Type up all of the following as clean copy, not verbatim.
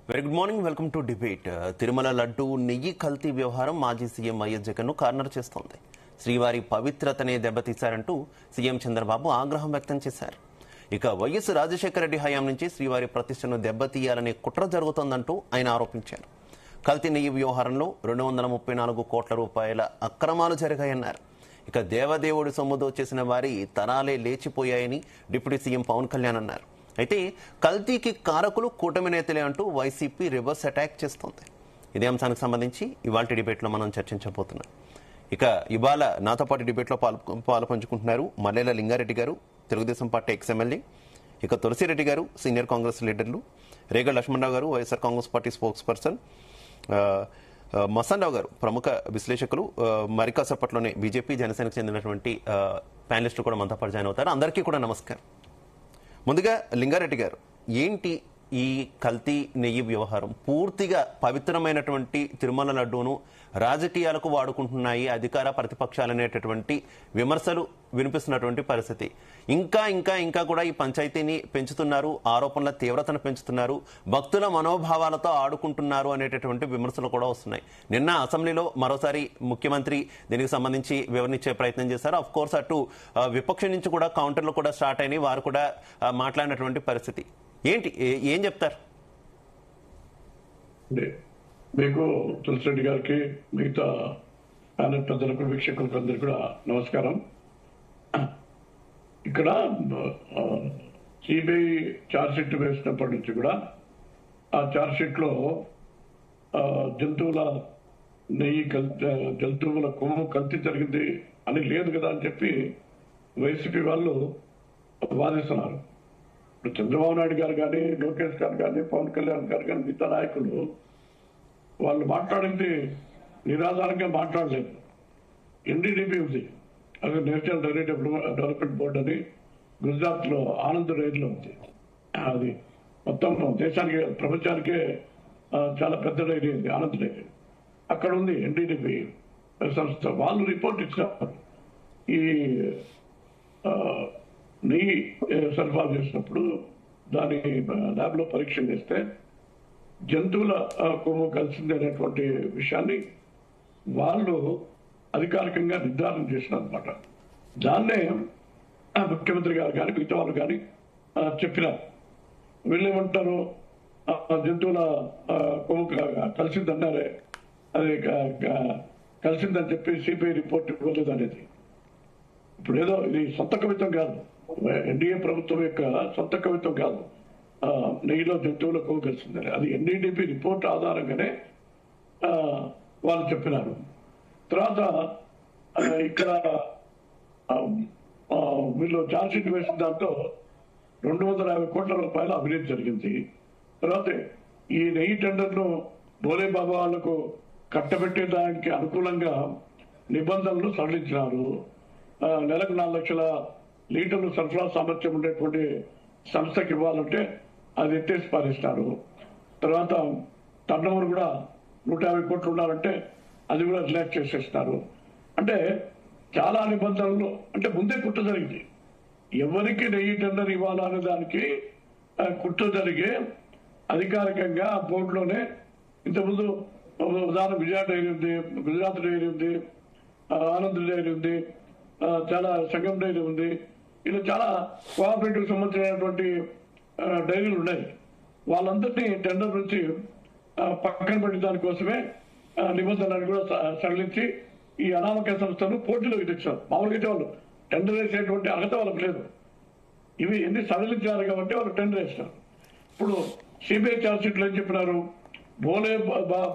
Very good morning, welcome to debate. Tirumala laddu నెయ్యి కల్తీ వ్యవహారం మాజీ సీఎం వైఎస్ జగన్ ను కార్నర్ చేస్తోంది. శ్రీవారి పవిత్రతనే దెబ్బతీశారంటూ సీఎం చంద్రబాబు ఆగ్రహం వ్యక్తం చేశారు. ఇక వైఎస్ రాజశేఖర రెడ్డి హయాం నుంచి శ్రీవారి ప్రతిష్టను దెబ్బతీయాలనే కుట్ర జరుగుతోందంటూ ఆయన ఆరోపించారు. కల్తీ నెయ్యి వ్యవహారంలో 234 కోట్ల రూపాయల అక్రమాలు జరిగాయన్నారు. ఇక దేవదేవుడి సొమ్ముతో చేసిన వారి తరాలే లేచిపోయాయని డిప్యూటీ సీఎం పవన్ కళ్యాణ్ అన్నారు. అయితే కల్తీకి కారకులు కూటమి నేతలే అంటూ వైసీపీ రివర్స్ అటాక్ చేస్తోంది. ఇదే అంశానికి సంబంధించి ఇవాళ డిబేట్లో మనం చర్చించబోతున్నాం. ఇక ఇవాళ నాతో పాటు డిబేట్లో పాలు పంచుకుంటున్నారు మల్లేల లింగారెడ్డి గారు, తెలుగుదేశం పార్టీ ఎక్స్ఎమ్మెల్యే, ఇక తులసిరెడ్డి గారు, సీనియర్ కాంగ్రెస్ లీడర్లు, Rega Lakshmanarao garu, YSR Congress party spokesperson, Masanrao garu, ప్రముఖ విశ్లేషకులు, మరికాసేపట్లోనే బీజేపీ జనసేనకు చెందినటువంటి ప్యానలిస్టులు కూడా మనతో పాటు జాయిన్ అవుతారు. అందరికీ కూడా నమస్కారం. ముందుగా లింగారెడ్డి గారు, ఏంటి ఈ కల్తీ నెయ్యి వ్యవహారం? పూర్తిగా పవిత్రమైనటువంటి తిరుమల లడ్డూను రాజకీయాలకు వాడుకుంటున్నాయి అధికార ప్రతిపక్షాలు అనేటటువంటి విమర్శలు వినిపిస్తున్నటువంటి పరిస్థితి. ఇంకా ఇంకా ఇంకా కూడా ఈ పంచాయతీని పెంచుతున్నారు, ఆరోపణల తీవ్రతను పెంచుతున్నారు, భక్తుల మనోభావాలతో ఆడుకుంటున్నారు అనేటటువంటి విమర్శలు కూడా వస్తున్నాయి. నిన్న అసెంబ్లీలో మరోసారి ముఖ్యమంత్రి దీనికి సంబంధించి వివరణిచ్చే ప్రయత్నం చేశారు. అఫ్ కోర్స్ అటు విపక్షం నుంచి కూడా కౌంటర్లు కూడా స్టార్ట్ అయినాయి, వారు కూడా మాట్లాడినటువంటి పరిస్థితి. ఏంటి, ఏం చెప్తారు? మీకు తులసిరెడ్డి గారికి, మిగతా ప్యానెల్ పెద్దలకు, వీక్షకులకు అందరికీ కూడా నమస్కారం. ఇక్కడ సిబిఐ ఛార్జ్ షీట్ వేసినప్పటి నుంచి కూడా ఆ ఛార్జ్ షీట్ లో జంతువుల నెయ్యి జంతువుల కొమ్ము కల్తీ జరిగింది అని లేదు కదా అని చెప్పి వైసీపీ వాళ్ళు వాదిస్తున్నారు. ఇప్పుడు చంద్రబాబు నాయుడు గారు కానీ, లోకేష్ గారు కానీ, పవన్ కళ్యాణ్ గారు కానీ, మిగతా నాయకులు వాళ్ళు మాట్లాడింది నిరాధారంగా మాట్లాడలేదు. ఎన్డీడీబీ ఉంది, అది నేషనల్ డైరీ డెవలప్మెంట్ బోర్డు అని గుజరాత్ లో ఆనంద్ డైరీలో ఉంది. అది మొత్తం దేశానికి, ప్రపంచానికే చాలా పెద్ద డైరీ ఉంది ఆనంద్ డైరీ. అక్కడ ఉంది ఎన్డీడీబీ సంస్థ. వాళ్ళు రిపోర్ట్ ఇచ్చారు. ఈ నెయ్యి సరఫరా చేసినప్పుడు దాని ల్యాబ్ లో పరీక్ష చేస్తే జంతువుల కొమ్ము కలిసిందనేటువంటి విషయాన్ని వాళ్ళు అధికారికంగా నిర్ధారణ చేసినారనమాట. దాన్నే ముఖ్యమంత్రి గారు కానీ, మిగతా వాళ్ళు కానీ చెప్పినారు. వీళ్ళేమంటారు, జంతువుల కొమ్ము కలిసిందన్నారే, అది కలిసిందని చెప్పి సిబిఐ రిపోర్ట్ ఇవ్వలేదు అనేది. ఇప్పుడు ఏదో ఇది సొంత కవిత్వం కాదు, ఎన్డీఏ ప్రభుత్వం యొక్క సొంత కవిత్వం కాదు. నెయ్యిలో జంతువుల కొవ్వు కలిసిందని అది ఎన్డీడీపీ రిపోర్ట్ ఆధారంగానే వాళ్ళు చెప్పినారు. తర్వాత ఇక్కడ వీళ్ళు ఛార్జ్ షీట్ వేసిన దాంట్లో 250 కోట్ల రూపాయల అవినీతి జరిగింది. తర్వాత ఈ నెయ్యి టెండర్ను భోలే బాబా వాళ్లకు కట్టబెట్టేదానికి అనుకూలంగా నిబంధనలు సడలించినారు. నెలకు 4 లక్షల లీటర్లు సరఫరా సామర్థ్యం ఉండేటువంటి సంస్థకి ఇవ్వాలంటే అది ఎత్తేసి పారేసినారు. తర్వాత టర్న్ ఓవర్ కూడా 150 కోట్లు ఉండాలంటే అది కూడా రిలాక్స్ చేసేసినారు. అంటే చాలా నిబంధనలు, అంటే ముందే కుట్ర జరిగింది. ఎవరికి నెయ్యి టెండర్ ఇవ్వాలనే దానికి కుట్ర జరిగే అధికారికంగా బోర్డులోనే ఇంతకుముందు ఉదాహరణ విజయ డైరీ ఉంది, గుజరాత్ డైరీ ఉంది, ఆనంద్ డైరీ ఉంది, చాలా సంగం డైరీ ఉంది. ఇలా చాలా కోఆపరేటివ్ సంబంధించినటువంటి డైరీలు ఉన్నాయి. వాళ్ళందరినీ టెండర్ నుంచి పక్కన పెట్టే దానికోసమే నిబంధనలను కూడా సడలించి ఈ అనామక సంస్థను పోటీలోకి తెచ్చారు. మామూలుగా అయితే వాళ్ళు టెండర్ వేసేటువంటి అర్హత వాళ్ళకి లేదు. ఇవి ఎన్ని సడలించారు కాబట్టి వాళ్ళు టెండర్ వేసినారు. ఇప్పుడు సిబిఐ ఛార్జ్ షీట్లు ఏం చెప్పినారు, భోలే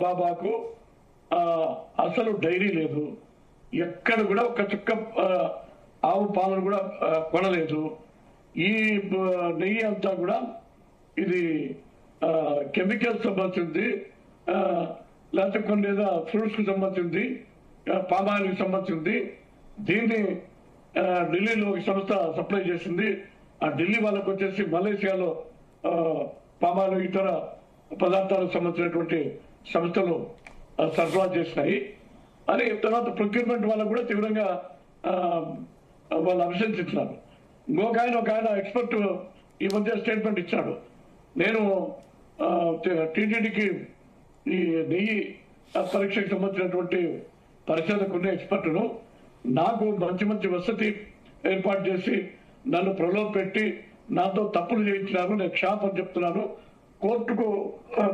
బాబాకు అసలు డైరీ లేదు, ఎక్కడ కూడా ఒక చుక్క ఆవు పాలను కూడా కొనలేదు. ఈ నెయ్యి అంతా కూడా ఇది కెమికల్స్ సంబంధించింది, లేకపోతే కొన్ని ఏదో ఫ్రూట్స్ కి సంబంధించింది, పామాయిల్ కి సంబంధించింది. దీన్ని ఢిల్లీలో ఒక సంస్థ సప్లై చేసింది. ఆ ఢిల్లీ వాళ్ళకు వచ్చేసి మలేషియాలో పామాయిల్ ఇతర పదార్థాలకు సంబంధించినటువంటి సంస్థలు సరఫరా చేసినాయి అని. తర్వాత ప్రొక్యూర్మెంట్ వాళ్ళకు కూడా తీవ్రంగా వాళ్ళు అభిశంసిస్తున్నారు. ఒక ఆయన ఎక్స్పర్ట్ ఈ మధ్య స్టేట్మెంట్ ఇచ్చాడు, నేను టీటీడీకి ఈ నెయ్యి పరీక్షకు సంబంధించినటువంటి పరిశోధకు ఉన్న ఎక్స్పర్ట్ను నాకు మంచి మంచి వసతి ఏర్పాటు చేసి నన్ను ప్రలోభ పెట్టి నాతో తప్పులు చేయించినారు. నేను క్షాపం చెప్తున్నాను,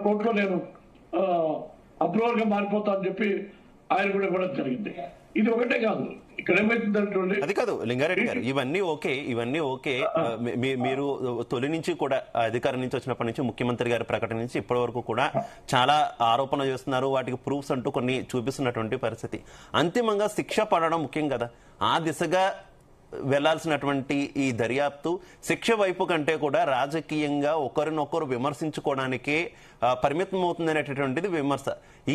కోర్టులో నేను అప్రూవల్ గా మారిపోతా అని చెప్పి ఆయన కూడా ఇవ్వడం జరిగింది. ఇది ఒకటే కాదు, ఇక్కడ ఏమైతుందంటే అది కాదు లింగారెడ్డి గారు, ఇవన్నీ ఓకే. మీరు తొలి నుంచి కూడా అధికారం నుంచి వచ్చినప్పటి నుంచి ముఖ్యమంత్రి గారి ప్రకటన నుంచి ఇప్పటి వరకు కూడా చాలా ఆరోపణలు చేస్తున్నారు, వాటికి ప్రూఫ్స్ అంటూ కొన్ని చూపిస్తున్నటువంటి పరిస్థితి. అంతిమంగా శిక్ష పడడం ముఖ్యం కదా, ఆ దిశగా వెళ్లాల్సినటువంటి ఈ దర్యాప్తు శిక్ష వైపు కంటే కూడా రాజకీయంగా ఒకరినొకరు విమర్శించుకోవడానికే పరిమితం అవుతుందనేటటువంటిది విమర్శ.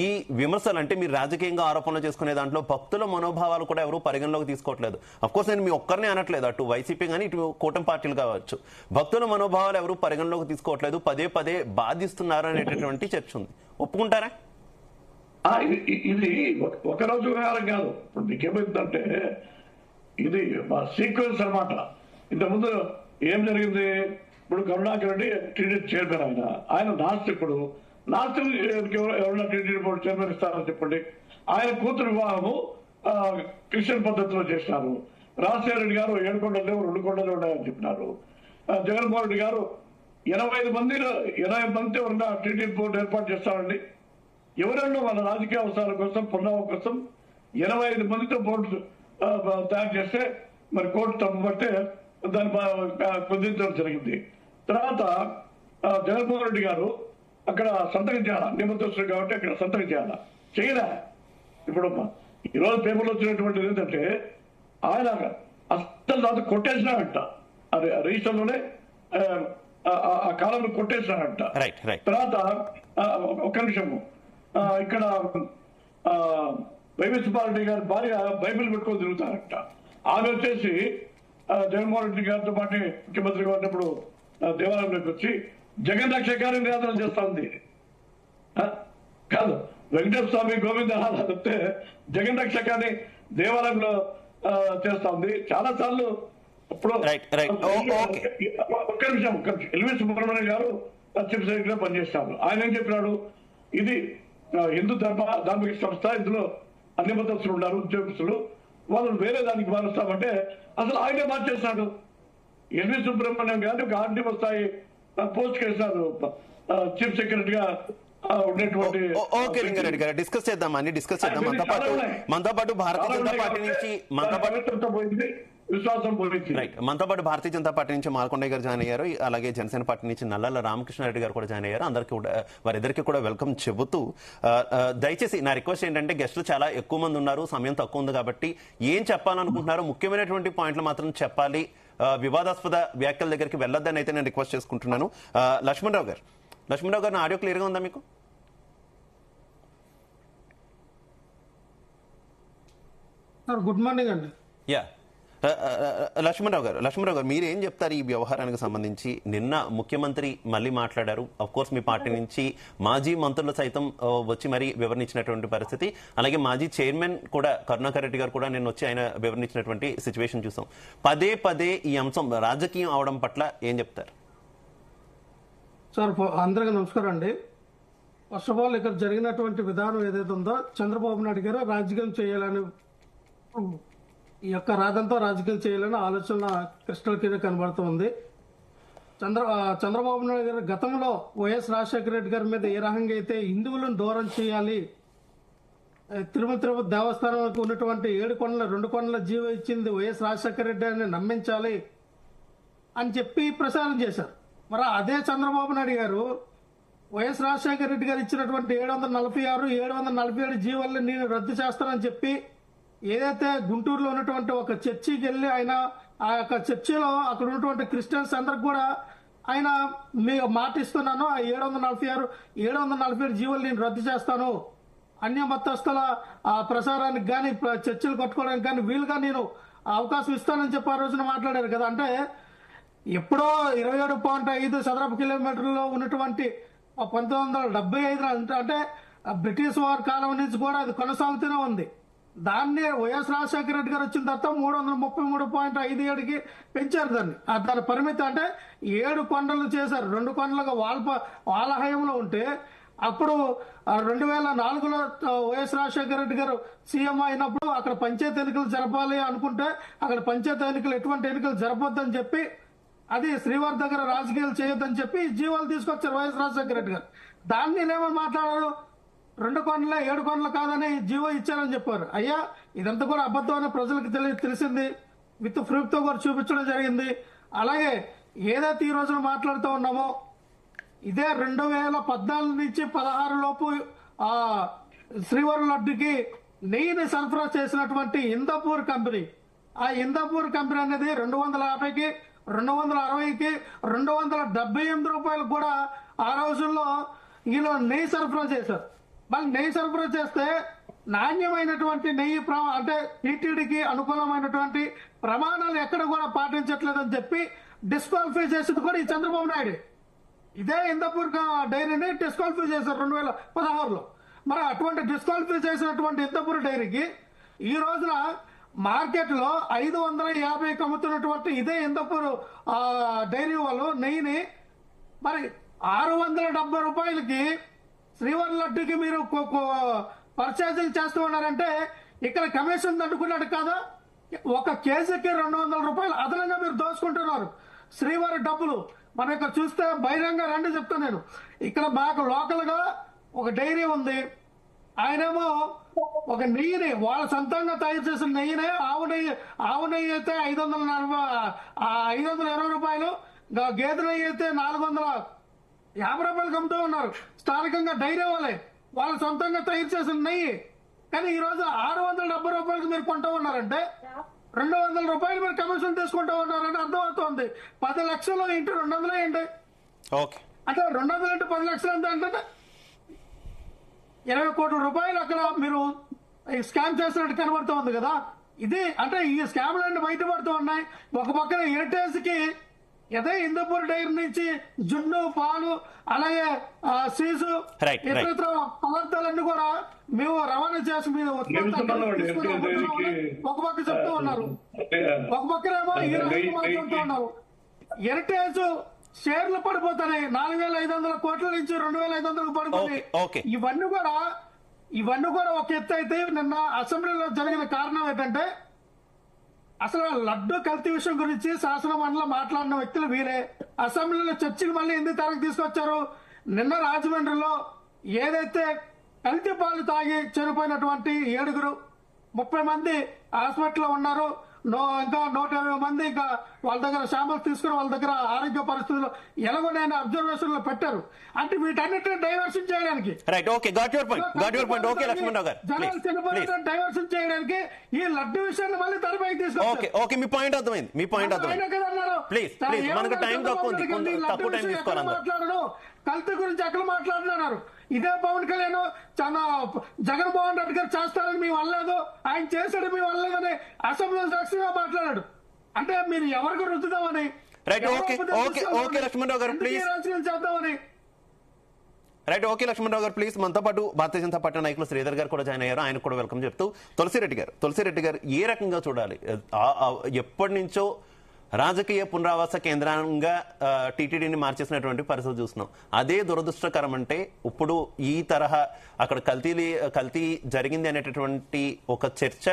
ఈ విమర్శలు అంటే మీరు రాజకీయంగా ఆరోపణలు చేసుకునే దాంట్లో భక్తుల మనోభావాలు కూడా ఎవరు పరిగణలోకి తీసుకోవట్లేదు. అఫ్కోర్స్ నేను మీ ఒక్కరిని అనట్లేదు, అటు వైసీపీ కానీ ఇటు కూటమి పార్టీలు కావచ్చు, భక్తుల మనోభావాలు ఎవరు పరిగణలోకి తీసుకోవట్లేదు, పదే బాధిస్తున్నారు అనేటటువంటి చర్చ ఉంది. ఒప్పుకుంటారా? ఇది ఒక రోజు వ్యవహారం కాదు. ఇప్పుడు మీకేమైందంటే ఇది మా సీక్వెన్స్ అనమాట. ఇంతకుముందు ఏం జరిగింది, ఇప్పుడు కరుణాకర్ రెడ్డి టీడీపీ చైర్మన్, ఆయన నాస్తికుడు. నాస్తికుడికి ఎవరైనా టీడీపీ బోర్డు చైర్మన్ ఇస్తారని చెప్పండి. ఆయన కూతురు వివాహము క్రిస్టియన్ పద్ధతిలో చేసినారు. రాజశేఖర రెడ్డి గారు 7 కొండలు లేవు 2 కొండలు ఉన్నాయని చెప్పినారు. జగన్మోహన్ రెడ్డి గారు 85 మంది ఎవరన్నా టీడీపీ బోర్డు ఏర్పాటు చేస్తారండి. ఎవరన్నా వాళ్ళ రాజకీయ అవసరాల కోసం పునరావ కోసం 85 మందితో బోర్డు తయారు చేస్తే మరి కోర్టు తప్పుబట్టే దాన్ని కుదించడం జరిగింది. తర్వాత జగన్మోహన్ రెడ్డి గారు అక్కడ సంతకం చేయాలా, నిబంధనలు కాబట్టి అక్కడ సంతకం చేయాలా, చేయలే. ఇప్పుడు ఈరోజు పేపర్లో వచ్చినటువంటిది ఏంటంటే ఆయన అసలు దాంతో కొట్టేసినాడంట, అది రిజిస్టర్లోనే ఆ కాలంలో కొట్టేసినాడంట. తర్వాత ఒక్క నిమిషము, ఇక్కడ వైవి సుబ్బారెడ్డి గారి భార్య బైబిల్ పెట్టుకొని తిరుగుతారంట. ఆమె వచ్చేసి జగన్మోహన్ రెడ్డి గారితో పాటు ముఖ్యమంత్రిగా ఉన్నప్పుడు దేవాలయంలోకి వచ్చి జగన్ రక్షకాన్ని నిరాదరణ చేస్తా ఉంది. కాదు, వెంకటేశ్వర స్వామి గోవింద చెప్తే జగన్ రక్షకాన్ని దేవాలయంలో చేస్తా ఉంది. చాలా సార్లు ఇప్పుడు ఒక్క నిమిషం ఎల్వి సుబ్రహ్మణ్యం గారు చీఫ్ సెక్రటరీగా పనిచేస్తారు. ఆయన ఏం చెప్పినాడు, ఇది హిందూ ధార్మిక సంస్థ, ఇందులో అన్ని మతస్థులు ఉన్నారు, ఉద్యోగస్తులు, వాళ్ళని వేరే దానికి మారుస్తామంటే అసలు ఆయనే మార్చేస్తాడు. ఎల్వి సుబ్రహ్మణ్యం గారిని ఒక ఆర్డీ స్థాయి పోస్ట్ చేశారు చీఫ్ సెక్రటరీగా ఉండేటువంటి. ఓకే లింగారెడ్డి గారు, డిస్కస్ చేద్దాం. మనతో పాటు భారతీయ జనతా పార్టీ నుంచి విశ్వాసం పోయింది. రైట్, మనతో పాటు భారతీయ జనతా పార్టీ నుంచి మాల్కొండయ్య గారు జాయిన్ అయ్యారు, అలాగే జనసేన పార్టీ నుంచి నల్లాల రామకృష్ణారెడ్డి గారు కూడా జాయిన్ అయ్యారు. అందరికీ కూడా వారిద్దరికి కూడా వెల్కమ్ చెబుతూ, దయచేసి నా రిక్వెస్ట్ ఏంటంటే గెస్టులు చాలా ఎక్కువ మంది ఉన్నారు, సమయం తక్కువ ఉంది కాబట్టి ఏం చెప్పాలనుకుంటున్నారో ముఖ్యమైనటువంటి పాయింట్లు మాత్రం చెప్పాలి, వివాదాస్పద వ్యాఖ్యల దగ్గరికి వెళ్ళొద్దని అయితే నేను రిక్వెస్ట్ చేసుకుంటున్నాను. లక్ష్మణరావు గారు నా ఆడియో క్లియర్గా ఉందా మీకు? గుడ్ మార్నింగ్ అండి. యా, లక్ష్మణరావు గారు మీరు ఏం చెప్తారు ఈ వ్యవహారానికి సంబంధించి? నిన్న ముఖ్యమంత్రి మళ్ళీ మాట్లాడారు, అఫ్ కోర్స్ మీ పార్టీ నుంచి మాజీ మంత్రులు సైతం వచ్చి మరీ వివరించినటువంటి పరిస్థితి, అలాగే మాజీ చైర్మన్ కూడా కరుణాకర్ రెడ్డి గారు కూడా నిన్న వచ్చి ఆయన వివరించినటువంటి సిచ్యువేషన్ చూసాం. పదే ఈ అంశం రాజకీయం అవడం పట్ల ఏం చెప్తారు? సార్ అందరికీ నమస్కారం అండి. ఫస్ట్ ఆఫ్ ఆల్ ఇక్కడ జరిగినటువంటి విధానం ఏదైతే ఉందో, చంద్రబాబు నాయుడు గారు రాజకీయం చేయాలని, ఈ యొక్క రాదంతో రాజకీయం చేయాలని ఆలోచన క్రిస్టల్ కింద కనబడుతూ ఉంది. చంద్రబాబు నాయుడు గారు గతంలో వైఎస్ రాజశేఖర రెడ్డి గారి మీద ఏ రకంగా అయితే హిందువులను దూరం చేయాలి, తిరుపతి దేవస్థానానికి ఉన్నటువంటి 7 కొండల 2 కొండల జీవో ఇచ్చింది వైఎస్ రాజశేఖర రెడ్డి అని నమ్మించాలి అని చెప్పి ప్రచారం చేశారు. మరి అదే చంద్రబాబు నాయుడు గారు వైఎస్ రాజశేఖర రెడ్డి గారు ఇచ్చినటువంటి 746, 747 జీవోల్ని నేను రద్దు చేస్తానని చెప్పి ఏదైతే గుంటూరులో ఉన్నటువంటి ఒక చర్చికి వెళ్ళి ఆయన ఆ యొక్క చర్చిలో అక్కడ ఉన్నటువంటి క్రిస్టియన్స్ అందరికి కూడా ఆయన మీకు మాట ఇస్తున్నాను, ఆ 746, 747 జీవోలు నేను రద్దు చేస్తాను, అన్య మతస్థుల ప్రసారానికి కానీ చర్చలు కట్టుకోవడానికి కానీ వీలుగా నేను అవకాశం ఇస్తానని చెప్పి ఆ రోజున మాట్లాడారు కదా. అంటే ఎప్పుడో 27.5 చదరపు కిలోమీటర్లలో ఉన్నటువంటి 1975 అంటే బ్రిటిష్ వారి కాలం నుంచి కూడా అది కొనసాగుతూనే ఉంది. దాన్ని వైఎస్ రాజశేఖర రెడ్డి గారు వచ్చిన తర్వాత 333.57కి పెంచారు దాన్ని. దాని పరిమితి అంటే 7 కొండలు చేశారు. 2 కొండలుగా వాళ్ళ హయాంలో ఉంటే అప్పుడు 2004లో వైఎస్ రాజశేఖర రెడ్డి గారు సీఎం అయినప్పుడు అక్కడ పంచాయతీ ఎన్నికలు జరపాలి అనుకుంటే అక్కడ పంచాయతీ ఎన్నికలు ఎటువంటి ఎన్నికలు జరపొద్దని చెప్పి అది శ్రీవారి దగ్గర రాజకీయాలు చేయొద్దని చెప్పి జీవోలు తీసుకొచ్చారు వైఎస్ రాజశేఖర రెడ్డి గారు. దాన్ని నేనేమని మాట్లాడారు, 2 కొండలే 7 కొండలు కాదని జీవో ఇచ్చారని చెప్పారు. అయ్యా ఇదంతా కూడా అబద్ధం అని ప్రజలకు తెలిసింది. విత్ ప్రూఫ్ తో కూడా చూపించడం జరిగింది. అలాగే ఏదైతే ఈ రోజున మాట్లాడుతూ ఉన్నామో ఇదే 2014 నుంచి 16 లోపు శ్రీవారి లడ్డుకి నెయ్యిని సరఫరా చేసినటువంటి ఇందాపూర్ కంపెనీ, ఆ ఇందాపూర్ కంపెనీ అనేది 250కి 260కి 278 రూపాయలు కూడా ఆ రోజుల్లో ఈయన నెయ్యి సరఫరా చేశారు. మళ్ళీ నెయ్యి సరఫరా చేస్తే నాణ్యమైనటువంటి నెయ్యి అంటే టీటీడీకి అనుకూలమైనటువంటి ప్రమాణాలు ఎక్కడ కూడా పాటించట్లేదని చెప్పి డిస్క్వాలిఫై చేసింది కూడా ఈ చంద్రబాబు నాయుడు. ఇదే ఇందాపూర్ డైరీని డిస్క్వాలిఫై చేశారు 2016లో. మరి అటువంటి డిస్క్వాలిఫై చేసినటువంటి ఇందాపూర్ డైరీకి ఈ రోజున మార్కెట్ లో 550 అమ్ముతున్నటువంటి ఇదే ఇందాపూర్ డైరీ వాళ్ళు నెయ్యిని మరి 670 రూపాయలకి శ్రీవారి లడ్డుకి మీరు పర్చేసింగ్ చేస్తూ ఉన్నారంటే ఇక్కడ కమిషన్ దండుకున్నాడు కాదా? 1 కేజీకి 200 రూపాయలు అదనంగా మీరు దోచుకుంటున్నారు శ్రీవారి డబ్బులు. మన ఇక్కడ చూస్తే బహిరంగ రండి చెప్తాను నేను. ఇక్కడ మాకు లోకల్ గా ఒక డైరీ ఉంది. ఆయనేమో ఒక నెయ్యిని వాళ్ళ సొంతంగా తయారు చేసిన నెయ్యినే ఆవు నెయ్యి అయితే 520 రూపాయలు, గేదె నెయ్యి అయితే 450 రూపాయలకు అమ్ముతూ ఉన్నారు. స్థానికంగా డైరీ వాళ్ళ సొంతంగా తయారు చేసిన నెయ్యి. కానీ ఈ రోజు 670 రూపాయలకు మీరు కొంటూ ఉన్నారంటే 200 రూపాయలు మీరు కమిషన్ తీసుకుంటూ ఉన్నారంటే అర్థమవుతోంది. 10 లక్షలు ఇంటూ 200 ఏంటి అంటే 200 ఇంటూ 10 లక్షలు అంటే 20 కోట్ల రూపాయలు అక్కడ మీరు స్కామ్ చేసినట్టు కనబడుతూ ఉంది కదా. ఇది అంటే ఈ స్కామ్లన్నీ బయటపడుతూ ఉన్నాయి. ఒక పక్కన హెరిటేజ్ కి అదే ఇందాపూర్ డైరీ నుంచి జున్ను, పాలు, అలాగే సీజు, ఇతర పదార్థాలన్నీ కూడా మేము రవాణా చేసి మీరు ఒక పక్క చెప్తూ ఉన్నారు. ఒక పక్కనేమో ఈ రకంగా మాట్లాడుతూ ఉన్నారు. హెరిటేజ్ షేర్లు పడిపోతున్నాయి 4,500 కోట్ల నుంచి 2,500 పడిపోయి. ఇవన్నీ కూడా ఒక ఎత్తు అయితే నిన్న అసెంబ్లీలో జరిగిన కారణం ఏంటంటే అసలు లడ్డు కల్తీ విషయం గురించి శాసన మండలిలో మాట్లాడిన వ్యక్తులు వీరే. అసెంబ్లీలో చర్చకు మళ్ళీ ఎందుకు తరగతి తీసుకొచ్చారు? నిన్న రాజమండ్రిలో ఏదైతే కల్తీ పాలు తాగి చనిపోయినటువంటి 7 30 మంది హాస్పిటల్లో ఉన్నారు. ఇంకా 120 మంది ఇంకా వాళ్ళ దగ్గర శాంపుల్స్ తీసుకుని వాళ్ళ దగ్గర ఆరోగ్య పరిస్థితులు ఎలాగోనైనా అబ్జర్వేషన్ లో పెట్టారు. అంటే వీటన్నిటిని డైవర్షన్ చేయడానికి జనాలు చనిపోయిన డైవర్షన్ చేయడానికి ఈ లడ్డు విషయాన్ని మళ్ళీ తెరపైకి తీసుకొచ్చారు. కల్తీ గురించి ఎక్కడ మాట్లాడుతున్నారు? ఇదే పవన్ కళ్యాణ్ జగన్మోహన్ రెడ్డి గారు చేస్తారని మేము అనలేదు, ఆయన చేశాడు మేము అనలేదని అసెంబ్లీలో సాక్షిగా మాట్లాడాడు. అంటే మీరు ఎవరికి రుద్దుదామని చేద్దామని. లక్ష్మణరావు గారు ప్లీజ్. మనతో పాటు భారతీయ జనతా పార్టీ నాయకులు శ్రీధర్ గారు కూడా జాయిన్ అయ్యారు. ఆయన కూడా వెల్కమ్ చెప్తూ తులసిరెడ్డి గారు ఏ రకంగా చూడాలి? ఎప్పటి నుంచో రాజకీయ పునరావాస కేంద్రంగా టీటీడీని మార్చేసినటువంటి పరిస్థితి చూస్తున్నాం. అదే దురదృష్టకరం. అంటే ఇప్పుడు ఈ తరహా అక్కడ కల్తీ జరిగింది అనేటటువంటి ఒక చర్చ,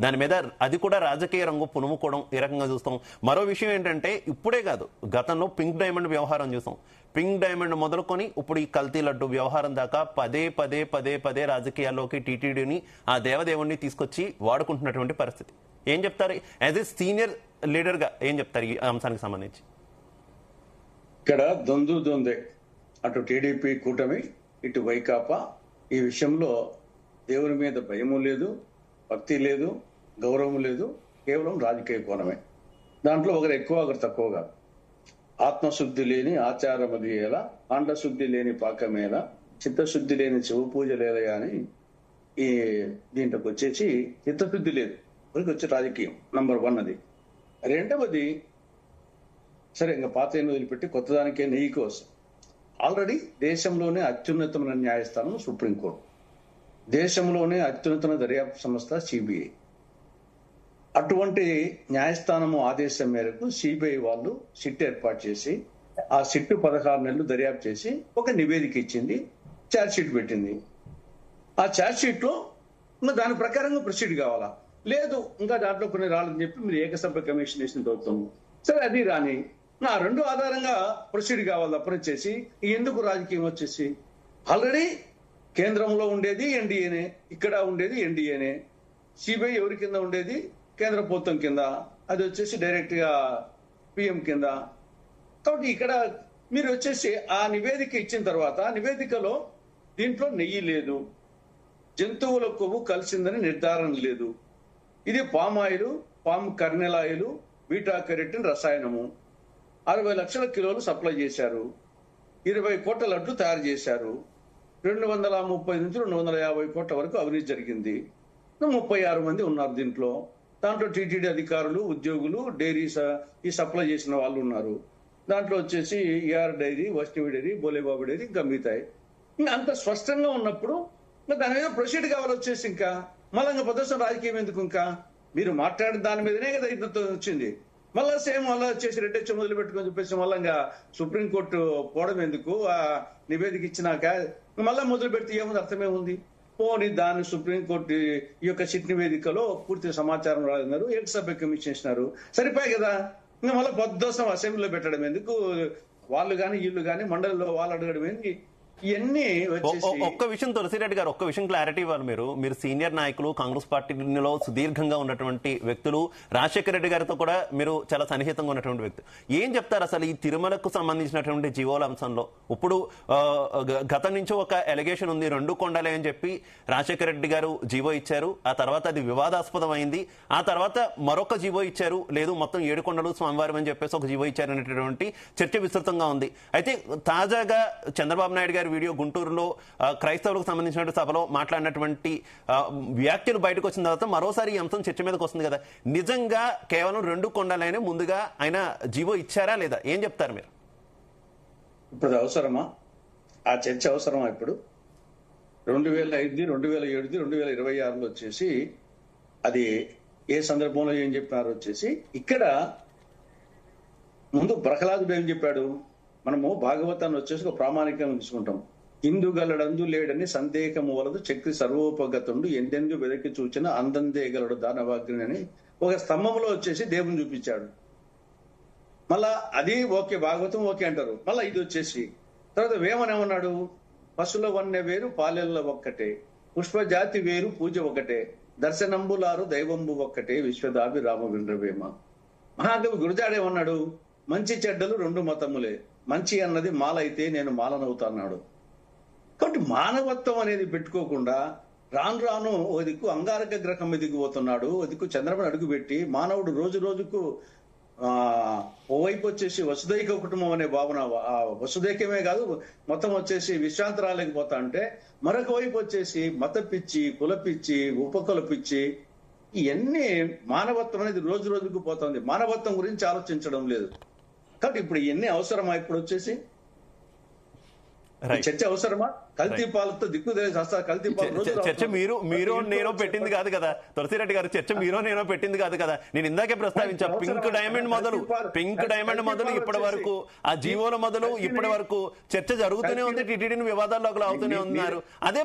దాని మీద అది కూడా రాజకీయ రంగు పునుముకోవడం ఈ రకంగా చూస్తాం. మరో విషయం ఏంటంటే ఇప్పుడే కాదు, గతంలో పింక్ డైమండ్ వ్యవహారం చూసాం. పింక్ డైమండ్ మొదలుకొని ఇప్పుడు ఈ కల్తీ లడ్డు వ్యవహారం దాకా పదే రాజకీయాల్లోకి టీటీడీని ఆ దేవదేవుణ్ణి తీసుకొచ్చి వాడుకుంటున్నటువంటి పరిస్థితి. ఏం చెప్తారు యాజ్ ఏ సీనియర్ లీడర్ గా, ఏం చెప్తారు ఈ అంశానికి సంబంధించి? ఇక్కడ దొందే అటు టీడీపీ కూటమి, ఇటు వైకాపా ఈ విషయంలో దేవుని మీద భయము లేదు, భక్తి లేదు, గౌరవం లేదు, కేవలం రాజకీయ కోణమే. దాంట్లో ఒకరు ఎక్కువ ఒకరు తక్కువగా. ఆత్మశుద్ధి లేని ఆచారమది ఎలా, అండశుద్ధి లేని పాకమేలా, చిత్తశుద్ధి లేని శివ పూజ లేదా అని ఈ దీంట్లోకి వచ్చేసి చిత్తశుద్ధి లేదు వచ్చే రాజకీయం నంబర్ 1 అది. రెండవది సరే ఇంకా పాత ఎన్ని వదిలిపెట్టి కొత్త దానికే నెయ్యికి వస్తాం. ఆల్రెడీ దేశంలోనే అత్యున్నతమైన న్యాయస్థానం సుప్రీంకోర్టు. దేశంలోనే అత్యున్నత దర్యాప్తు సంస్థ సిబిఐ. అటువంటి న్యాయస్థానము ఆదేశం మేరకు సిబిఐ వాళ్ళు సిట్ ఏర్పాటు చేసి ఆ సిట్ 16 నెలలు దర్యాప్తు చేసి ఒక నివేదిక ఇచ్చింది, ఛార్జ్ షీట్ పెట్టింది. ఆ ఛార్జ్ షీట్ లో ఇంకా దాని ప్రకారంగా ప్రొసీడ్ కావాలా, లేదు ఇంకా దాంట్లో కొన్ని రాళ్ళని చెప్పి మీరు ఏకసభ్య కమిషన్ వేసిన ప్రభుత్వం, సరే అది రాని నా రెండు ఆధారంగా ప్రొసీడ్ కావాలి తప్పనిచ్చేసి ఎందుకు రాజకీయం వచ్చేసి ఆల్రెడీ కేంద్రంలో ఉండేది ఎన్డీఏనే, ఇక్కడ ఉండేది ఎన్డీఏనే. సిబిఐ ఎవరి కింద ఉండేది? కేంద్ర ప్రభుత్వం కింద, అది వచ్చేసి డైరెక్ట్ గా పిఎం కింద. కాబట్టి ఇక్కడ మీరు వచ్చేసి ఆ నివేదిక ఇచ్చిన తర్వాత నివేదికలో దీంట్లో నెయ్యి లేదు, జంతువుల కొవ్వు కలిసిందని నిర్ధారణ లేదు, ఇది palm oil, palm kernel oil, beta carotene రసాయనము, 60 లక్షల కిలోలు సప్లై చేశారు, 20 కోట్ల లడ్లు తయారు చేశారు, 230 నుంచి 250 కోట్ల వరకు అవినీతి జరిగింది, 36 మంది ఉన్నారు దీంట్లో. దాంట్లో టీటీడీ అధికారులు, ఉద్యోగులు, డైరీ ఈ సప్లై చేసిన వాళ్ళు ఉన్నారు. దాంట్లో వచ్చేసి AR dairy, Vaishnavi dairy, Bolebabu dairy, ఇంకా మిగతాయి. ఇంకా అంత స్పష్టంగా ఉన్నప్పుడు ఇంకా దాని మీద ప్రొసీడ్ కావాలి వచ్చేసి ఇంకా మళ్ళీ ఇంకా ప్రదర్శన రాజకీయం ఎందుకు? ఇంకా మీరు మాట్లాడిన దాని మీదనే కదా ఇంత వచ్చింది. మళ్ళా సేమ్ మళ్ళీ వచ్చేసి రెడ్డెచ్చ మొదలు పెట్టుకొని చెప్పేసి మళ్ళీ ఇంకా సుప్రీంకోర్టు పోవడం ఎందుకు? ఆ నివేదిక ఇచ్చినాక మళ్ళా మొదలు పెడితే ఏముంది, అర్థమేముంది? పోనీ దాన్ని సుప్రీంకోర్టు ఈ యొక్క సిట్ నివేదికలో పూర్తి సమాచారం రాదన్నారు, ఏకసభ్య కమిషన్ ఇచ్చినారు, సరిపోయి కదా. ఇంకా మళ్ళీ పొద్దుసం అసెంబ్లీలో పెట్టడం ఎందుకు? వాళ్ళు కానీ వీళ్ళు కానీ మండలిలో వాళ్ళు అడగడం ఏంటి? ఇవన్నీ వచ్చేసి ఒక్క విషయం తులసిరెడ్డి గారు, ఒక్క విషయం క్లారిటీ ఇవ్వాలి. మీరు సీనియర్ నాయకులు, కాంగ్రెస్ పార్టీలో సుదీర్ఘంగా ఉన్నటువంటి వ్యక్తులు, రాజశేఖర రెడ్డి గారితో కూడా మీరు చాలా సన్నిహితంగా ఉన్నటువంటి వ్యక్తి. ఏం చెప్తారు అసలు ఈ తిరుమలకు సంబంధించినటువంటి జీవోల అంశంలో? ఇప్పుడు గతం నుంచి ఒక ఎలిగేషన్ ఉంది, 2 కొండలే అని చెప్పి రాజశేఖర రెడ్డి గారు జీవో ఇచ్చారు, ఆ తర్వాత అది వివాదాస్పదం అయింది, ఆ తర్వాత మరొక జీవో ఇచ్చారు, లేదు మొత్తం 7 కొండలు స్వామివారం అని చెప్పేసి ఒక జీవో ఇచ్చారు అనేటటువంటి చర్చ విస్తృతంగా ఉంది. అయితే తాజాగా చంద్రబాబు నాయుడు గారు వీడియో గుంటూరులో క్రైస్తవులకు సంబంధించిన సభలో మాట్లాడినటువంటి వ్యాఖ్యలు బయటకు వచ్చిన తర్వాత మరోసారి ఈ అంశం చర్చ మీదకి వస్తుంది కదా. నిజంగా కేవలం 2 కొండలైనా ముందుగా ఆయన జీవో ఇచ్చారా లేదా? ఏం చెప్తారు మీరు? ఇప్పుడు అవసరమా ఆ చర్చ? అవసరమా ఇప్పుడు? 2005, 2007, 2026లో వచ్చేసి అది ఏ సందర్భంలో ఏం చెప్పినారు వచ్చేసి ఇక్కడ ముందు ప్రహ్లాదుడు ఏం చెప్పాడు? మనము భాగవతాన్ని వచ్చేసి ఒక ప్రామాణికంగా తీసుకుంటాం. ఇందు గలడందు లేడని సందేహము వలదు, చక్రి సర్వోపగతుండు, ఎందెందు వెదకి చూచిన అందందే గలడు దానవాగ్ని అని ఒక స్తంభంలో వచ్చేసి దేవుని చూపించాడు. మళ్ళా అది ఓకే, భాగవతం ఓకే అంటారు. మళ్ళా ఇది వచ్చేసి తర్వాత వేమనేమన్నాడు? పశుల వన్నె వేరు పాలెల్ల ఒక్కటే, పుష్పజాతి వేరు పూజ ఒకటే, దర్శనంబులారు దైవంబు ఒక్కటే, విశ్వదాభిరామ విండ్రవేమ. మహాకవి గురజాడేమన్నాడు? మంచి చెడ్డలు 2 మతములే, మంచి అన్నది మాలైతే నేను మాలనవుతాన్నాడు. కాబట్టి మానవత్వం అనేది పెట్టుకోకుండా రాను రాను ఓ దిక్కు అంగారక గ్రహం ఎదిగిపోతున్నాడు, ఓ దిక్కు చంద్రబాబు అడుగుపెట్టి మానవుడు రోజు రోజుకు ఓవైపు వచ్చేసి వసుదైక కుటుంబం అనే భావన, వసుదైకమే కాదు మొత్తం వచ్చేసి విశ్రాంతరాలకు పోతా అంటే, మరొక వైపు వచ్చేసి మత పిచ్చి, కుల పిచ్చి, ఉపకుల పిచ్చి, ఇవన్నీ మానవత్వం అనేది రోజు రోజుకు పోతుంది. మానవత్వం గురించి ఆలోచించడం లేదు. కాబట్టి ఇప్పుడు ఇవన్నీ అవసరమా? ఇప్పుడు వచ్చేసి చర్చ అవసరమా? కల్తీ పాలతో కల్తీ పాలు చర్చ మీరు నేను పెట్టింది కాదు కదా తులసిరెడ్డి గారు, చర్చ మీరు నేను పెట్టింది కాదు కదా. నేను ఇందాకే ప్రస్తావించా, పింక్ డైమండ్ మొదలు ఇప్పటి వరకు, ఆ జీవోల మొదలు ఇప్పటి వరకు చర్చ జరుగుతూనే ఉంది, టీటీడీని వివాదాల్లోకి అవుతూనే ఉన్నారు.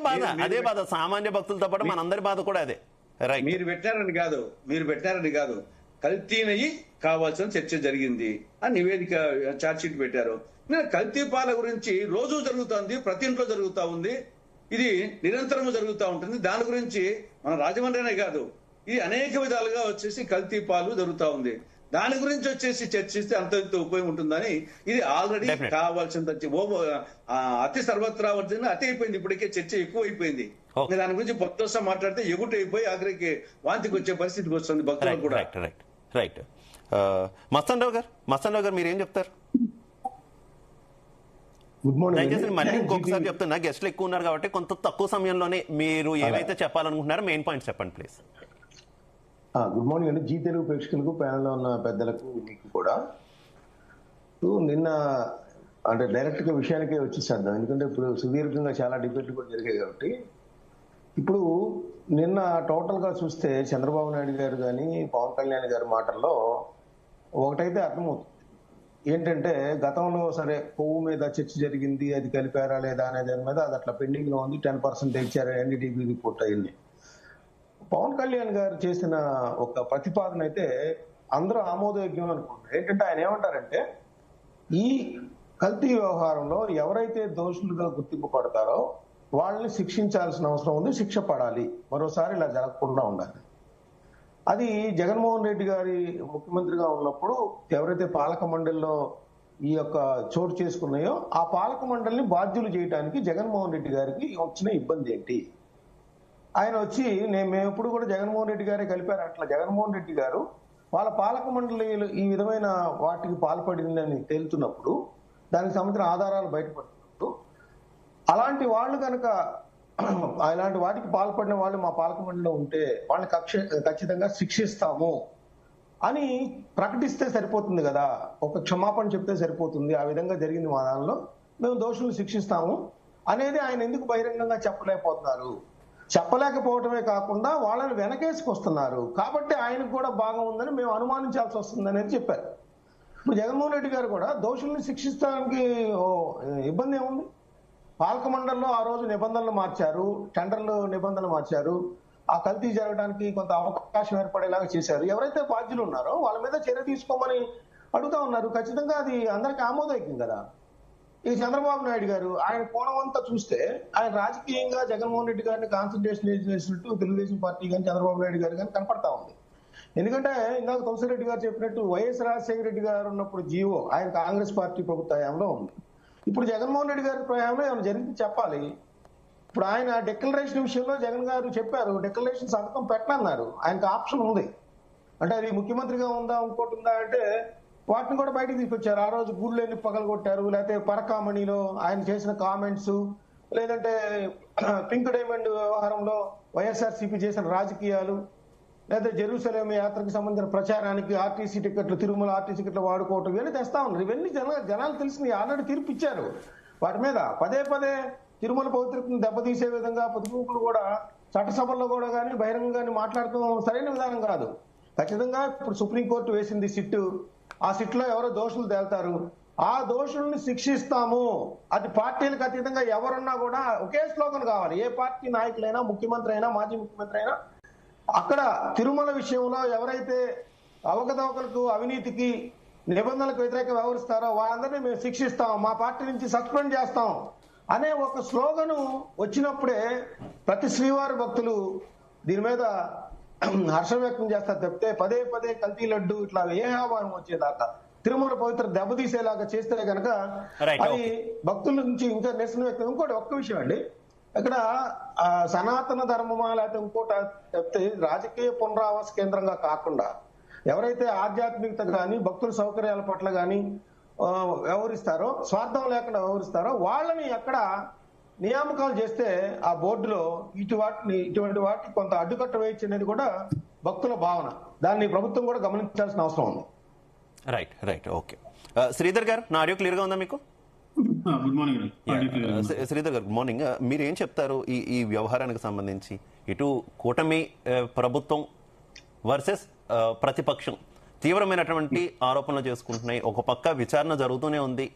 అదే బాధ సామాన్య భక్తులతో పాటు మనందరి బాధ కూడా అదే. రైట్, మీరు పెట్టారని కాదు కల్తీనయ్యి కావాల్సిన చర్చ జరిగింది ఆ నివేదిక ఛార్జ్ షీట్ పెట్టారు. కల్తీ పాల గురించి రోజు జరుగుతుంది, ప్రతి ఇంట్లో జరుగుతా ఉంది, ఇది నిరంతరము జరుగుతూ ఉంటుంది. దాని గురించి మన రాజమండ్రినే కాదు, ఇది అనేక విధాలుగా వచ్చేసి కల్తీ పాలు జరుగుతూ ఉంది. దాని గురించి వచ్చేసి చర్చిస్తే అంత ఉపయోగం ఉంటుందని, ఇది ఆల్రెడీ కావాల్సిన అతి సర్వత్రా వచ్చింది, అతి అయిపోయింది. ఇప్పటికే చర్చ ఎక్కువ అయిపోయింది. దాని గురించి పొద్దుసా మాట్లాడితే ఎగుట అయిపోయి ఆఖరికి వాంతికి వచ్చే పరిస్థితికి వస్తుంది భక్తులకు కూడా. రైట్. మస్తాన్ రావు గారు మీరేం చెప్తారు? Good morning. దయచేసి మళ్ళీ ఇంకొకసారి చెప్తున్నా, గెస్ట్లు ఎక్కువ ఉన్నారు కాబట్టి కొంత తక్కువ సమయంలోనే మీరు ఏవైతే చెప్పాలనుకుంటున్నారో మెయిన్ పాయింట్స్ చెప్పండి ప్లీజ్. గుడ్ మార్నింగ్ అండి, జీ తెలుగు ప్రేక్షకులకు, ప్యానెల్లో ఉన్న పెద్దలకు, మీకు కూడా. నిన్న అంటే డైరెక్ట్ గా విషయానికే వచ్చేసేద్దాం, ఎందుకంటే ఇప్పుడు సుదీర్ఘంగా చాలా డిబేట్లు కూడా జరిగాయి కాబట్టి. ఇప్పుడు నిన్న టోటల్ గా చూస్తే చంద్రబాబు నాయుడు గారు కానీ పవన్ కళ్యాణ్ గారి మాటల్లో ఒకటైతే అర్థమవుతుంది. ఏంటంటే గతంలో సరే కొవ్వు మీద చర్చ జరిగింది, అది కలిపారా లేదా అనే దాని మీద అది అట్లా పెండింగ్ లో ఉంది. 10% ఇచ్చారు ఎన్డీటీవీ రిపోర్ట్ అయింది. పవన్ కళ్యాణ్ గారు చేసిన ఒక ప్రతిపాదన అయితే అందరూ ఆమోదయోగ్యం అనుకుంటారు. ఏంటంటే ఆయన ఏమంటారంటే, ఈ కల్తీ వ్యవహారంలో ఎవరైతే దోషులుగా గుర్తింపు పడతారో వాళ్ళని శిక్షించాల్సిన అవసరం ఉంది, శిక్ష పడాలి, మరోసారి ఇలా జరగకుండా ఉండాలి. అది జగన్మోహన్ రెడ్డి గారి ముఖ్యమంత్రిగా ఉన్నప్పుడు ఎవరైతే పాలక మండలిలో ఈ యొక్క చోటు చేసుకున్నాయో ఆ పాలక మండలిని బాధ్యులు చేయడానికి జగన్మోహన్ రెడ్డి గారికి వచ్చిన ఇబ్బంది ఏంటి? ఆయన వచ్చి మేము ఎప్పుడు కూడా జగన్మోహన్ రెడ్డి గారే కలిపారు. అట్లా జగన్మోహన్ రెడ్డి గారు వాళ్ళ పాలక మండలిలు ఈ విధమైన వాటికి పాల్పడిందని తేలుతున్నప్పుడు, దానికి సంబంధించిన ఆధారాలు బయటపడుతున్నప్పుడు, అలాంటి వాళ్ళు కనుక అలాంటి వాటికి పాల్పడిన వాళ్ళు మా పాలక మండలిలో ఉంటే వాళ్ళని ఖచ్చితంగా శిక్షిస్తాము అని ప్రకటిస్తే సరిపోతుంది కదా, ఒక క్షమాపణ చెప్తే సరిపోతుంది. ఆ విధంగా జరిగింది మా దానిలో, మేము దోషులను శిక్షిస్తాము అనేది ఆయన ఎందుకు బహిరంగంగా చెప్పలేకపోతున్నారు? చెప్పలేకపోవటమే కాకుండా వాళ్ళని వెనకేసుకొస్తున్నారు. కాబట్టి ఆయనకు కూడా భాగం ఉందని మేము అనుమానించాల్సి వస్తుంది అనేది చెప్పారు. ఇప్పుడు జగన్మోహన్ రెడ్డి గారు కూడా దోషుల్ని శిక్షించడానికి ఇబ్బంది ఏముంది? పాలక మండలిలో ఆ రోజు నిబంధనలు మార్చారు, టెండర్లు నిబంధనలు మార్చారు, ఆ కల్తీ జరగడానికి కొంత అవకాశం ఏర్పడేలాగా చేశారు. ఎవరైతే బాధ్యులు ఉన్నారో వాళ్ళ మీద చర్య తీసుకోమని అడుగుతా ఉన్నారు. ఖచ్చితంగా అది అందరికీ ఆమోదయోగ్యం కదా. ఈ చంద్రబాబు నాయుడు గారు ఆయన కోణం అంతా చూస్తే ఆయన రాజకీయంగా జగన్మోహన్ రెడ్డి గారిని కాన్సన్ట్రేషన్ చేసినట్టు తెలుగుదేశం పార్టీ కానీ చంద్రబాబు నాయుడు గారు కానీ కనపడతా ఉంది. ఎందుకంటే ఇందాక తులసిరెడ్డి గారు చెప్పినట్టు వైఎస్ రాజశేఖర రెడ్డి గారు ఉన్నప్పుడు జీవో ఆయన కాంగ్రెస్ పార్టీ ప్రభుత్వ హయాంలో ఉంది. ఇప్పుడు జగన్మోహన్ రెడ్డి గారి ప్రయాణంలో ఏమైనా జరిగింది చెప్పాలి. ఇప్పుడు ఆయన డిక్లరేషన్ విషయంలో జగన్ గారు చెప్పారు, డిక్లరేషన్ సంతకం పెట్టనన్నారు. ఆయనకు ఆప్షన్ ఉంది. అంటే అది ముఖ్యమంత్రిగా ఉందా ఇంకోటి ఉందా అంటే వాటిని కూడా బయటకు తీసుకొచ్చారు. ఆ రోజు గుళ్ళెన్ని పగలగొట్టారు, లేకపోతే పరకామణిలో ఆయన చేసిన కామెంట్స్, లేదంటే పింక్ డైమండ్ వ్యవహారంలో వైఎస్ఆర్సీపీ చేసిన రాజకీయాలు, లేదా జెరూసలేం యాత్రకు సంబంధించిన ప్రచారానికి ఆర్టీసీ టికెట్లు, తిరుమల ఆర్టీసీ టికెట్లు వాడుకోవటం, ఇవన్నీ తెస్తా ఉన్నారు. ఇవన్నీ జనాలు తెలిసినవి, ఆల్రెడీ తీర్పు ఇచ్చారు. వాటి మీద పదే పదే తిరుమల పవిత్రతను దెబ్బతీసే విధంగా పొదుపులు కూడా చట్టసభల్లో కూడా కానీ బహిరంగంగా మాట్లాడటం సరైన విధానం కాదు. ఖచ్చితంగా ఇప్పుడు సుప్రీంకోర్టు వేసింది సిట్టు, ఆ సిట్లో ఎవరో దోషులు తేల్తారు, ఆ దోషుల్ని శిక్షిస్తాము. అది పార్టీలకు అతీతంగా ఎవరున్నా కూడా ఒకే స్లోగన్ కావాలి. ఏ పార్టీ నాయకులైనా, ముఖ్యమంత్రి అయినా, మాజీ ముఖ్యమంత్రి అయినా, అక్కడ తిరుమల విషయంలో ఎవరైతే అవకతవకలకు, అవినీతికి, నిబంధనలకు వ్యతిరేకంగా వ్యవహరిస్తారో వాళ్ళందరినీ మేము శిక్షిస్తాం, మా పార్టీ నుంచి సస్పెండ్ చేస్తాం అనే ఒక స్లోగను వచ్చినప్పుడే ప్రతి శ్రీవారి భక్తులు దీని మీద హర్షం వ్యక్తం చేస్తారు తప్పితే పదే పదే కల్తీ లడ్డు ఇట్లా ఏ ఆహ్వానం వచ్చేదాకా తిరుమల పవిత్ర దెబ్బతీసేలాగా చేస్తే కనుక అది భక్తుల నుంచి ఇంకా నిరసన వ్యక్తం. ఇంకోటి ఒక్క విషయం అండి, ఇక్కడ సనాతన ధర్మమా లేకపోతే ఇంకోటి చెప్తే రాజకీయ పునరావాస కేంద్రంగా కాకుండా ఎవరైతే ఆధ్యాత్మికత కానీ భక్తుల సౌకర్యాల పట్ల కానీ వ్యవహరిస్తారో, స్వార్థం లేకుండా వ్యవహరిస్తారో వాళ్ళని అక్కడ నియామకాలు చేస్తే ఆ బోర్డులో ఇటువంటి వాటికి కొంత అడ్డుకట్ట వేయచ్చు అనేది కూడా భక్తుల భావన. దాన్ని ప్రభుత్వం కూడా గమనించాల్సిన అవసరం ఉంది. Right okay. శ్రీధర్ గారు, నా ఆడియో క్లియర్ గా ఉందా మీకు? Good morning. శ్రీధర్ గారు, గుడ్ మార్నింగ్. మీరు ఏం చెప్తారు ఈ వ్యవహారానికి సంబంధించి? ఇటు కూటమి ప్రభుత్వం వర్సెస్ ప్రతిపక్షం తీవ్రమైనటువంటి ఆరోపణలు చేసుకుంటున్నాయి. ఒక పక్క విచారణ జరుగుతూనే ఉంది,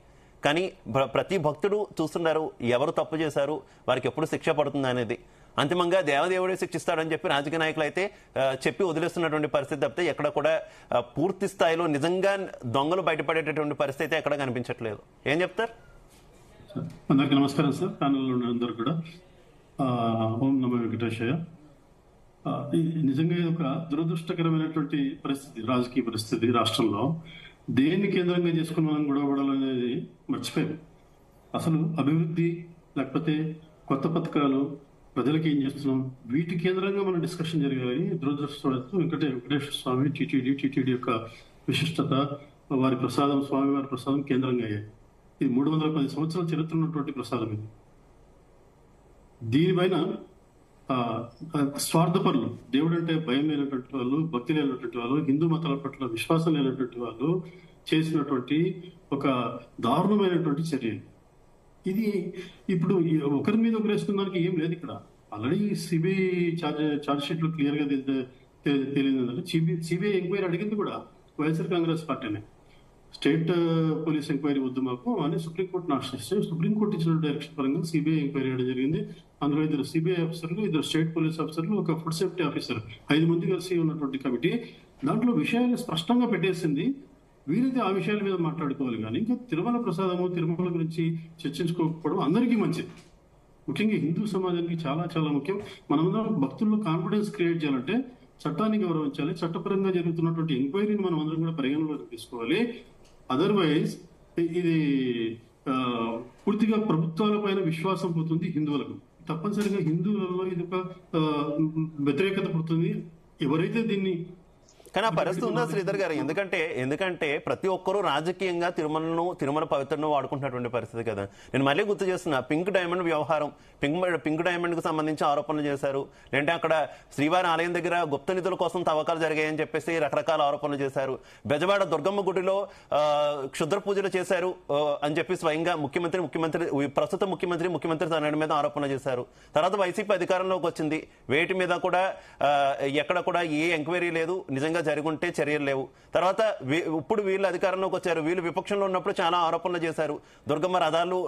కానీ ప్రతి భక్తుడు చూస్తున్నారు ఎవరు తప్పు చేశారు, వారికి ఎప్పుడు శిక్ష పడుతుంది అనేది. అంతిమంగా దేవదేవుడే శిక్షిస్తాడని చెప్పి రాజకీయ నాయకులు అయితే చెప్పి వదిలేస్తున్నటువంటి పరిస్థితి తప్పితే ఎక్కడ కూడా పూర్తి స్థాయిలో నిజంగా దొంగలు బయటపడేటటువంటి పరిస్థితి అయితే ఎక్కడ కనిపించట్లేదు. ఏం చెప్తారు? అందరికీ నమస్కారం సార్, ప్యానెల్లో ఉన్న అందరు కూడా. ఓం నమో వెంకటేశయ్య. నిజంగా ఇది ఒక దురదృష్టకరమైనటువంటి పరిస్థితి, రాజకీయ పరిస్థితి రాష్ట్రంలో. దేన్ని కేంద్రంగా చేసుకుని మనం గొడవపడాలి అనేది మర్చిపోయాం. అసలు అభివృద్ధి లేకపోతే కొత్త పథకాలు ప్రజలకు ఏం చేస్తున్నాం, వీటి కేంద్రంగా మనం డిస్కషన్ జరగాలి. దురదృష్టవశాత్తు వెంకటేశ్వర స్వామి టీటీడీ యొక్క విశిష్టత, వారి ప్రసాదం, స్వామివారి ప్రసాదం కేంద్రంగా అయ్యాయి. ఇది 310 సంవత్సరాల చరిత్ర ఉన్నటువంటి ప్రసాదం. ఇది దీనిపైన స్వార్థపరులు, దేవుడు అంటే భయం లేనటువంటి వాళ్ళు, భక్తి లేనటువంటి వాళ్ళు, హిందూ మతాల పట్ల విశ్వాసం లేనటువంటి వాళ్ళు చేసినటువంటి ఒక దారుణమైనటువంటి చర్య. ఇది ఇప్పుడు ఒకరి మీద ఒకరు వేసుకున్న దానికి ఏం లేదు. ఇక్కడ ఆల్రెడీ సిబిఐ ఛార్జ్ షీట్ లో క్లియర్ గా తెలియదు. సిబిఐ ఎంక్వైరీ అడిగింది కూడా వైఎస్ఆర్ కాంగ్రెస్ పార్టీనే. స్టేట్ పోలీస్ ఎంక్వైరీ వద్దు మాకు అని సుప్రీంకోర్టును ఆశ్రయిస్తే సుప్రీంకోర్టు ఇచ్చిన డైరెక్షన్ పరంగా సిబిఐ ఎంక్వైరీ చేయడం జరిగింది. అందులో 2 సిబిఐ ఆఫీసర్లు, 2 స్టేట్ పోలీస్ ఆఫీసర్లు, ఒక ఫుడ్ సేఫ్టీ ఆఫీసర్, 5 మంది కలిసి ఉన్నటువంటి కమిటీ దాంట్లో విషయాలు స్పష్టంగా పెట్టేసింది. వీరైతే ఆ విషయాల మీద మాట్లాడుకోవాలి కానీ ఇంకా తిరుమల ప్రసాదము, తిరుమల గురించి చర్చించుకోకపోవడం అందరికీ మంచిది. ముఖ్యంగా హిందూ సమాజానికి చాలా చాలా ముఖ్యం. మనమందరం భక్తుల్లో కాన్ఫిడెన్స్ క్రియేట్ చేయాలంటే చట్టాన్ని గౌరవించాలి. చట్టపరంగా జరుగుతున్నటువంటి ఎంక్వైరీని మనం అందరం కూడా పరిగణలోకి తీసుకోవాలి. అదర్వైజ్ ఇది పూర్తిగా ప్రభుత్వాల పైన విశ్వాసం పోతుంది హిందువులకు. తప్పనిసరిగా హిందువులలో ఇది ఒక వ్యతిరేకత పుడుతుంది. ఎవరైతే దీన్ని కానీ ఆ పరిస్థితి ఉందా శ్రీధర్ గారు? ఎందుకంటే ప్రతి ఒక్కరూ రాజకీయంగా తిరుమల పవిత్రను వాడుకుంటున్నటువంటి పరిస్థితి కదా. నేను మళ్ళీ గుర్తు చేస్తున్నా, పింక్ డైమండ్ వ్యవహారం, పింక్ డైమండ్ కు సంబంధించి ఆరోపణలు చేశారు. లేదంటే అక్కడ శ్రీవారి ఆలయం దగ్గర గుప్త నిధుల కోసం తవ్వకాలు జరిగాయని చెప్పేసి రకరకాల ఆరోపణలు చేశారు. బెజవాడ దుర్గమ్మ గుడిలో క్షుద్ర పూజలు చేశారు అని చెప్పి స్వయంగా ప్రస్తుత ముఖ్యమంత్రి తన మీద ఆరోపణ చేశారు. తర్వాత వైసీపీ అధికారంలోకి వచ్చింది. వేటి మీద కూడా ఎక్కడ కూడా ఏ ఎంక్వైరీ లేదు, నిజంగా జరుగుంటే చర్యలు లేవు. తర్వాత ఇప్పుడు వీళ్ళు అధికారంలోకి వచ్చారు. వీళ్ళు విపక్షంలో ఉన్నప్పుడు చాలా ఆరోపణలు చేశారు. దుర్గమ్మ రథాలు,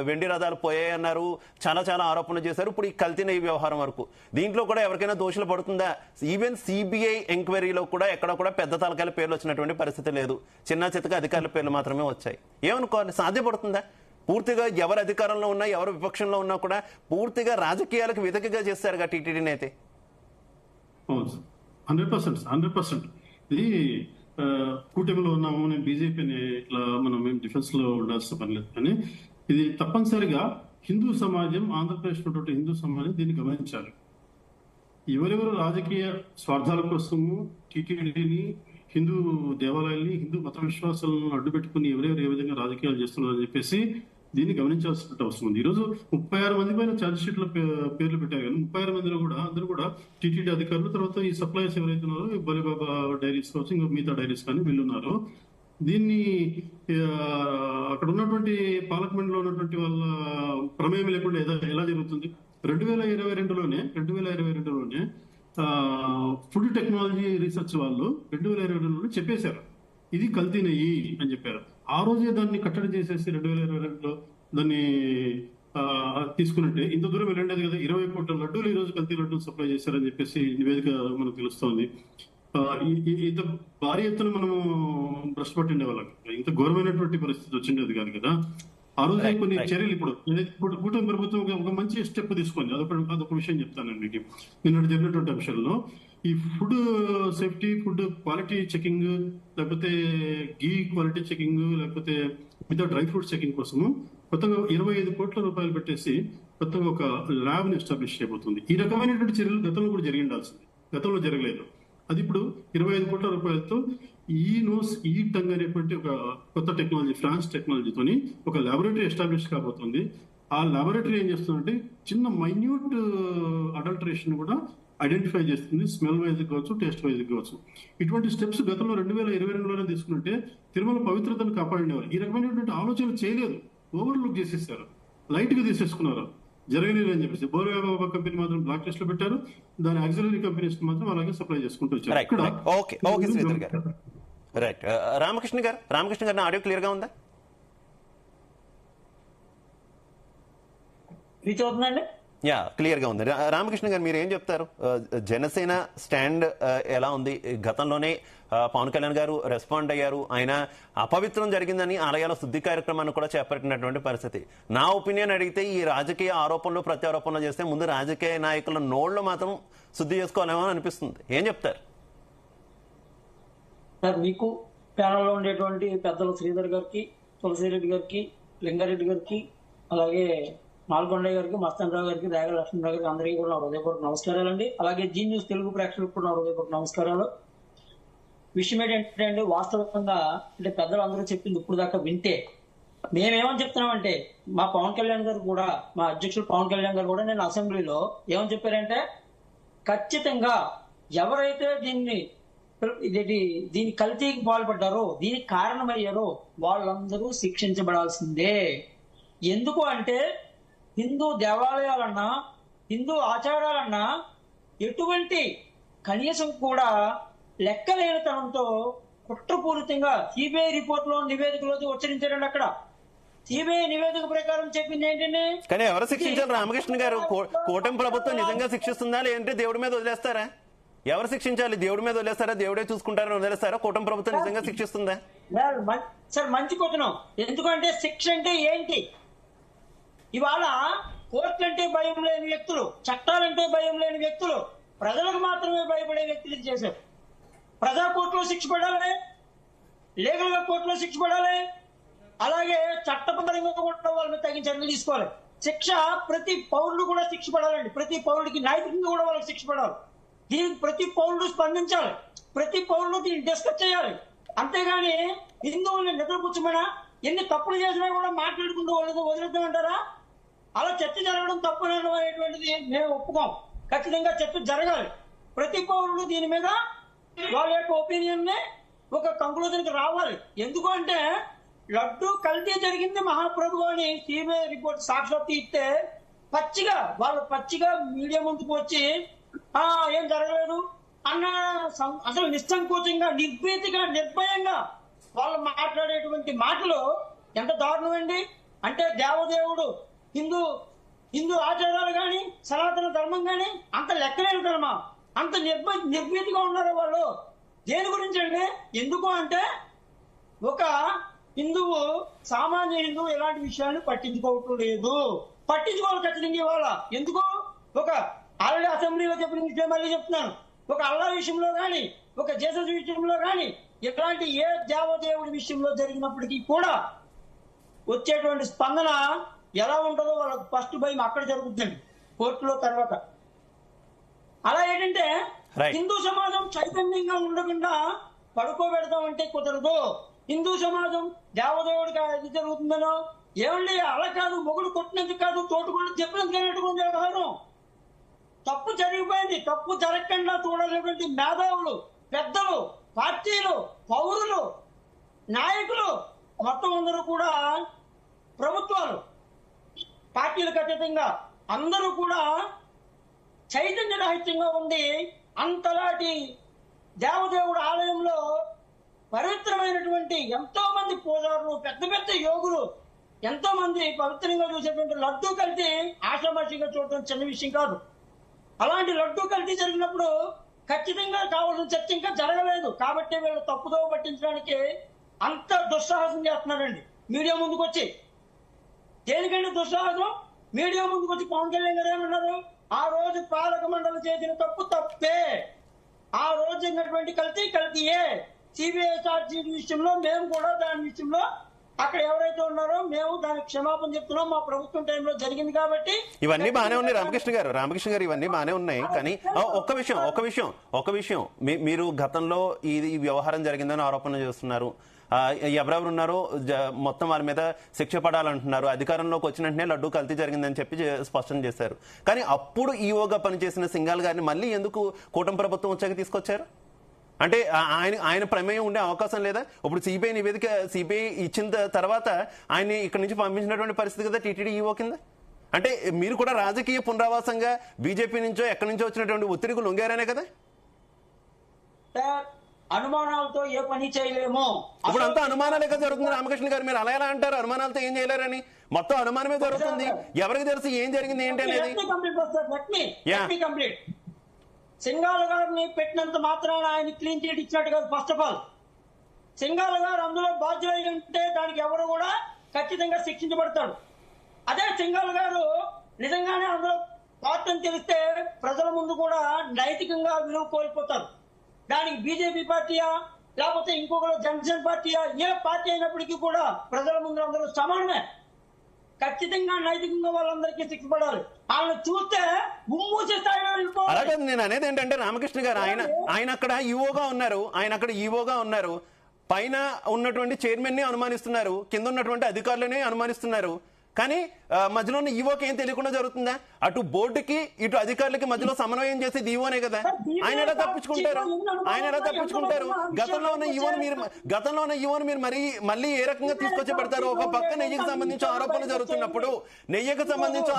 వెండి రథాలు పోయాయన్నారు, చాలా చాలా ఆరోపణలు చేశారు. ఇప్పుడు ఈ కల్తీ నెయ్యి వ్యవహారం వరకు దీంట్లో కూడా ఎవరికైనా దోషులు పడుతుందా? ఈవెన్ సిబిఐ ఎంక్వైరీలో కూడా ఎక్కడ కూడా పెద్ద తలకాయల పేర్లు వచ్చినటువంటి పరిస్థితి లేదు. చిన్న చితక అధికారుల పేర్లు మాత్రమే వచ్చాయి. ఏమనుకోవాలి? సాధ్యపడుతుందా? పూర్తిగా ఎవరు అధికారంలో ఉన్నా ఎవరు విపక్షంలో ఉన్నా కూడా పూర్తిగా రాజకీయాలకు వెతకగా చేశారుగా టీటీడీని అయితే. 100%. ఇది కూటమిలో ఉన్నాము, నేను బీజేపీని ఇట్లా మనం డిఫెన్స్ లో ఉండాల్సిన పని లేదు. కానీ ఇది తప్పనిసరిగా హిందూ సమాజం, ఆంధ్రప్రదేశ్ ఉన్నటువంటి హిందూ సమాజం దీన్ని గమనించాలి. ఎవరెవరు రాజకీయ స్వార్థాల కోసము టీటీడీని, హిందూ దేవాలయాల్ని, హిందూ మత విశ్వాసాలను అడ్డుపెట్టుకుని ఎవరెవరు ఏ విధంగా రాజకీయాలు చేస్తున్నారని చెప్పేసి దీన్ని గమనించాల్సిన అవసరం ఉంది. ఈరోజు 36 మంది పైన ఛార్జ్ షీట్ లో పేర్లు పెట్టారు. కానీ 36 మందిలో కూడా అందరూ కూడా టీటీడీ అధికారులు, తర్వాత ఈ సప్లైర్స్ ఎవరైతే ఉన్నారో బలిబాబా డైరీస్ కావచ్చు, ఇంకా మిగతా డైరీస్ కానీ వీళ్ళు ఉన్నారు. దీన్ని అక్కడ ఉన్నటువంటి పార్లమెంట్ లో ఉన్నటువంటి వాళ్ళ ప్రమేయం లేకుండా ఎలా జరుగుతుంది? 2022లోనే ఫుడ్ టెక్నాలజీ రీసెర్చ్ వాళ్ళు 2022లో చెప్పేశారు ఇది కల్తీ నెయ్యి అని చెప్పారు. ఆ రోజే దాన్ని కట్టడి చేసేసి 2022లో దాన్ని తీసుకున్నట్టే ఇంత దూరం వెళ్ళండేది కదా. 20 కోట్ల లడ్డూలు ఈ రోజు కల్తీ లడ్డూలు సప్లై చేశారని చెప్పేసి నివేదిక మనకు తెలుస్తోంది. ఇంత భారీ ఎత్తున మనము భ్రష్టపట్టిండే వాళ్ళకి ఇంత ఘోరమైనటువంటి పరిస్థితి వచ్చిండేది కాదు కదా. ఆ రోజు కొన్ని చర్యలు ఇప్పుడు కూటమి ప్రభుత్వం ఒక మంచి స్టెప్ తీసుకుంది. అదొక విషయం చెప్తాను మీకు. నిన్నటి జరిగినటువంటి అంశాల్లో ఈ food safety, food quality checking, లేకపోతే గీ క్వాలిటీ చెకింగ్, లేకపోతే మిగతా డ్రై ఫ్రూట్స్ చెకింగ్ కోసము కొత్తగా 25 కోట్ల రూపాయలు పెట్టేసి కొత్తగా ఒక ల్యాబ్ ని ఎస్టాబ్లిష్ చేయబోతుంది. ఈ రకమైనటువంటి చర్యలు గతంలో కూడా జరిగి ఉండాల్సింది, గతంలో జరగలేదు. అది ఇప్పుడు 25 కోట్ల రూపాయలతో ఈ టంగ్ అనేటువంటి ఒక కొత్త టెక్నాలజీ, ఫ్రాన్స్ టెక్నాలజీతోని ఒక ల్యాబొరేటరీ ఎస్టాబ్లిష్ కాబోతుంది. ఆ ల్యాబొరేటరీ ఏం చేస్తుందంటే చిన్న మైన్యూట్ అడల్టరేషన్ కూడా ఐడెంటిఫై చేస్తుంది, స్మెల్ వైజ్ కావచ్చు, టేస్ట్ వైజ్ కావచ్చు. ఇటువంటి స్టెప్స్ గతంలో 2022లోనే తీసుకుంటే తిరుమల పవిత్రతను కాపాడేవారు. ఈ రకమైనటువంటి ఆలోచనలు చేయలేదు, ఓవర్లుక్ చేసేసారు, లైట్ గా తీసేసుకున్నారు. జరగలేదు అని చెప్పేసి బోర్బాబా కంపెనీ మాత్రం బ్లాక్ లిస్ట్ లో పెట్టారు, దాని ఆక్సిలరీ కంపెనీస్ మాత్రం అలాగే సప్లై చేసుకుంటూ వచ్చారు. రైట్. రామకృష్ణ గారు ఆడియో క్లియర్ గా ఉందా? యా, క్లియర్ గా ఉంది. రామకృష్ణ గారు మీరు ఏం చెప్తారు? జనసేన స్టాండ్ ఎలా ఉంది? గతంలోనే పవన్ కళ్యాణ్ గారు రెస్పాండ్ అయ్యారు. ఆయన అపవిత్రం జరిగిందని ఆలయాల శుద్ధి కార్యక్రమాన్ని కూడా చేపట్టినటువంటి పరిస్థితి. నా ఒపీనియన్ అడిగితే ఈ రాజకీయ ఆరోపణలు ప్రత్యారోపణలు చేస్తే ముందు రాజకీయ నాయకుల నోళ్లు మాత్రం శుద్ధి చేసుకోవాలేమో అనిపిస్తుంది. ఏం చెప్తారు సార్? మీకు ప్యానల్లో ఉండేటువంటి పెద్దలు శ్రీధర్ గారికి, తులసిరెడ్డి గారికి, లింగారెడ్డి గారికి, అలాగే మాల్కొండ గారికి, మస్తానరావు గారికి, దాగల లక్ష్మణరావు గారికి అందరికీ కూడా నా హృదయపూర్వక నమస్కారాలండి. అలాగే జీ న్యూస్ తెలుగు ప్రేక్షకులకు కూడా నా హృదయపూర్వక నమస్కారాలు. విషయం ఏంటంటే వాస్తవంగా అంటే పెద్దలు అందరూ చెప్పింది ఇప్పుడు దాకా వింటే మేమేమని చెప్తున్నామంటే మా పవన్ కళ్యాణ్ గారు కూడా, మా అధ్యక్షుడు పవన్ కళ్యాణ్ గారు కూడా నేను అసెంబ్లీలో ఏమని చెప్పారంటే ఖచ్చితంగా ఎవరైతే దీని కల్తీకి పాల్పడ్డారో, దీనికి కారణమయ్యారో వాళ్ళందరూ శిక్షించబడాల్సిందే. ఎందుకు అంటే హిందూ దేవాలయాలన్నా హిందూ ఆచారాలన్నా ఎటువంటి కనీసం కూడా లెక్కలేనితనంతో కుట్రపూరితంగా సిబిఐ రిపోర్ట్ లో నివేదికలో ఉచ్చరించారండి. అక్కడ సిబిఐ నివేదిక ప్రకారం చెప్పింది ఏంటంటే, కానీ ఎవరు శిక్షించారు రామకృష్ణ గారు? కూటమి ప్రభుత్వం నిజంగా శిక్షిస్తుందా లేదంటే దేవుడి మీద వదిలేస్తారా? ఎవరు శిక్షించాలి? దేవుడి మీద వదిలేస్తారా? దేవుడే చూసుకుంటారని వదిలేస్తారా? కూటమి ప్రభుత్వం నిజంగా శిక్షిస్తుందా? సార్ మంచి క్వశ్చన్. ఎందుకంటే శిక్ష అంటే ఏంటి? ఇవాళ కోర్టు అంటే భయం లేని వ్యక్తులు, చట్టాలంటే భయం లేని వ్యక్తులు, ప్రజలకు మాత్రమే భయపడే వ్యక్తులు ఇది చేశారు. ప్రజా కోర్టులో శిక్ష పడాలి, లీగల్ గా కోర్టులో శిక్ష పడాలి, అలాగే చట్టపరంగా కూడా వాళ్ళ మీద తగిన చర్యలు తీసుకోవాలి. శిక్ష ప్రతి పౌరుడు కూడా శిక్ష పడాలండి. ప్రతి పౌరుడికి నైతికంగా కూడా వాళ్ళకి శిక్ష పడాలి. దీనికి ప్రతి పౌరుడు స్పందించాలి, ప్రతి పౌరుడు దీన్ని డిస్కస్ చేయాలి. అంతేగాని హిందువుల్ని నిద్రపుచ్చమనా, ఎన్ని తప్పులు చేసినా కూడా మాట్లాడుకుంటూ వాళ్ళతో వదిలేద్దామంటారా? అలా చర్చ జరగడం తప్పనేటువంటిది మేము ఒప్పుకోం. ఖచ్చితంగా చర్చ జరగాలి. ప్రతి పౌరుడు దీని మీద వాళ్ళ యొక్క ఒపీనియన్ ని ఒక కంక్లూజన్ కి రావాలి. ఎందుకు అంటే లడ్డు కల్తీ జరిగింది మహాప్రభు అని సిబిఐ రిపోర్ట్ సాక్షాత్తు ఇస్తే పచ్చిగా మీడియా ముందుకు వచ్చి ఏం జరగలేదు అన్న అసలు నిస్సంకోచంగా, నిర్భీతిగా, నిర్భయంగా వాళ్ళు మాట్లాడేటువంటి మాటలు ఎంత దారుణం అండి. అంటే దేవదేవుడు, హిందూ ఆచారాలు గాని, సనాతన ధర్మం గాని అంత లెక్కలేని ధర్మం, అంత నిర్భీతిగా ఉన్నారు వాళ్ళు. దేని గురించి అండి? ఎందుకు అంటే ఒక హిందువు, సామాన్య హిందువు ఇలాంటి విషయాన్ని పట్టించుకోవటం లేదు. పట్టించుకోవాలి ఖచ్చితంగా. ఇవాళ ఎందుకు ఒక ఆల్రెడీ అసెంబ్లీలో చెప్పిన విషయం మళ్ళీ చెప్తున్నాను. ఒక అల్లా విషయంలో గాని, ఒక జీసస్ విషయంలో గాని, ఇట్లాంటి ఏ దేవదేవుడి విషయంలో జరిగినప్పటికీ కూడా వచ్చేటువంటి స్పందన ఎలా ఉంటుందో వాళ్ళకి ఫస్ట్ భయం అక్కడ జరుగుతుంది, కోర్టులో తర్వాత. అలా ఏంటంటే హిందూ సమాజం చైతన్యంగా ఉండకుండా పడుకోబెడతామంటే కుదరదు. హిందూ సమాజం దేవదేవుడికి ఇది జరుగుతుందనో ఏమండి, అలా కాదు, మొగుడు కొట్టినందుకు కాదు, తోటకుండా చెప్పినందుకు వ్యవహారం. తప్పు జరిగిపోయింది. తప్పు జరగకుండా చూడాల్సినటువంటి మేధావులు, పెద్దలు, పార్టీలు, పౌరులు, నాయకులు మొత్తం అందరూ కూడా, ప్రభుత్వాలు, పార్టీలకు అతీతంగా అందరూ కూడా చైతన్య రహితంగా ఉండి అంతలాంటి దేవదేవుడు ఆలయంలో పవిత్రమైనటువంటి ఎంతో మంది పూజారులు, పెద్ద పెద్ద యోగులు, ఎంతో మంది పవిత్రంగా చూసేటువంటి లడ్డూ కల్తీ ఆషామాషిగా చూడటం చిన్న విషయం కాదు. అలాంటి లడ్డూ కల్తీ జరిగినప్పుడు ఖచ్చితంగా కావాల్సిన చర్చ ఇంకా జరగలేదు కాబట్టి వీళ్ళు తప్పుదోవ పట్టించడానికి అంత దుస్సాహసం చేస్తున్నారండి మీడియా ముందుకు వచ్చి. దేనికంటే దుస్సాహసం? మీడియా ముందుకు వచ్చి పవన్ కళ్యాణ్ గారు ఏమన్నారు? ఆ రోజు పాలక మండలి చేసిన తప్పు తప్పే, ఆ రోజు జరిగినటువంటి కల్తీయే. సిబిఐ ఛార్జీ విషయంలో మేము కూడా దాని విషయంలో అక్కడ ఎవరైతే ఉన్నారో మేము దానికి క్షమాపణ చెప్తున్నాం, మా ప్రభుత్వం టైంలో జరిగింది కాబట్టి. ఇవన్నీ బానే ఉన్నాయి రామకృష్ణ గారు, ఇవన్నీ బానే ఉన్నాయి. కానీ ఒక్క విషయం మీరు గతంలో ఈ వ్యవహారం జరిగిందని ఆరోపణ చేస్తున్నారు. ఎవరెవరు ఉన్నారో మొత్తం వారి మీద శిక్ష పడాలంటున్నారు. అధికారంలోకి వచ్చిన వెంటనే లడ్డూ కల్తీ జరిగిందని చెప్పి స్పష్టం చేశారు. కానీ అప్పుడు ఈఓగా పనిచేసిన సింఘాల్ గారిని మళ్ళీ ఎందుకు కూటమి ప్రభుత్వం వచ్చాక తీసుకొచ్చారు? అంటే ఆయన ప్రమేయం ఉండే అవకాశం లేదా? ఇప్పుడు సిబిఐ ఇచ్చిన తర్వాత ఆయన్ని ఇక్కడి నుంచి పంపించినటువంటి పరిస్థితి కదా టీటీడీ ఈఓ కింద. అంటే మీరు కూడా రాజకీయ పునరావాసంగా బీజేపీ నుంచో ఎక్కడి నుంచో వచ్చినటువంటి ఒత్తిడికి లొంగారనే కదా? అనుమానాలతో ఏ పని చేయలేము. ఇప్పుడు అంతా అనుమానాలే కదా జరుగుతుంది రామకృష్ణ గారు. మీరు అలా ఎలా అంటారు? అనుమానాలతో ఏం చేయలేరని? మొత్తం అనుమానమే జరుగుతుంది. ఎవరికి తెలుసు ఏం జరిగింది ఏంటి అనేది? సింఘాల్ గారిని పెట్టినంత మాత్రాన ఆయన క్లీన్ చిట్ ఇచ్చినట్టు కాదు. ఫస్ట్ ఆఫ్ ఆల్ సింఘాల్ గారు అందులో బాధ్యులై ఉంటే దానికి ఎవరు కూడా ఖచ్చితంగా శిక్షించబడతాడు. అదే సింఘాల్ గారు నిజంగానే అందులో పార్టీ అని తెలిస్తే ప్రజల ముందు కూడా నైతికంగా విలువ కోల్పోతారు. దానికి బీజేపీ పార్టీయా లేకపోతే ఇంకొకరు జనసేన పార్టీయా, ఏ పార్టీ అయినప్పటికీ కూడా ప్రజల ముందు అందరూ సమానమే. ఖచ్చితంగా నైతికంగా వాళ్ళందరికీ శిక్ష పడాలి. వాళ్ళని చూస్తే మూసే స్థాయిలో వెళ్ళిపోవాలి. అలాగే నేను అనేది ఏంటంటే రామకృష్ణ గారు ఆయన అక్కడ ఈవోగా ఉన్నారు. పైన ఉన్నటువంటి చైర్మన్ ని అనుమానిస్తున్నారు, కింద ఉన్నటువంటి అధికారులని అనుమానిస్తున్నారు. కానీ మధ్యలో ఈవోకి ఏం తెలియకుండా జరుగుతుందా? అటు బోర్డుకి ఇటు అధికారులకి మధ్యలో సమన్వయం చేసేది ఈవోనే కదా. ఆయన ఎలా తప్పించుకుంటారు? గతంలో ఉన్న ఈవోను మీరు మళ్ళీ ఏ రకంగా తీసుకొచ్చి పెడతారు? ఒక పక్క నెయ్యికి సంబంధించిన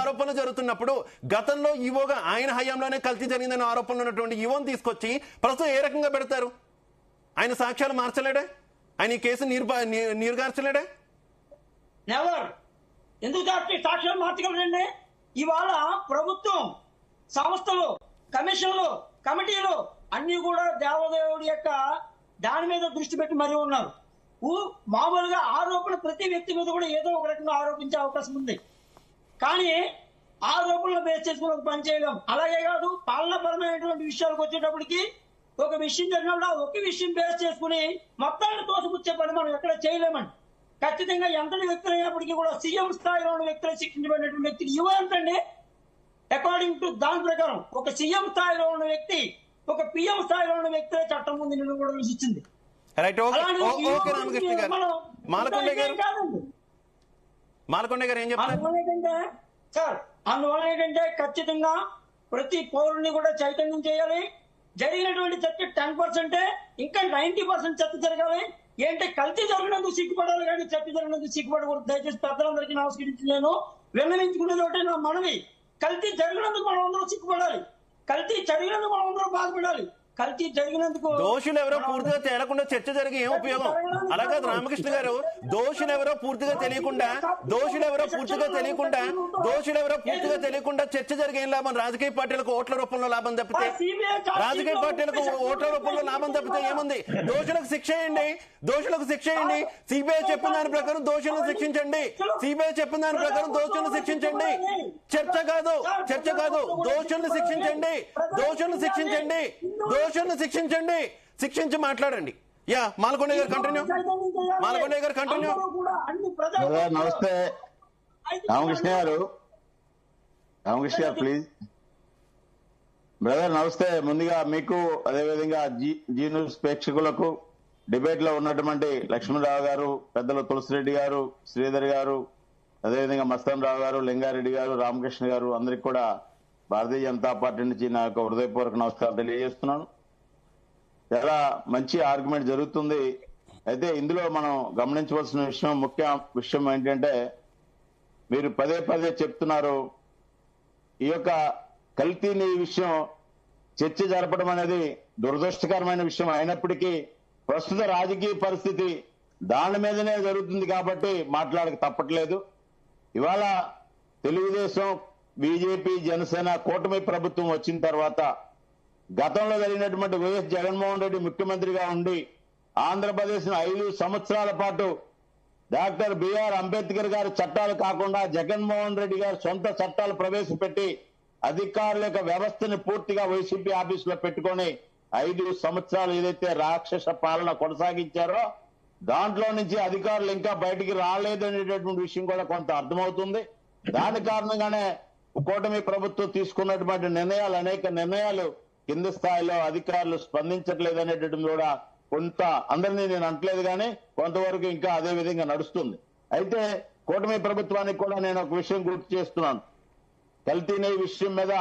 ఆరోపణలు జరుగుతున్నప్పుడు గతంలో ఈవోగా ఆయన హయాంలోనే కల్తీ జరిగిందనే ఆరోపణలు ఉన్నటువంటి ఈవోను తీసుకొచ్చి ప్రస్తుతం ఏ రకంగా పెడతారు? ఆయన సాక్ష్యాలు మార్చలేడే? ఆయన ఈ కేసు నీరుగార్చలేడే? నెవర్. ఎందుకు సాక్ష్యాలు మార్చగలరండి? ఇవాళ ప్రభుత్వం, సంస్థలు, కమిషన్లు, కమిటీలు అన్ని కూడా దేవదేవుడి యొక్క దాని మీద దృష్టి పెట్టి మరీ ఉన్నారు. మామూలుగా ఆరోపణ ప్రతి వ్యక్తి మీద కూడా ఏదో ఒక రకంగా ఆరోపించే అవకాశం ఉంది. కానీ ఆరోపణలు బేస్ చేసుకుని ఒక పని చేయడం అలాగే కాదు. పాలనాపరమైనటువంటి విషయాలకు వచ్చేటప్పటికి ఒక విషయం జరిగినప్పుడు ఒక విషయం బేస్ చేసుకుని మొత్తాన్ని తోసిపుచ్చే పని మనం ఎక్కడ చేయలేమండి. ఖచ్చితంగా ఎంతటి వ్యక్తులు అయినప్పటికీ కూడా సీఎం స్థాయిలో ఉన్న వ్యక్తులు శిక్షించబడినటువంటి వ్యక్తులు ఇవ్వండి. అకార్డింగ్ టు దాని ప్రకారం ఒక సీఎం స్థాయిలో ఉన్న వ్యక్తి, ఒక పిఎం స్థాయిలో ఉన్న వ్యక్తులే చట్టం ముందు నిన్ను కూడా విధించింది. మాలకొండ గారు ఏం చెప్తారు సార్? అందువల్ల ఏంటంటే ఖచ్చితంగా ప్రతి పౌరుని కూడా చైతన్యం చేయాలి. జరిగినటువంటి చర్చ 10%, ఇంకా 90% చర్చ జరగాలి. ఏంటంటే కల్తీ జరిగినందుకు సిగ్గుపడాలి కానీ చర్చ జరిగినందుకు సిగ్గుపడకూడదు. దయచేసి పెద్దలందరికీ నమస్కరించి నేను విన్నవించుకునేది ఒకటే నా మనవి. కల్తీ జరిగినందుకు మనం అందరూ సిగ్గుపడాలి. కల్తీ జరిగినందుకు మనం అందరూ బాధపడాలి. కల్తీ జరిగినందుకు దోషులు ఎవరో పూర్తిగా తేలకుండా చర్చ జరిగి ఏం ఉపయోగం? అలాగే రామకృష్ణ గారు, దోషులు ఎవరో పూర్తిగా తెలియకుండా చర్చ జరిగే ఏం లాభం? రాజకీయ పార్టీలకు ఓట్ల రూపంలో లాభం తప్పితే ఏముంది? దోషులకు శిక్ష చేయండి. సిబిఐ చెప్పిన దాని ప్రకారం దోషులను శిక్షించండి. చర్చ కాదు. దోషులను శిక్షించండి. శిక్షించి మాట్లాడండి. యా, మాలకొండ గారు కంటిన్యూ. నమస్తే రామకృష్ణ గారు ప్లీజ్. బ్రదర్ నమస్తే. ముందుగా మీకు, అదేవిధంగా జీ న్యూస్ ప్రేక్షకులకు, డిబేట్ లో ఉన్నటువంటి లక్ష్మణరావు గారు, పెద్దలు తులసిరెడ్డి గారు, శ్రీధర్ గారు, అదేవిధంగా మస్తాన్ రావు గారు, లింగారెడ్డి గారు, రామకృష్ణ గారు అందరికి కూడా భారతీయ జనతా పార్టీ నుంచి నా యొక్క హృదయపూర్వక నమస్కారం తెలియజేస్తున్నాను. చాలా మంచి ఆర్గ్యుమెంట్ జరుగుతుంది. అయితే ఇందులో మనం గమనించవలసిన ముఖ్య విషయం ఏంటంటే, మీరు పదే చెప్తున్నారు ఈ యొక్క కల్తీని విషయం చర్చ జరపడం అనేది దురదృష్టకరమైన విషయం అయినప్పటికీ ప్రస్తుత రాజకీయ పరిస్థితి దాని మీదనే జరుగుతుంది కాబట్టి మాట్లాడక తప్పట్లేదు. ఇవాళ తెలుగుదేశం, బీజేపీ, జనసేన కూటమి ప్రభుత్వం వచ్చిన తర్వాత గతంలో జరిగినటువంటి వైఎస్ జగన్మోహన్ రెడ్డి ముఖ్యమంత్రిగా ఉండి ఆంధ్రప్రదేశ్ 5 సంవత్సరాల పాటు డాక్టర్ బిఆర్ అంబేద్కర్ గారి చట్టాలు కాకుండా జగన్మోహన్ రెడ్డి గారు సొంత చట్టాలు ప్రవేశపెట్టి అధికారుల యొక్క వ్యవస్థని పూర్తిగా వైసీపీ ఆఫీసులో పెట్టుకొని 5 సంవత్సరాలు ఏదైతే రాక్షస పాలన కొనసాగించారో దాంట్లో నుంచి అధికారులు ఇంకా బయటికి రాలేదనేటటువంటి విషయం కూడా కొంత అర్థమవుతుంది. దాని కారణంగానే కూటమి ప్రభుత్వం తీసుకున్నటువంటి నిర్ణయాలు, అనేక నిర్ణయాలు కింది స్థాయిలో అధికారులు స్పందించట్లేదు అనేటటువంటి కూడా కొంత, అందరినీ నేను అంటలేదు కానీ కొంతవరకు ఇంకా అదే విధంగా నడుస్తుంది. అయితే కూటమి ప్రభుత్వానికి కూడా నేను ఒక విషయం గుర్తు చేస్తున్నాను. కల్తీనే విషయం మీద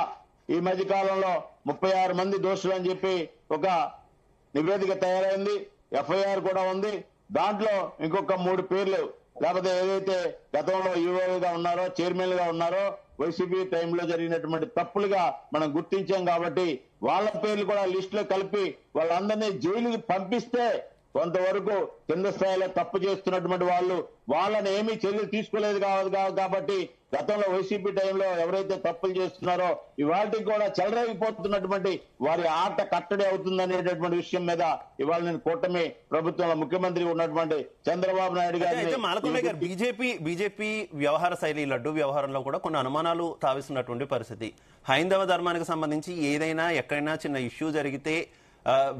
ఈ మధ్య కాలంలో 36 మంది దోషులు అని చెప్పి ఒక నివేదిక తయారైంది. ఎఫ్ఐఆర్ కూడా ఉంది. దాంట్లో ఇంకొక 3 పేర్లు, లేకపోతే ఏదైతే గతంలో ఈఓగా ఉన్నారో, చైర్మన్ గా ఉన్నారో, వైసీపీ టైంలో జరిగినటువంటి తప్పులుగా మనం గుర్తించాం కాబట్టి వాళ్ళ పేర్లు కూడా లిస్ట్ లో కలిపి వాళ్ళందరినీ జైలుకి పంపిస్తే కొంతవరకు కింద స్థాయిలో తప్పు చేస్తున్నటువంటి వాళ్ళని ఏమీ చర్యలు తీసుకోలేదు కాబట్టి గతంలో వైసీపీ టైంలో ఎవరైతే తప్పులు చేస్తున్నారో ఇవాళకి కూడా చెలరేగిపోతున్నటువంటి వారి ఆట కట్టడి అవుతుందనేటటువంటి విషయం మీద ఇవాళ నేను కూటమి ప్రభుత్వంలో ముఖ్యమంత్రి ఉన్నటువంటి చంద్రబాబు నాయుడు గారు బీజేపీ వ్యవహార శైలి, లడ్డు వ్యవహారంలో కూడా కొన్ని అనుమానాలు తావిస్తున్నటువంటి పరిస్థితి. హైందవ ధర్మానికి సంబంధించి ఏదైనా ఎక్కడైనా చిన్న ఇష్యూ జరిగితే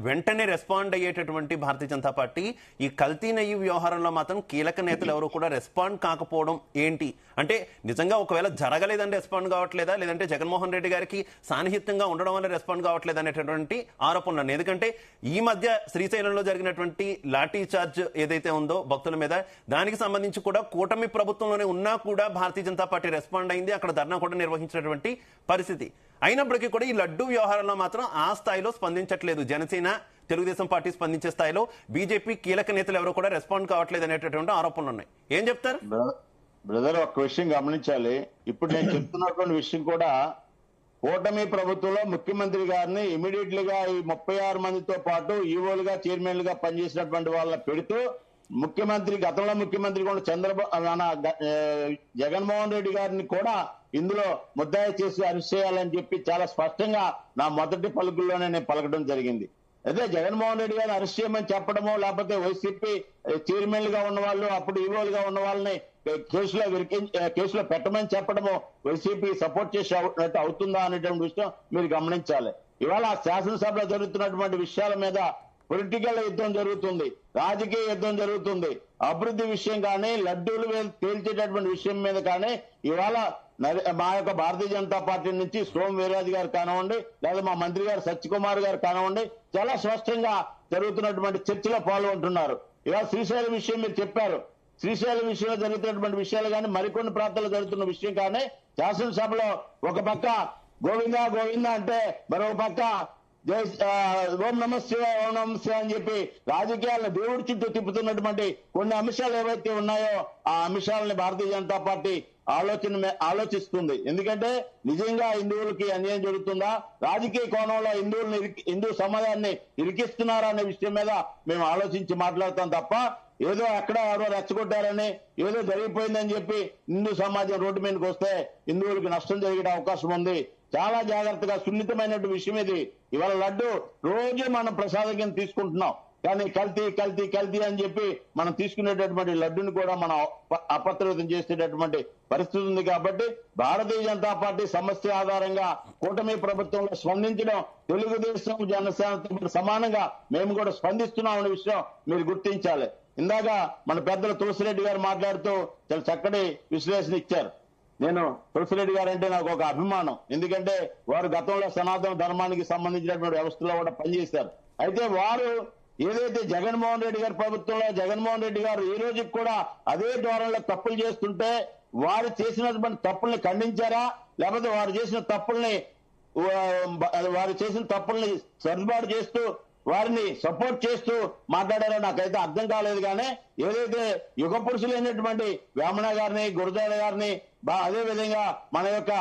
వెంటనే రెస్పాండ్ అయ్యేటటువంటి భారతీయ జనతా పార్టీ ఈ కల్తీ నెయ్యి వ్యవహారంలో మాత్రం కీలక నేతలు ఎవరు కూడా రెస్పాండ్ కాకపోవడం ఏంటి? అంటే నిజంగా ఒకవేళ జరగలేదని రెస్పాండ్ కావట్లేదా, లేదంటే జగన్మోహన్ రెడ్డి గారికి సాన్నిహిత్యంగా ఉండడం వల్ల రెస్పాండ్ కావట్లేదు అనేటటువంటి ఆరోపణలు. ఎందుకంటే ఈ మధ్య శ్రీశైలంలో జరిగినటువంటి లాఠీ చార్జ్ ఏదైతే ఉందో భక్తుల మీద, దానికి సంబంధించి కూడా కూటమి ప్రభుత్వంలోనే ఉన్నా కూడా భారతీయ జనతా పార్టీ రెస్పాండ్ అయింది, అక్కడ ధర్నా కూడా నిర్వహించినటువంటి పరిస్థితి. అయినప్పటికీ కూడా ఈ లడ్డు వ్యవహారంలో మాత్రం ఆ స్థాయిలో స్పందించట్లేదు. జనసేన, తెలుగుదేశం పార్టీ స్పందించే స్థాయిలో బీజేపీ కీలక నేతలు ఎవరు కూడా రెస్పాండ్ కావట్లేదు అనేటటువంటి ఆరోపణలు ఉన్నాయి. ఏం చెప్తారు? బ్రదర్, ఒక విషయం గమనించాలి. ఇప్పుడు నేను చెప్తున్నటువంటి విషయం కూడా కూటమి ప్రభుత్వంలో ముఖ్యమంత్రి గారిని ఇమీడియట్లీగా ఈ 36 మందితో పాటు ఈవోలుగా చైర్మన్లుగా పనిచేసినటువంటి వాళ్ళని పెడుతూ ముఖ్యమంత్రి, గతంలో ముఖ్యమంత్రి కూడా జగన్మోహన్ రెడ్డి గారిని కూడా ఇందులో ముద్దాయి చేసి అరెస్ట్ చేయాలని చెప్పి చాలా స్పష్టంగా నా మొదటి పలుకుల్లోనే నేను పలకడం జరిగింది. అదే జగన్మోహన్ రెడ్డి గారిని అరెస్ట్ చేయమని చెప్పడమో, లేకపోతే వైసీపీ చైర్మన్లుగా ఉన్న వాళ్ళు, అప్పుడు ఈవోలుగా ఉన్న వాళ్ళని కేసులో పెట్టమని చెప్పడమో వైసీపీ సపోర్ట్ చేసినట్టు అవుతుందా అనేటువంటి విషయం మీరు గమనించాలి. ఇవాళ శాసనసభలో జరుగుతున్నటువంటి విషయాల మీద పొలిటికల్ యుద్ధం జరుగుతుంది, రాజకీయ యుద్ధం జరుగుతుంది. అభివృద్ధి విషయం కానీ, లడ్డూలు తేల్చేటటువంటి విషయం మీద కానీ ఇవాళ మా యొక్క భారతీయ జనతా పార్టీ నుంచి సోమ వీర్రాజు గారు కానివ్వండి, లేదా మా మంత్రి గారు సత్యకుమార్ గారు కానివ్వండి, చాలా స్పష్టంగా జరుగుతున్నటువంటి చర్చలో పాల్గొంటున్నారు. ఇవాళ శ్రీశైలం విషయం మీరు చెప్పారు. శ్రీశైలం విషయంలో జరుగుతున్నటువంటి విషయాలు కానీ, మరికొన్ని ప్రాంతాల్లో జరుగుతున్న విషయం కానీ శాసనసభలో ఒక పక్క గోవిందా గోవిందా అంటే మరొక పక్క ఓం నమ శివాయ ఓం నమ శివాయ అని చెప్పి రాజకీయాలను దేవుడి చుట్టూ తిప్పుతున్నటువంటి కొన్ని అంశాలు ఏవైతే ఉన్నాయో ఆ అంశాలని భారతీయ జనతా పార్టీ ఆలోచిస్తుంది. ఎందుకంటే నిజంగా హిందువులకి అన్యాయం జరుగుతుందా, రాజకీయ కోణంలో హిందూ సమాజాన్ని ఇరికిస్తున్నారా అనే విషయం మీద మేము ఆలోచించి మాట్లాడతాం తప్ప ఏదో ఎక్కడ ఎవరో రెచ్చగొట్టారని, ఏదో జరిగిపోయిందని చెప్పి హిందూ సమాజం రోడ్డు మీదకి వస్తే హిందువులకు నష్టం జరిగే అవకాశం ఉంది. చాలా జాగ్రత్తగా సున్నితమైనటువంటి విషయం ఇది. ఇవాళ లడ్డు రోజు మనం ప్రసాదం కింద తీసుకుంటున్నాం, కానీ కల్తీ కల్తీ కల్తీ అని చెప్పి మనం తీసుకునేటటువంటి లడ్డుని కూడా మనం అపత్రితం చేసేటటువంటి పరిస్థితి ఉంది. కాబట్టి భారతీయ జనతా పార్టీ సమస్య ఆధారంగా కూటమి ప్రభుత్వంలో స్పందించడం, తెలుగుదేశం జనసేనతో సమానంగా మేము కూడా స్పందిస్తున్నాం అనే విషయం మీరు గుర్తించాలి. ఇందాక మన పెద్దలు తులసిరెడ్డి గారు మాట్లాడుతూ చాలా చక్కటి విశ్లేషణ ఇచ్చారు. నేను తులసిరెడ్డి గారు అంటే నాకు ఒక అభిమానం. ఎందుకంటే వారు గతంలో సనాతన ధర్మానికి సంబంధించినటువంటి వ్యవస్థలో కూడా పనిచేశారు. అయితే వారు ఏదైతే జగన్మోహన్ రెడ్డి గారి ప్రభుత్వంలో జగన్మోహన్ రెడ్డి గారు ఈ రోజుకి కూడా అదే ధోరణిలో తప్పులు చేస్తుంటే వారు చేసినటువంటి తప్పుల్ని ఖండించారా, లేకపోతే వారు చేసిన తప్పుల్ని సర్దుబాటు చేస్తూ వారిని సపోర్ట్ చేస్తూ మాట్లాడారో నాకైతే అర్థం కాలేదు. కానీ ఏదైతే యుగ పురుషులైనటువంటి వేమన గారిని, గురజాడ గారిని, అదే విధంగా మన యొక్క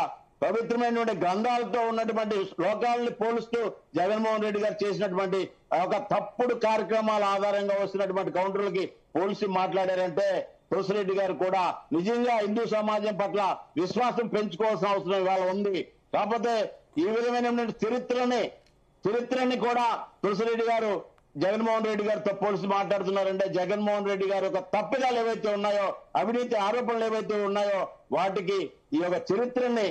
పవిత్రమైనటువంటి గ్రంథాలతో ఉన్నటువంటి శ్లోకాలని పోలుస్తూ జగన్మోహన్ రెడ్డి గారు చేసినటువంటి ఒక తప్పుడు కార్యక్రమాల ఆధారంగా వస్తున్నటువంటి కౌంటర్లకి పోలీసు మాట్లాడారంటే తులసిరెడ్డి గారు కూడా నిజంగా హిందూ సమాజం పట్ల విశ్వాసం పెంచుకోవాల్సిన అవసరం ఇవాళ ఉంది. కాకపోతే ఈ విధమైనటువంటి చరిత్రని కూడా తులసిరెడ్డి గారు జగన్మోహన్ రెడ్డి గారితో పోలీసు మాట్లాడుతున్నారంటే జగన్మోహన్ రెడ్డి గారి యొక్క తప్పిదాలు ఏవైతే ఉన్నాయో, అవినీతి ఆరోపణలు ఏవైతే ఉన్నాయో వాటికి ఈ యొక్క చరిత్రని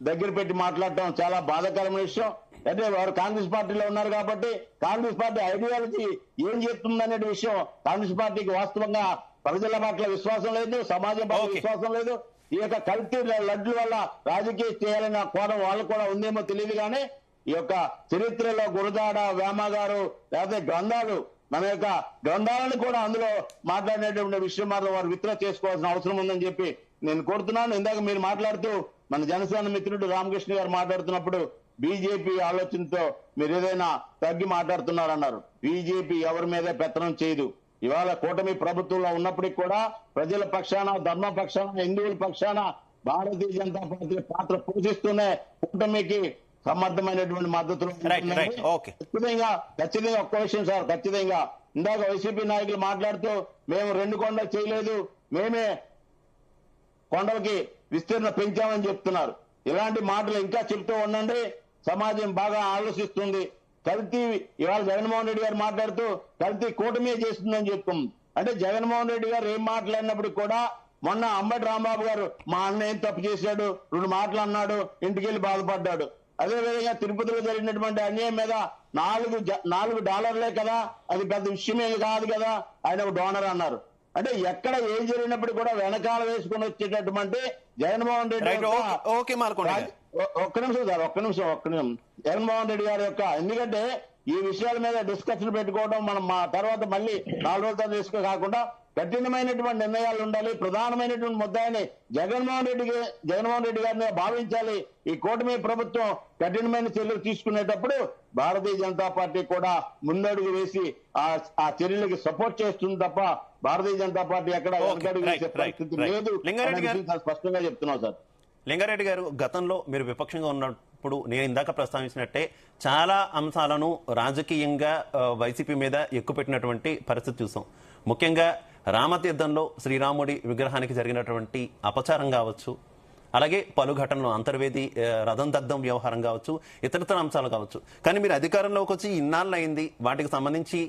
దగ్గర పెట్టి మాట్లాడటం చాలా బాధాకరమైన విషయం. అంటే వారు కాంగ్రెస్ పార్టీలో ఉన్నారు కాబట్టి కాంగ్రెస్ పార్టీ ఐడియాలజీ ఏం చేస్తుందనే విషయం కాంగ్రెస్ పార్టీకి వాస్తవంగా ప్రజల పట్ల విశ్వాసం లేదు, సమాజం పట్ల విశ్వాసం లేదు. ఈ యొక్క కల్తీ లడ్ల వల్ల రాజకీయం చేయాలన్న కోణం వాళ్ళు కూడా ఉందేమో తెలియదు. కానీ ఈ యొక్క చరిత్రలో గురజాడ, వేమ గారు లేకపోతే గ్రంథాలు, మన యొక్క గ్రంథాలను కూడా అందులో మాట్లాడేటువంటి విషయం మాత్రం వారు విత్డ్రా చేసుకోవాల్సిన అవసరం ఉందని చెప్పి నేను కోరుతున్నాను. ఇందాక మీరు మాట్లాడుతూ మన జనసేన మిత్రుడు రామకృష్ణ గారు మాట్లాడుతున్నప్పుడు బీజేపీ ఆలోచనతో మీరు ఏదైనా తగ్గి మాట్లాడుతున్నారన్నారు. బీజేపీ ఎవరి మీద పెత్తనం చేయదు. ఇవాళ కూటమి ప్రభుత్వంలో ఉన్నప్పటికీ కూడా ప్రజల పక్షాన, ధర్మ పక్షాన, హిందువుల పక్షాన భారతీయ జనతా పార్టీ పాత్ర పోషిస్తూనే కూటమికి సమర్థమైనటువంటి మద్దతులు ఖచ్చితంగా ఒక్క విషయం సార్, ఖచ్చితంగా ఇందాక వైసీపీ నాయకులు మాట్లాడుతూ మేము 2 కొండలు చేయలేదు, మేమే కొండలకి విస్తీర్ణ పెంచామని చెప్తున్నారు. ఇలాంటి మాటలు ఇంకా చెప్తూ ఉండండి, సమాజం బాగా ఆలోచిస్తుంది. కల్తీ ఇవాళ జగన్మోహన్ రెడ్డి గారు మాట్లాడుతూ కల్తీ కూటమి చేస్తుందని చెప్తుంది. అంటే జగన్మోహన్ రెడ్డి గారు ఏం మాట్లాడినప్పుడు కూడా మొన్న అంబటి రాంబాబు గారు మా అన్న ఏం తప్పు చేశాడు, 2 మాటలు అన్నాడు, ఇంటికి వెళ్ళి బాధపడ్డాడు. అదేవిధంగా తిరుపతిలో జరిగినటువంటి అన్యాయం మీద $4 కదా, అది పెద్ద విషయమే కాదు కదా, ఆయన ఒక డోనర్ అన్నారు. అంటే ఎక్కడ ఏం జరిగినప్పుడు కూడా వెనకాల వేసుకుని వచ్చేటటువంటి జగన్మోహన్ రెడ్డి ఒక్క నిమిషం జగన్మోహన్ రెడ్డి గారి యొక్క, ఎందుకంటే ఈ విషయాల మీద డిస్కషన్ పెట్టుకోవడం మనం మా తర్వాత మళ్ళీ 4 రోజుల తీసుకు కాకుండా కఠినమైనటువంటి నిర్ణయాలు ఉండాలి. ప్రధానమైనటువంటి ముద్దాయిని జగన్మోహన్ రెడ్డి గారిని భావించాలి. ఈ కూటమి ప్రభుత్వం కఠినమైన చర్యలు తీసుకునేటప్పుడు భారతీయ జనతా పార్టీ కూడా ముందడుగు వేసి ఆ చర్యలకి సపోర్ట్ చేస్తుంది తప్ప భారతీయ జనతా పార్టీ ఎక్కడ వెనకడుగు వేసే పరిస్థితి లేదు. స్పష్టంగా చెప్తున్నాం సార్. లింగారెడ్డి గారు, గతంలో మీరు విపక్షంగా ఉన్నప్పుడు నేను ఇందాక ప్రస్తావించినట్టే చాలా అంశాలను రాజకీయంగా వైసీపీ మీద ఎక్కుపెట్టినటువంటి పరిస్థితి చూసాం. ముఖ్యంగా రామతీర్థంలో శ్రీరాముడి విగ్రహానికి జరిగినటువంటి అపచారం కావచ్చు, అలాగే పలు ఘటనలు అంతర్వేది రథం దగ్ధం వ్యవహారం కావచ్చు, ఇతరతర అంశాలు కావచ్చు. కానీ మీరు అధికారంలోకి వచ్చి ఇన్నాళ్ళు అయింది, వాటికి సంబంధించి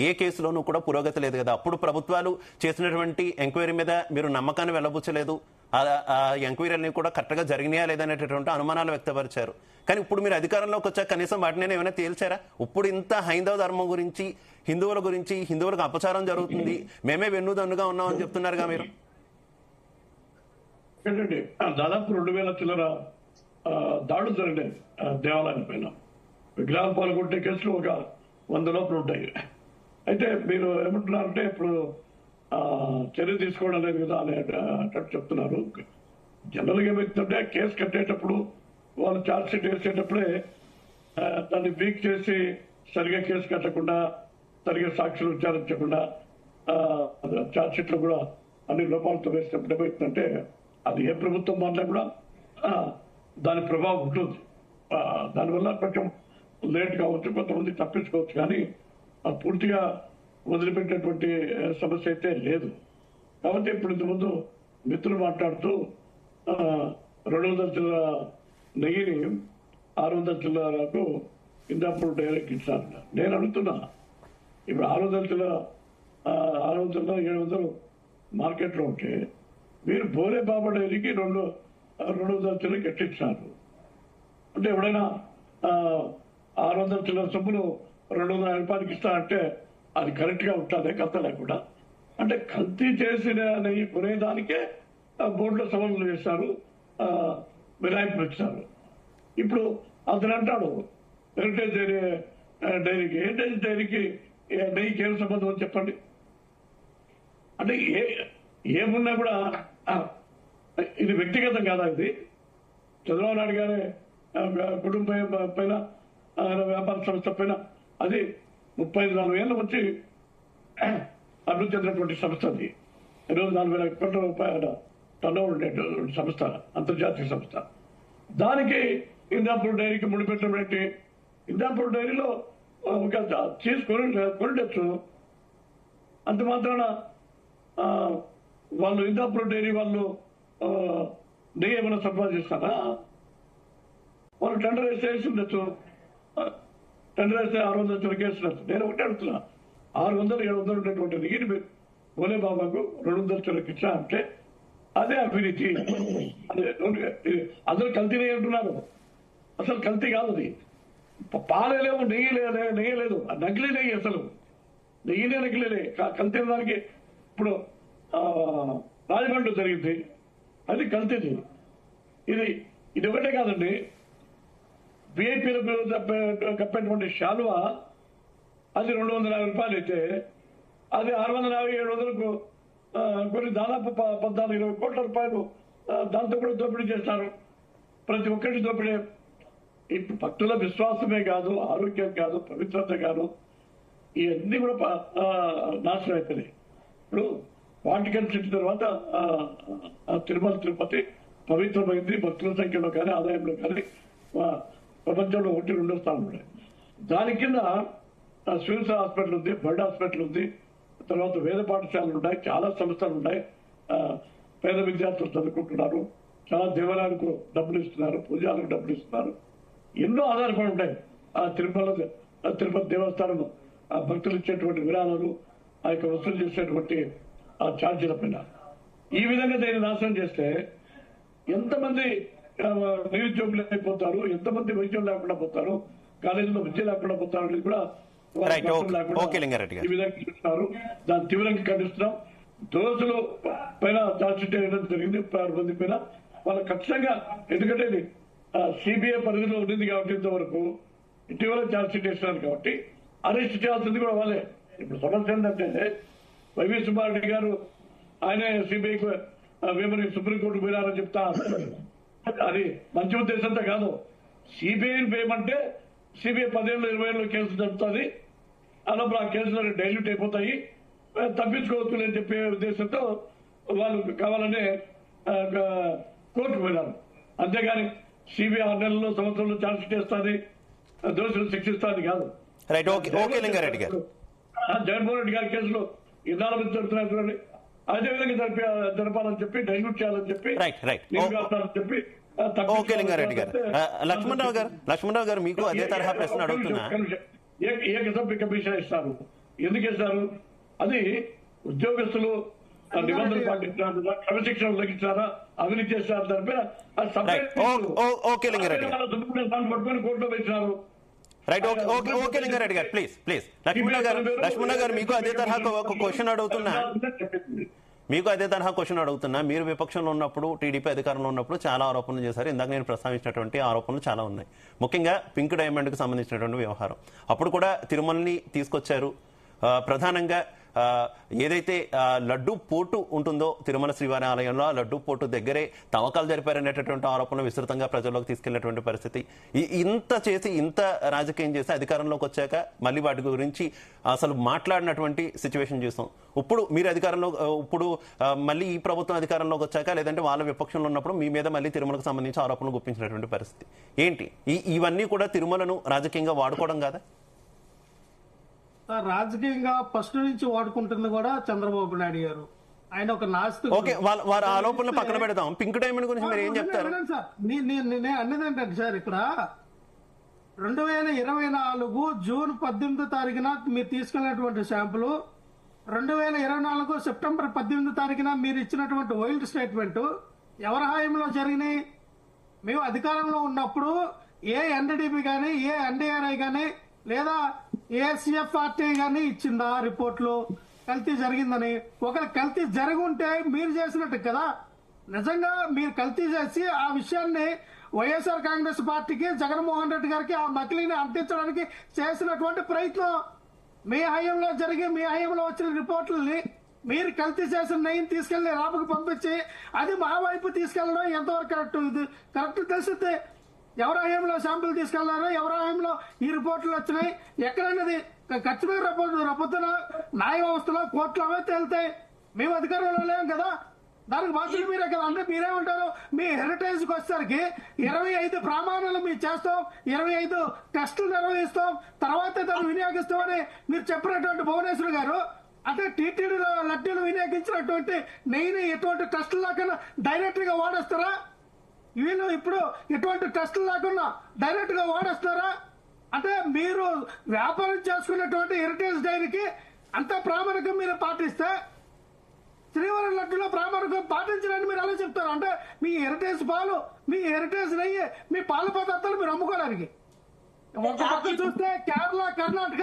ఏ కేసులోనూ కూడా పురోగతి లేదు కదా. అప్పుడు ప్రభుత్వాలు చేసినటువంటి ఎంక్వైరీ మీద మీరు నమ్మకాన్ని వెళ్ళబుచ్చలేదు. ఆ ఎంక్వైరీలన్నీ కూడా కరెక్ట్గా జరిగినాయా లేదనేటటువంటి అనుమానాలు వ్యక్తపరిచారు. కానీ ఇప్పుడు మీరు అధికారంలోకి వచ్చాక కనీసం వాటిని ఏమైనా తేల్చారా? ఇప్పుడు ఇంత హైందవ ధర్మం గురించి, హిందువుల గురించి, హిందువులకు అపచారం జరుగుతుంది, మేమే వెన్నుదన్నుగా ఉన్నామని చెప్తున్నారుగా మీరు. ఏంటంటే దాదాపు 2000 చిల్లర దాడులు జరిగినాయి దేవాలయం పైన. విగ్రహాలు పాల్గొంటే కేసులు ఒక 100 లోపల ఉంటాయి. అయితే మీరు ఏమంటున్నారంటే ఇప్పుడు చర్య తీసుకోవడం లేదు కదా అనేటట్టు చెప్తున్నారు. జనరల్గా ఏమవుతుందంటే కేసు కట్టేటప్పుడు వాళ్ళు ఛార్జ్ షీట్ వేసేటప్పుడే దాన్ని వీక్ చేసి సరిగా కేసు కట్టకుండా, సరిగా సాక్షులు విచారించకుండా ఛార్జ్ షీట్లు కూడా అన్ని లోపాలతో వేసినప్పుడు ఏమవుతుందంటే అది ఏ ప్రభుత్వం వల్ల కూడా దాని ప్రభావం ఉంటుంది. దానివల్ల కొంచెం లేట్ కావచ్చు, కొంతమంది తప్పించుకోవచ్చు, కానీ పూర్తిగా వదిలిపెట్టేటువంటి సమస్య అయితే లేదు. కాబట్టి ఇప్పుడు ఇంతకుముందు మిత్రులు మాట్లాడుతూ 200 చిల్లర నెయ్యిని 600 చిల్లరకు ఇందాపుడు డైరెక్ట్ ఇచ్చారు. నేను అడుగుతున్నా, ఇప్పుడు 600 చిల్లర 700 మార్కెట్లో ఉంటే మీరు బోరే బాబా డైరీకి 200 చిల్లరకి ఎట్టించారు అంటే ఎవడైనా 600 చిల్లర సొమ్ములు 250 రూపాయలకి ఇస్తారంటే అది కరెక్ట్ గా ఉంటుంది కల్తీ లేకుండా. అంటే కల్తీ చేసిన నెయ్యి కొనేదానికే బోర్డులో సవాళ్ళు చేశారు, మినహాయింపు ఇచ్చారు. ఇప్పుడు అతను అంటాడు హెరిటేజ్ డైరీకి, హెరిటేజ్ డైరీకి నెయ్యికి ఏం సంబంధం అని చెప్పండి. అంటే ఏమున్నా కూడా ఇది వ్యక్తిగతం కాదా? ఇది చంద్రబాబు నాయుడు గారి కుటుంబం పైన, వ్యాపార సంస్థ పైన, అది 35-40 ఏళ్ళ వచ్చి అభివృద్ధి చెందినటువంటి సంస్థ. అది ఈరోజు 40,000 కోట్ల రూపాయల టర్నోవర్ ఉండేటువంటి సంస్థ, అంతర్జాతీయ సంస్థ. దానికి ఇందాపూర్ డైరీకి ముడిపెట్టడం ఏంటి? ఇందాపూర్ డైరీలో ఒక చీజ్ కొనవచ్చు. అంత మాత్రాన వాళ్ళు ఇందాపూర్ డైరీ వాళ్ళు నెయ్యి ఏమైనా సంపాదిస్తారా? వాళ్ళు టెండర్ వేసి ఉండొచ్చు, టెండర్ వేస్తే 600 చిల్లర కేసు ఉండొచ్చు. నేను ఒకటి అడుగుతున్నా, 600-700 ఉండేటువంటి నెయ్యిని భోలే బాబాకు 200 చిల్లరకి ఇచ్చా అంటే అదే అవినీతి. అందరూ కల్తీ నెయ్యి అంటున్నారు, అసలు కల్తీ కాదు అది. పాలే లేవు, నెయ్యి లేదు, నకిలీ నెయ్యి. అసలు నెయ్యినే నకిలీ. కల్తీ దానికి ఇప్పుడు రాజమండ్రి జరిగింది, అది కల్తీది. ఇది ఒకటే కాదండి, విఐపీలకు కప్పేటువంటి శాలువా అది 250 రూపాయలు అయితే అది 650-700కు కొన్ని దాదాపు 14-20 కోట్ల రూపాయలు దాంతో కూడా దోపిడీ చేస్తారు. ప్రతి ఒక్కటి దోపిడీ. ఇప్పుడు భక్తుల విశ్వాసమే కాదు, ఆరోగ్యం కాదు, పవిత్రత కాదు, ఇవన్నీ కూడా నాశనం అవుతున్నాయి. ఇప్పుడు వాటికన్ సిటీ తర్వాత తిరుమల తిరుపతి పవిత్రమైంది. భక్తుల సంఖ్యలో కానీ ఆదాయంలో కానీ ప్రపంచంలో 1-2 స్థానం ఉన్నాయి. దాని కింద సివిల్స్ హాస్పిటల్ ఉంది, బర్డ్ హాస్పిటల్ ఉంది, తర్వాత వేద పాఠశాలలు ఉన్నాయి, చాలా సంస్థలు ఉన్నాయి. పేద విద్యార్థులు చదువుకుంటున్నారు, చాలా దేవాలయాలకు డబ్బులు ఇస్తున్నారు, పూజాలకు డబ్బులు ఇస్తున్నారు. ఎన్నో ఆధారపడి ఉంటాయి తిరుపతి దేవస్థానం భక్తులు ఇచ్చేటువంటి విరాళాలు, ఆ యొక్క వసూలు చేసేటువంటి ఛార్జీల పైన. ఈ విధంగా దీన్ని నాశనం చేస్తే ఎంతమంది నిరుద్యోగులు అయిపోతారు, ఎంతమంది వైద్యం లేకుండా పోతారు, కాలేజీలో విద్య లేకుండా పోతారు అనేది కూడా రైట్. ఓకే లింగారెడ్డి గారు, ఈ విధంగా చూస్తున్నారు. దాన్ని తీవ్రంగా ఖండిస్తున్నాం. దోషులు పైన చార్జ్షీట్ వేయడం జరిగింది 6 మంది పైన. వాళ్ళు ఖచ్చితంగా, ఎందుకంటే ఇది సిబిఐ పరిధిలో ఉండింది కాబట్టి ఇంతవరకు ఇటీవల చార్జ్షీట్ వేస్తున్నారు కాబట్టి అరెస్ట్ చేయాల్సింది కూడా వాళ్ళే. ఇప్పుడు సమస్య ఏంటంటే వైవి సుబ్బారెడ్డి గారు ఆయనే సిబిఐకి సుప్రీంకోర్టు పోయినారని చెప్తా. అది మంచి ఉద్దేశంతో కాదు. సిబిఐని వేయమంటే సిబిఐ 10 ఏళ్ళు 20 ఏళ్ళు కేసులు జరుపుతుంది, అలా ఆ కేసులు డైల్యూట్ అయిపోతాయి, తప్పించుకోవచ్చు అని చెప్పే ఉద్దేశంతో వాళ్ళు కావాలనే కోర్టుకు పోయినారు. అంతేగాని సిబిఐ 6 నెలల్లో సంవత్సరంలో ఛార్జ్ చేస్తుంది, దోషులు శిక్షిస్తుంది కాదు. రైట్. ఓకే లింగారెడ్డి గారు, జగన్మోహన్ రెడ్డి గారి కేసులో ఇన్నాళ్ళ నుంచి జరుగుతున్నారు, అదే విధంగా జరపాలని చెప్పి, డైల్యూట్ చేయాలని చెప్పి, చెప్పి. ఓకే లింగారెడ్డి గారు. లక్ష్మణరావు గారు మీకు అదే తరహా ప్రశ్న అడుగుతున్నా. ఏకసభ్య కమిషన్ ఇస్తారు, ఎందుకు ఇస్తారు? అది ఉద్యోగస్తులు నిబంధనలు పాటించారా, క్రమశిక్షణ ఉల్లంఘించారా, అవినీతి చేశారు, దానిపైన ఓకే లింగారెడ్డి గారు పట్టుకొని కోర్టులో పెట్టినారు. రైట్. ఓకే లింగారెడ్డి గారు, ప్లీజ్ లక్ష్మణ గారు మీకు అదే తరహా ఒక క్వశ్చన్ అడుగుతున్నా. మీరు విపక్షంలో ఉన్నప్పుడు, టీడీపీ అధికారంలో ఉన్నప్పుడు చాలా ఆరోపణలు చేశారు. ఇందాక నేను ప్రస్తావించినటువంటి ఆరోపణలు చాలా ఉన్నాయి. ముఖ్యంగా పింక్ డైమండ్ కు సంబంధించినటువంటి వ్యవహారం. అప్పుడు కూడా తిరుమలని తీసుకొచ్చారు. ప్రధానంగా ఏదైతే లడ్డూ పోటు ఉంటుందో తిరుమల శ్రీవారి ఆలయంలో, ఆ లడ్డూ పోటు దగ్గరే తవ్వకాలు జరిపారనేటటువంటి ఆరోపణలు విస్తృతంగా ప్రజల్లోకి తీసుకెళ్లినటువంటి పరిస్థితి. ఇంత చేసి, ఇంత రాజకీయం చేసి అధికారంలోకి వచ్చాక మళ్ళీ వాటి గురించి అసలు మాట్లాడినటువంటి సిచ్యువేషన్ చూస్తాం. ఇప్పుడు మీరు ఇప్పుడు మళ్ళీ ఈ ప్రభుత్వం అధికారంలోకి వచ్చాక, లేదంటే వాళ్ళ విపక్షంలో ఉన్నప్పుడు మీ మీద మళ్ళీ తిరుమలకు సంబంధించి ఆరోపణలు గుప్పించినటువంటి పరిస్థితి ఏంటి? ఇవన్నీ కూడా తిరుమలను రాజకీయంగా వాడుకోవడం కాదా? రాజకీయంగా ఫస్ట్ నుంచి వాడుకుంటుంది కూడా చంద్రబాబు నాయుడు గారు. ఆయన ఒక నాస్తికుడు. ఓకే, వారి ఆలోపనలు పక్కన పెడదాం. పింక్ డైమండ్ గురించి మీరు ఏం చెప్తారు? సార్ నేను అన్నదేంటంటే సార్, ఇక్కడ 2024 జూన్ 18వ తారీఖున మీరు తీసుకెళ్లినటువంటి శాంపుల్, 2024 సెప్టెంబర్ 18వ తారీఖున మీరు ఇచ్చినటువంటి వైల్డ్ స్టేట్మెంట్ ఎవరి హాయంలో జరిగినాయి? మేము అధికారంలో ఉన్నప్పుడు ఏ ఎన్డీడీపీ కానీ, ఏ ఎన్డీఆర్ఐ కానీ, లేదా ఏసీఎఫ్ఆర్టీ గానీ ఇచ్చిందా రిపోర్ట్లు కల్తీ జరిగిందని? ఒకవేళ కల్తీ జరిగి ఉంటే మీరు చేసినట్టు కదా. నిజంగా మీరు కల్తీ చేసి ఆ విషయాన్ని వైఎస్ఆర్ కాంగ్రెస్ పార్టీకి, జగన్మోహన్ రెడ్డి గారికి ఆ నకిలీని అంటించడానికి చేసినటువంటి ప్రయత్నం మీ హయాంలో జరిగి, మీ హయాంలో వచ్చిన రిపోర్టుల్ని మీరు కల్తీ చేసిన నెయ్యిని తీసుకెళ్లి రాబకు పంపించి అది మా వైపు తీసుకెళ్లడం ఎంతవరకు కరెక్ట్? ఇది కరెక్ట్ తెలిసితే ఎవరి హయాంలో శాంపుల్ తీసుకెళ్లారో, ఎవరి హయాంలో ఈ రిపోర్టులు వచ్చినాయి, ఎక్కడన్నది ఖచ్చితంగా రేపొద్దున న్యాయ వ్యవస్థలో కోర్టులో అవే తేలుతాయి. మేము అధికారంలో లేం కదా, దానికి బాధ్యత మీరే కదా. అంటే మీరేమంటారు? మీ హెరిటేజ్ కి వచ్చేసరికి 25 ప్రమాణాలు మేము చేస్తాం, 25 టెస్టులు నిర్వహిస్తాం, తర్వాత దాన్ని వినియోగిస్తామని మీరు చెప్పినటువంటి భువనేశ్వర్ గారు, అంటే టీటీడీలో లడ్డూలు వినియోగించినటువంటి నెయ్యిని ఎటువంటి టెస్టులు లేకుండా డైరెక్ట్ గా వాడేస్తారా? వీళ్ళు ఇప్పుడు ఎటువంటి టెస్టులు లేకుండా డైరెక్ట్ గా వాడేస్తారా? అంటే మీరు వ్యాపారం చేసుకున్నటువంటి హెరిటేజ్ డైరీకి అంత ప్రామాణికం మీరు పాటిస్తే శ్రీవారి లడ్డులో ప్రామాణికం పాటించడానికి మీరు ఎలా చెప్తారు? అంటే మీ హెరిటేజ్ పాలు, మీ హెరిటేజ్ నెయ్యి, మీ పాల పదార్థాలు మీరు అమ్ముకోవడానికి. ఒక పక్క చూస్తే కేరళ, కర్ణాటక,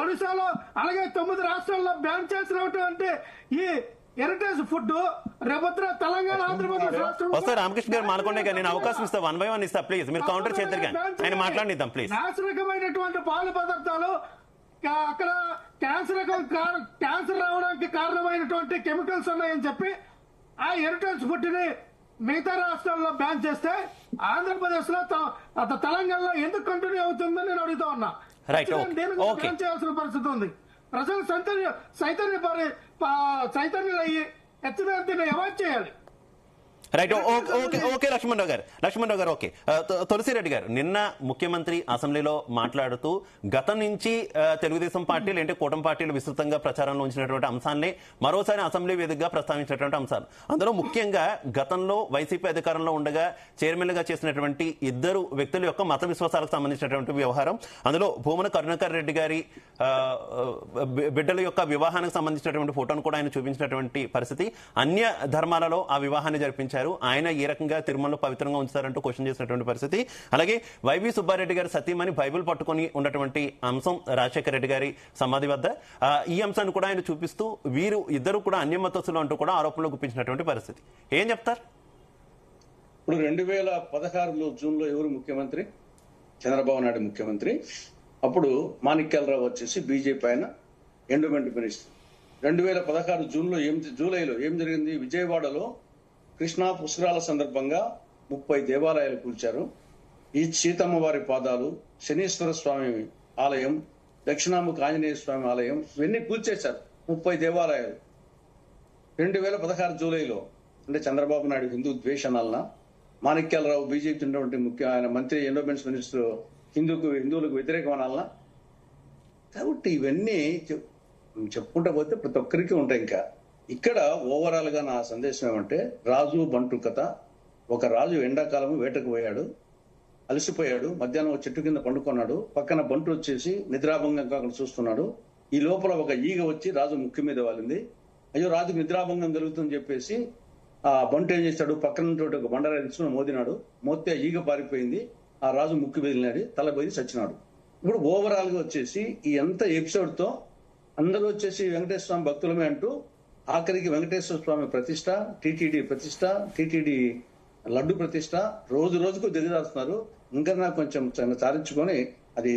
ఒడిశాలో, అలాగే 9 రాష్ట్రాల్లో బ్యాన్ చేసినటువంటి ఈ హెరిటేజ్ ఫుడ్ రేపొద్దున తెలంగాణ, ఆంధ్రప్రదేశ్ రాష్ట్రం వస్తే రామకృష్ణ గారు మానుకోండి, నేను అవకాశం ఇస్తా, 1 by 1 ఇస్తా, ప్లీజ్ మీరు కౌంటర్ చేద్దరు కానీ ఆయన మాట్లాడిద్దాం ప్లీజ్. నాశనకమైనటువంటి పాల పదార్థాలు, అక్కడ క్యాన్సర్ రావడానికి కారణమైనటువంటి కెమికల్స్ ఉన్నాయని చెప్పి ఆ హెరిటేజ్ ఫుడ్ ని మిగతా రాష్ట్రాల్లో బ్యాన్ చేస్తే ఆంధ్రప్రదేశ్ లో, తెలంగాణలో ఎందుకు కంటిన్యూ అవుతుందని నేను అడుగుతా ఉన్నా. బ్యాన్ చేయాల్సిన పరిస్థితి ఉంది. ప్రజలు చైతన్యులు అయ్యి హెచ్చరికను అవాయిడ్ చేయాలి. రైట్. ఓకే లక్ష్మణరావు గారు ఓకే. తులసిరెడ్డి గారు, నిన్న ముఖ్యమంత్రి అసెంబ్లీలో మాట్లాడుతూ గతం నుంచి తెలుగుదేశం పార్టీ లేదంటే కూటమి పార్టీలు విస్తృతంగా ప్రచారంలో ఉంచినటువంటి అంశాన్ని మరోసారి అసెంబ్లీ వేదికగా ప్రస్తావించినటువంటి అంశాలు, అందులో ముఖ్యంగా గతంలో వైసీపీ అధికారంలో ఉండగా చైర్మన్ గా చేసినటువంటి 2 వ్యక్తుల యొక్క మత విశ్వాసాలకు సంబంధించినటువంటి వ్యవహారం, అందులో భూమన కరుణాకర్ రెడ్డి గారి బిడ్డల యొక్క వివాహానికి సంబంధించినటువంటి ఫోటోను కూడా ఆయన చూపించినటువంటి పరిస్థితి. అన్య ధర్మాలలో ఆ వివాహాన్ని జరిపించారు. చేశారు, ఆయన ఏ రకంగా తిరుమలలో పవిత్రంగా ఉంచుతారంటూ క్వశ్చన్ చేసినటువంటి పరిస్థితి. అలాగే వైవి సుబ్బారెడ్డి గారి సతీమణి బైబిల్ పట్టుకొని ఉన్నటువంటి అంశం రాజశేఖర రెడ్డి గారి సమాధి వద్ద, ఈ అంశాన్ని కూడా ఆయన చూపిస్తూ వీరు ఇద్దరు కూడా అన్యమతస్తులు అంటూ కూడా ఆరోపణలు గుప్పించినటువంటి పరిస్థితి. ఏం చెప్తారు? ఇప్పుడు 2016 జూన్లో ఎవరు ముఖ్యమంత్రి? చంద్రబాబు నాయుడు ముఖ్యమంత్రి. అప్పుడు మాణిక్యాలరావు వచ్చేసి బీజేపీ ఆయన ఎండోమెంట్ మినిస్టర్. 2016 జూలైలో ఏం జరిగింది? విజయవాడలో కృష్ణా పుష్కరాల సందర్భంగా 30 దేవాలయాలు కూల్చారు. ఈ సీతమ్మ వారి పాదాలు, శనీశ్వర స్వామి ఆలయం, దక్షిణాముఖ ఆంజనేయ స్వామి ఆలయం, ఇవన్నీ కూల్చేశారు. 30 దేవాలయాలు 2016 జూలైలో. అంటే చంద్రబాబు నాయుడు హిందూ ద్వేషాలన, మాణిక్యాలరావు బీజేపీ ముఖ్య ఆయన మంత్రి ఎండోమెంట్స్ మినిస్టర్ హిందువులకు వ్యతిరేకం అనాలనా? కాబట్టి ఇవన్నీ చెప్పుకుంటా పోతే ప్రతి ఒక్కరికి ఉంటాయి. ఇంకా ఇక్కడ ఓవరాల్ గా నా సందేశం ఏమంటే, రాజు బంటు కథ. ఒక రాజు ఎండాకాలం వేటకు పోయాడు, అలసిపోయాడు, మధ్యాహ్నం చెట్టు కింద పండుకున్నాడు. పక్కన బంటు వచ్చేసి నిద్రాభంగంగా అక్కడ చూస్తున్నాడు. ఈ లోపల ఒక ఈగ వచ్చి రాజు ముక్కు మీద వాలింది. అయ్యో రాజుకు నిద్రాభంగం కలుగుతుందని చెప్పేసి ఆ బంటు ఏం చేశాడు, పక్కన ఒక బండరాయి తీసుకుని మోదినాడు. మోస్తే ఈగ పారిపోయింది, ఆ రాజు ముక్కు వెళ్ళినాడు, తల పోయి చచ్చినాడు. ఇప్పుడు ఓవరాల్ గా వచ్చేసి ఈ ఎంత ఎపిసోడ్ తో అందరూ వచ్చేసి వెంకటేశ్వర స్వామి భక్తులమే అంటూ ఆఖరికి వెంకటేశ్వర స్వామి ప్రతిష్ట, టీటీడీ ప్రతిష్ట, టీటీడీ లడ్డు ప్రతిష్ట రోజు రోజుకు దిగజారుస్తున్నారు. ఇంకా నాకు కొంచెం సాధించుకొని అది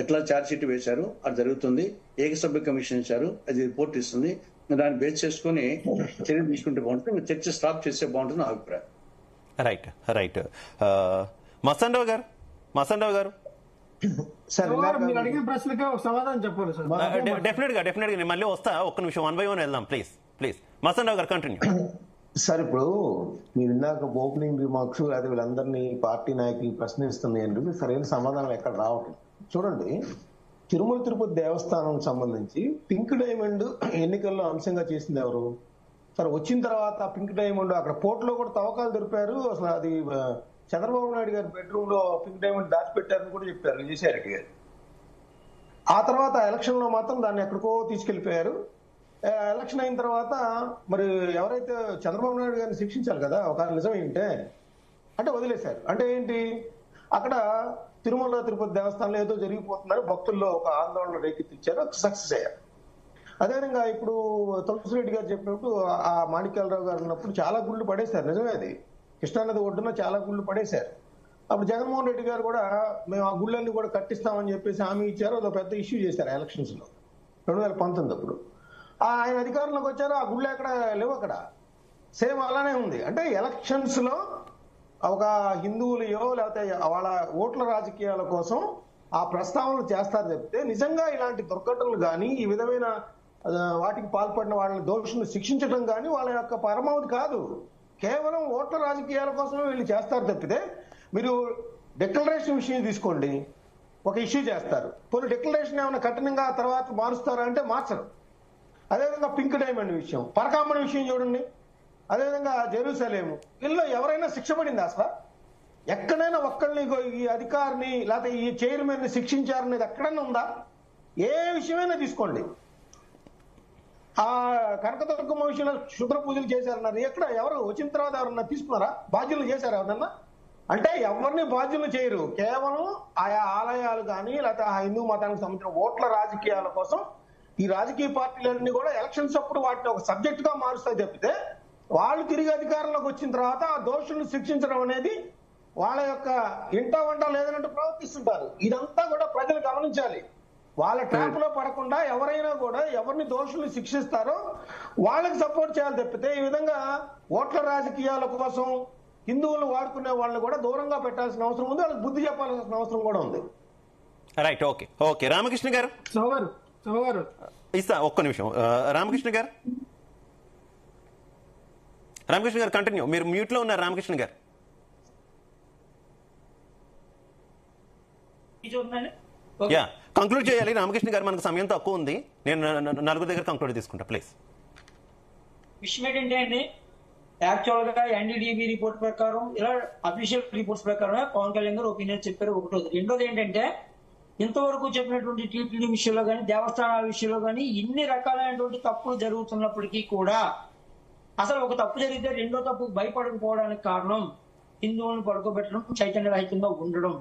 ఎట్లా ఛార్జ్ షీట్ వేశారు, అది జరుగుతుంది. ఏకసభ్య కమిషన్ ఇచ్చారు, అది రిపోర్ట్ ఇస్తుంది. దాన్ని బేస్ చేసుకుని చర్యలు తీసుకుంటే బాగుంటుంది. చర్చ స్టాప్ చేస్తే బాగుంటుంది నా అభిప్రాయం. రైట్ మస్తాన్ రావు గారు మీరు అడిగిన ప్రశ్నకే ఒక సమాధానం చెప్పాలి సార్. డెఫినెట్ గా నేను మళ్ళీ వస్తా. ఒక్క నిమిషం 1 by 1 వెళ్దాం ప్లీజ్. మస్తాన్ రావు గారు కంటిన్యూ. సార్ ఇప్పుడు మీరు ఇందాక ఓపెనింగ్ రిమార్క్స్ లేదా వీళ్ళందరినీ పార్టీ నాయకులు ప్రశ్నిస్తున్నాయండి, సరైన సమాధానం ఎక్కడ రావట్లేదు. చూడండి, తిరుమల తిరుపతి దేవస్థానం సంబంధించి పింక్ డైమండ్ ఎన్నికల్లో అంశంగా చేసింది ఎవరు? సరే, వచ్చిన తర్వాత పింక్ డైమండ్ అక్కడ పోర్టులో కూడా తవ్వకాలు దొరికారు. అసలు అది చంద్రబాబు నాయుడు గారి బెడ్రూమ్ లో పింక్ డైమండ్ దాచిపెట్టారని కూడా చెప్పారు విజయసాయిరెడ్డి గారు. ఆ తర్వాత ఎలక్షన్ లో మాత్రం దాన్ని ఎక్కడికో తీసుకెళ్లిపోయారు. ఎలక్షన్ అయిన తర్వాత మరి ఎవరైతే చంద్రబాబు నాయుడు గారిని శిక్షించాలి కదా, ఒక నిజం ఏంటంటే అంటే వదిలేశారు. అంటే ఏంటి, అక్కడ తిరుమల తిరుపతి దేవస్థానంలో ఏదో జరిగిపోతున్నారు, భక్తుల్లో ఒక ఆందోళన రేకెత్తిచ్చారు, సక్సెస్ అయ్యారు. అదేవిధంగా ఇప్పుడు తులసిరెడ్డి గారు చెప్పినప్పుడు ఆ మాణిక్యాలరావు గారు ఉన్నప్పుడు చాలా గుళ్ళు పడేశారు, నిజమే. అది కృష్ణానది ఒడ్డున చాలా గుళ్ళు పడేశారు. అప్పుడు జగన్మోహన్ రెడ్డి గారు కూడా మేము ఆ గుళ్ళన్నీ కూడా కట్టిస్తామని చెప్పేసి హామీ ఇచ్చారు. అదొక పెద్ద ఇష్యూ చేశారు ఎలక్షన్స్ లో 2019 అప్పుడు. ఆయన అధికారంలోకి వచ్చారు, ఆ గుళ్ళు ఎక్కడ లేవు, అక్కడ సేమ్ అలానే ఉంది. అంటే ఎలక్షన్స్ లో ఒక హిందువులయో లేకపోతే వాళ్ళ ఓట్ల రాజకీయాల కోసం ఆ ప్రస్తావనలు చేస్తారు చెప్తే, నిజంగా ఇలాంటి దుర్ఘటనలు కానీ ఈ విధమైన వాటికి పాల్పడిన వాళ్ళని దోషులను శిక్షించడం కానీ వాళ్ళ యొక్క పరమావధి కాదు. కేవలం ఓట్ల రాజకీయాల కోసమే వీళ్ళు చేస్తారు తప్పితే, మీరు డిక్లరేషన్ విషయం తీసుకోండి, ఒక ఇష్యూ చేస్తారు, పోనీ డిక్లరేషన్ ఏమైనా కఠినంగా తర్వాత మారుస్తారా అంటే మార్చరు. అదేవిధంగా పింక్ డైమండ్ విషయం, పరకామణ విషయం చూడండి, అదేవిధంగా జెరూసలేము, వీళ్ళు ఎవరైనా శిక్ష పడింది అసలు? ఎక్కడైనా ఒక్కరిని ఈ అధికారిని లేకపోతే ఈ చైర్మన్ ని శిక్షించారనేది ఎక్కడైనా ఉందా? ఏ విషయమైనా తీసుకోండి. ఆ కనకదుర్గమ్మ విషయంలో శుద్ర పూజలు చేశారన్నారు, ఎక్కడ ఎవరు వచ్చిన తర్వాత ఎవరన్నా తీసుకున్నారా? బాధ్యులు చేశారు ఎవరన్నా? అంటే ఎవరిని బాధ్యులు చేయరు, కేవలం ఆయా ఆలయాలు కానీ లేకపోతే ఆ హిందూ మతానికి సంబంధించిన ఓట్ల రాజకీయాల కోసం ఈ రాజకీయ పార్టీలన్నీ కూడా ఎలక్షన్స్ అప్పుడు వాటిని ఒక సబ్జెక్ట్ గా మారుస్తాయి తప్పితే, వాళ్ళు తిరిగి అధికారంలోకి వచ్చిన తర్వాత ఆ దోషులను శిక్షించడం అనేది వాళ్ళ యొక్క ఇంటా వంట లేదన్నట్టు ప్రవర్తిస్తుంటారు. ఇదంతా కూడా ప్రజలు గమనించాలి. వాళ్ళ ట్రాప్ లో పడకుండా ఎవరైనా కూడా ఎవరిని దోషులు శిక్షిస్తారో వాళ్ళకి సపోర్ట్ చేయాలి తప్పితే, ఈ విధంగా ఓట్ల రాజకీయాల కోసం హిందువులు వాడుకునే వాళ్ళని కూడా దూరంగా పెట్టాల్సిన అవసరం ఉంది, వాళ్ళకి బుద్ధి చెప్పాల్సిన అవసరం కూడా ఉంది. రైట్, ఓకే రామకృష్ణ గారు ఇస్తా ఒక్క నిమిషం. రామకృష్ణ గారు కంటిన్యూ. మీరు మ్యూట్ లో ఉన్నారు రామకృష్ణ గారు. యా, కంక్లూడ్ చేయాలి రామకృష్ణ గారు, మనకు సమయం తక్కువ ఉంది. నేను నలుగురు దగ్గర కంక్లూడ్ తీసుకుంటా ప్లీజ్. విషయం ఏంటంటే అండి, యాక్చువల్ గా ఎన్డీడీబీ రిపోర్ట్ ప్రకారం ఇలా అఫీషియల్ రిపోర్ట్స్ ప్రకారం పవన్ కళ్యాణ్ గారు ఒపీనియన్ చెప్పారు. ఒకటోది. రెండోది ఏంటంటే, ఇంతవరకు చెప్పినటువంటి టీటీడీ విషయంలో కానీ దేవస్థానాల విషయంలో కానీ ఇన్ని రకాలైనటువంటి తప్పులు జరుగుతున్నప్పటికీ కూడా అసలు ఒక తప్పు జరిగితే రెండో తప్పు భయపడకపోవడానికి కారణం హిందువులను పడుకోబెట్టడం, చైతన్య రహితంగా ఉండడం.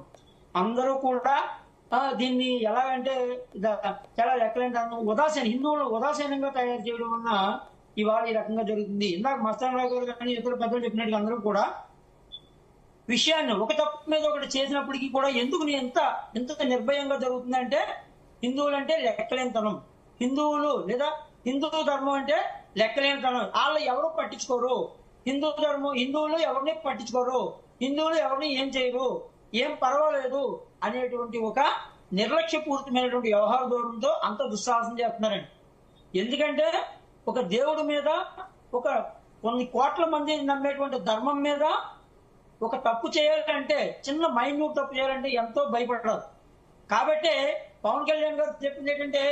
అందరూ కూడా దీన్ని ఎలాగంటే చాలా లెక్కలేంట హిందువులను ఉదాసీనంగా తయారు చేయడం వలన ఇవాళ ఈ రకంగా జరుగుతుంది. ఇందాక మస్తాన్ రావు గారు కానీ ఇతర పెద్దలు చెప్పినట్టుగా అందరూ కూడా విషయాన్ని ఒక తప్పు మీద ఒకటి చేసినప్పటికీ కూడా ఎందుకు ఎంత నిర్భయంగా జరుగుతుందంటే హిందువులు అంటే లెక్కలేనితనం, హిందువులు లేదా హిందూ ధర్మం అంటే లెక్కలేనితనం, వాళ్ళు ఎవరు పట్టించుకోరు, హిందువులు ఎవరిని పట్టించుకోరు, హిందువులు ఎవరిని ఏం చేయరు, ఏం పర్వాలేదు అనేటువంటి ఒక నిర్లక్ష్యపూరితమైనటువంటి వ్యవహార ధోరణితో అంత దుస్సాహసం చేస్తున్నారండి. ఎందుకంటే ఒక దేవుడి మీద, ఒక కొన్ని కోట్ల మంది నమ్మేటువంటి ధర్మం మీద ఒక తప్పు చేయాలంటే, చిన్న మైన్యూట్ తప్పు చేయాలంటే ఎంతో భయపడరు. కాబట్టి పవన్ కళ్యాణ్ గారు చెప్పింది ఏంటంటే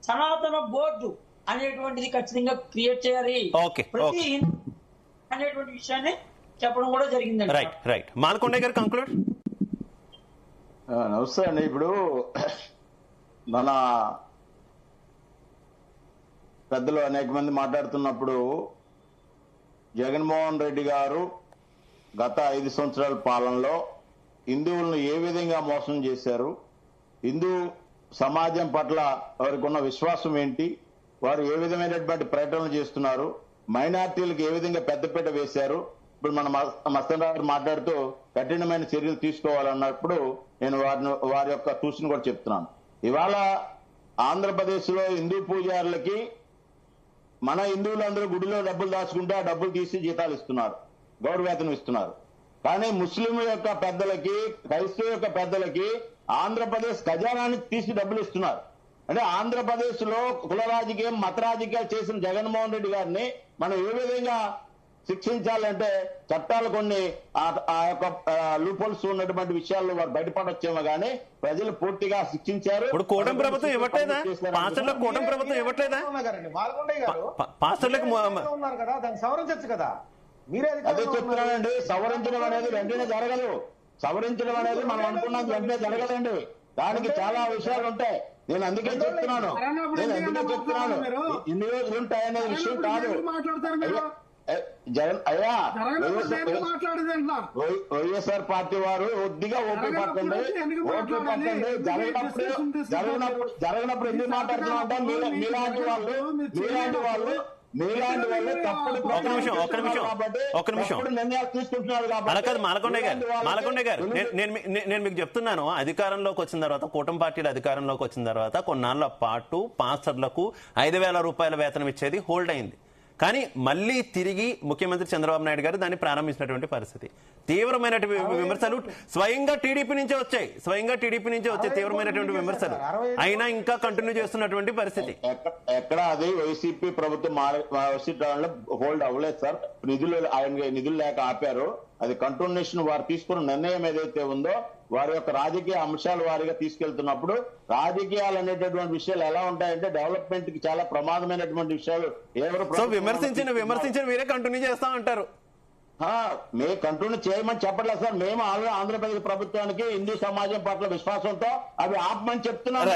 సనాతన బోర్డు అనేటువంటిది ఖచ్చితంగా క్రియేట్ చేయాలి ప్రతి అనేటువంటి విషయాన్ని చెప్పడం కూడా జరిగిందండి. రైట్ మాల్కొండ గారు కంక్లూడ్. నమస్తే అండి. ఇప్పుడు మన పెద్దలు అనేక మంది మాట్లాడుతున్నప్పుడు జగన్మోహన్ రెడ్డి గారు గత 5 సంవత్సరాల పాలనలో హిందువులను ఏ విధంగా మోసం చేశారు, హిందూ సమాజం పట్ల వారికి ఉన్న విశ్వాసం ఏంటి, వారు ఏ విధమైనటువంటి ప్రకటనలు చేస్తున్నారు, మైనార్టీలకు ఏ విధంగా పెద్దపీట వేశారు. ఇప్పుడు మన మస్తాన్ రావు మాట్లాడుతూ కఠినమైన చర్యలు తీసుకోవాలన్నప్పుడు నేను వారి యొక్క సూచన కూడా చెప్తున్నాను. ఇవాళ ఆంధ్రప్రదేశ్ లో హిందూ పూజారులకి మన హిందువులందరూ గుడిలో డబ్బులు దాచుకుంటే ఆ డబ్బులు తీసి జీతాలు ఇస్తున్నారు, గౌరవేతనం ఇస్తున్నారు. కానీ ముస్లిం యొక్క పెద్దలకి, క్రైస్తవ యొక్క పెద్దలకి ఆంధ్రప్రదేశ్ ఖజానాన్ని తీసి డబ్బులు ఇస్తున్నారు. అంటే ఆంధ్రప్రదేశ్ లో కుల రాజకీయం, మత రాజకీయాలు చేసిన జగన్మోహన్ రెడ్డి గారిని మనం ఏ విధంగా శిక్షించాలంటే చట్టాలు కొన్ని ఆ యొక్క లూపోల్స్ ఉన్నటువంటి విషయాల్లో వారు బయటపడొచ్చేమో కానీ ప్రజలు పూర్తిగా శిక్షించారు. ఇప్పుడు కూటమి ప్రభుత్వం ఇవ్వట్లేదా? పాస్టర్లకు కూటమి ప్రభుత్వం ఇవ్వట్లేదా? పాస్టర్లకు ఉన్నారు కదా, దాన్ని సవరించచ్చు కదా. మీరే అదే చెప్తున్నానండి. సవరించడం అనేది వెంటనే జరగదు. సవరించడం అనేది మనం అనుకున్నది వెంటనే జరగదండి. దానికి చాలా విషయాలు ఉంటాయి. నేను అందుకే చెప్తున్నాను ఇన్ని రోజులు ఉంటాయనే విషయం కాదు. వైఎస్ఆర్ పార్టీ వారు కొద్దిగా ఓపిక పట్టండి. జరగనప్పుడు ఎందుకు మాట్లాడుతున్నా అంటే మీలాంటి వాళ్ళు ఒక్క నిమిషం నిర్ణయాలు తీసుకుంటున్నారు కాబట్టి. మాలకొండ గారు నేను మీకు చెప్తున్నాను, అధికారంలోకి వచ్చిన తర్వాత, కూటమి పార్టీలు అధికారంలోకి వచ్చిన తర్వాత కొన్నాళ్ల పాటు పాస్టర్లకు 5,000 రూపాయల వేతనం ఇచ్చేది హోల్డ్ అయింది. కానీ మళ్ళీ తిరిగి ముఖ్యమంత్రి చంద్రబాబు నాయుడు గారు దాన్ని ప్రారంభించినటువంటి పరిస్థితి. తీవ్రమైనటువంటి విమర్శలు స్వయంగా టీడీపీ నుంచే వచ్చాయి తీవ్రమైనటువంటి విమర్శలు. అయినా ఇంకా కంటిన్యూ చేస్తున్నటువంటి పరిస్థితి. ఎక్కడ అది వైసీపీ ప్రభుత్వం హోల్డ్ అవ్వలేదు సార్. నిధులు లేక ఆపారు. అది కంటిన్యూషన్ వారు తీసుకున్న నిర్ణయం ఏదైతే ఉందో వారి యొక్క రాజకీయ అంశాల వారిగా తీసుకెళ్తున్నప్పుడు రాజకీయాలు అనేటటువంటి విషయాలు ఎలా ఉంటాయంటే డెవలప్మెంట్ కి చాలా ప్రమాదమైనటువంటి విషయాలు. ఎవరు విమర్శించిన మీరే కంటిన్యూ చేస్తా అంటారు. మేము కంటిన్యూ చేయమని చెప్పట్లేదు సార్. మేము ఆంధ్రప్రదేశ్ ప్రభుత్వానికి హిందూ సమాజం పట్ల విశ్వాసంతో అవి ఆపమని చెప్తున్నాం.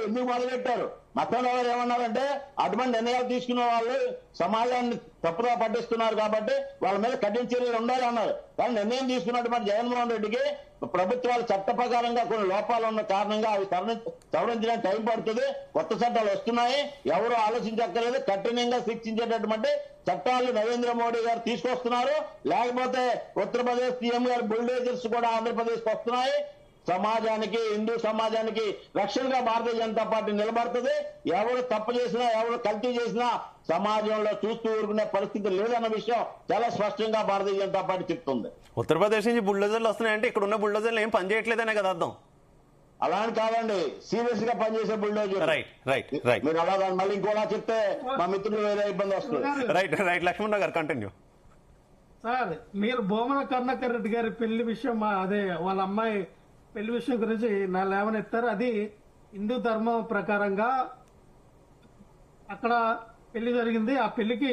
ఎందుకు మొదలెట్టారు? మస్తాన్ రావు గారు ఏమన్నారంటే అటువంటి నిర్ణయాలు తీసుకున్న వాళ్ళు సమాజాన్ని తప్పుగా పట్టిస్తున్నారు కాబట్టి వాళ్ళ మీద కఠిన చర్యలు ఉండాలి అన్నారు. కానీ నిర్ణయం తీసుకున్నటువంటి జగన్మోహన్ రెడ్డికి ప్రభుత్వాలు చట్ట ప్రకారంగా కొన్ని లోపాలు ఉన్న కారణంగా అవి సవరించడానికి టైం పడుతుంది. కొత్త చట్టాలు వస్తున్నాయి, ఎవరు ఆలోచించక్కర్లేదు. కఠినంగా శిక్షించేటటువంటి చట్టాలు నరేంద్ర మోడీ గారు తీసుకొస్తున్నారు. లేకపోతే ఉత్తరప్రదేశ్ సీఎం గారు బుల్డేజర్స్ కూడా ఆంధ్రప్రదేశ్ కు వస్తున్నాయి. సమాజానికి, హిందూ సమాజానికి రక్షణగా భారతీయ జనతా పార్టీ నిలబడుతుంది. ఎవరు తప్పు చేసినా, ఎవరు కల్తీ చేసినా సమాజంలో చూస్తూ ఊరుకునే పరిస్థితి లేదన్న విషయం చాలా స్పష్టంగా భారతీయ జనతా పార్టీ చెప్తుంది. ఉత్తరప్రదేశ్ నుంచి బుల్డోజర్లు వస్తున్నాయంటే ఇక్కడ ఉన్న బుల్డోజర్లు ఏం పనిచేయట్లేదనే కదా అర్థం. అలా అని కాదండి, సీరియస్ గా పనిచేసే బుల్డోజర్. రైట్ మీరు అలా మళ్ళీ ఇంకోలా చెప్తే మా మిత్రులు వేరే ఇబ్బంది వస్తుంది. రైట్ లక్ష్మణ్ గారు కంటిన్యూ. సార్, మీరు భూమన కరుణాకర్ రెడ్డి గారి పెళ్లి విషయం, అదే వాళ్ళ అమ్మాయి పెళ్లి విషయం గురించి నా లేవనెత్తారు. అది హిందూ ధర్మం ప్రకారంగా అక్కడ పెళ్లి జరిగింది. ఆ పెళ్లికి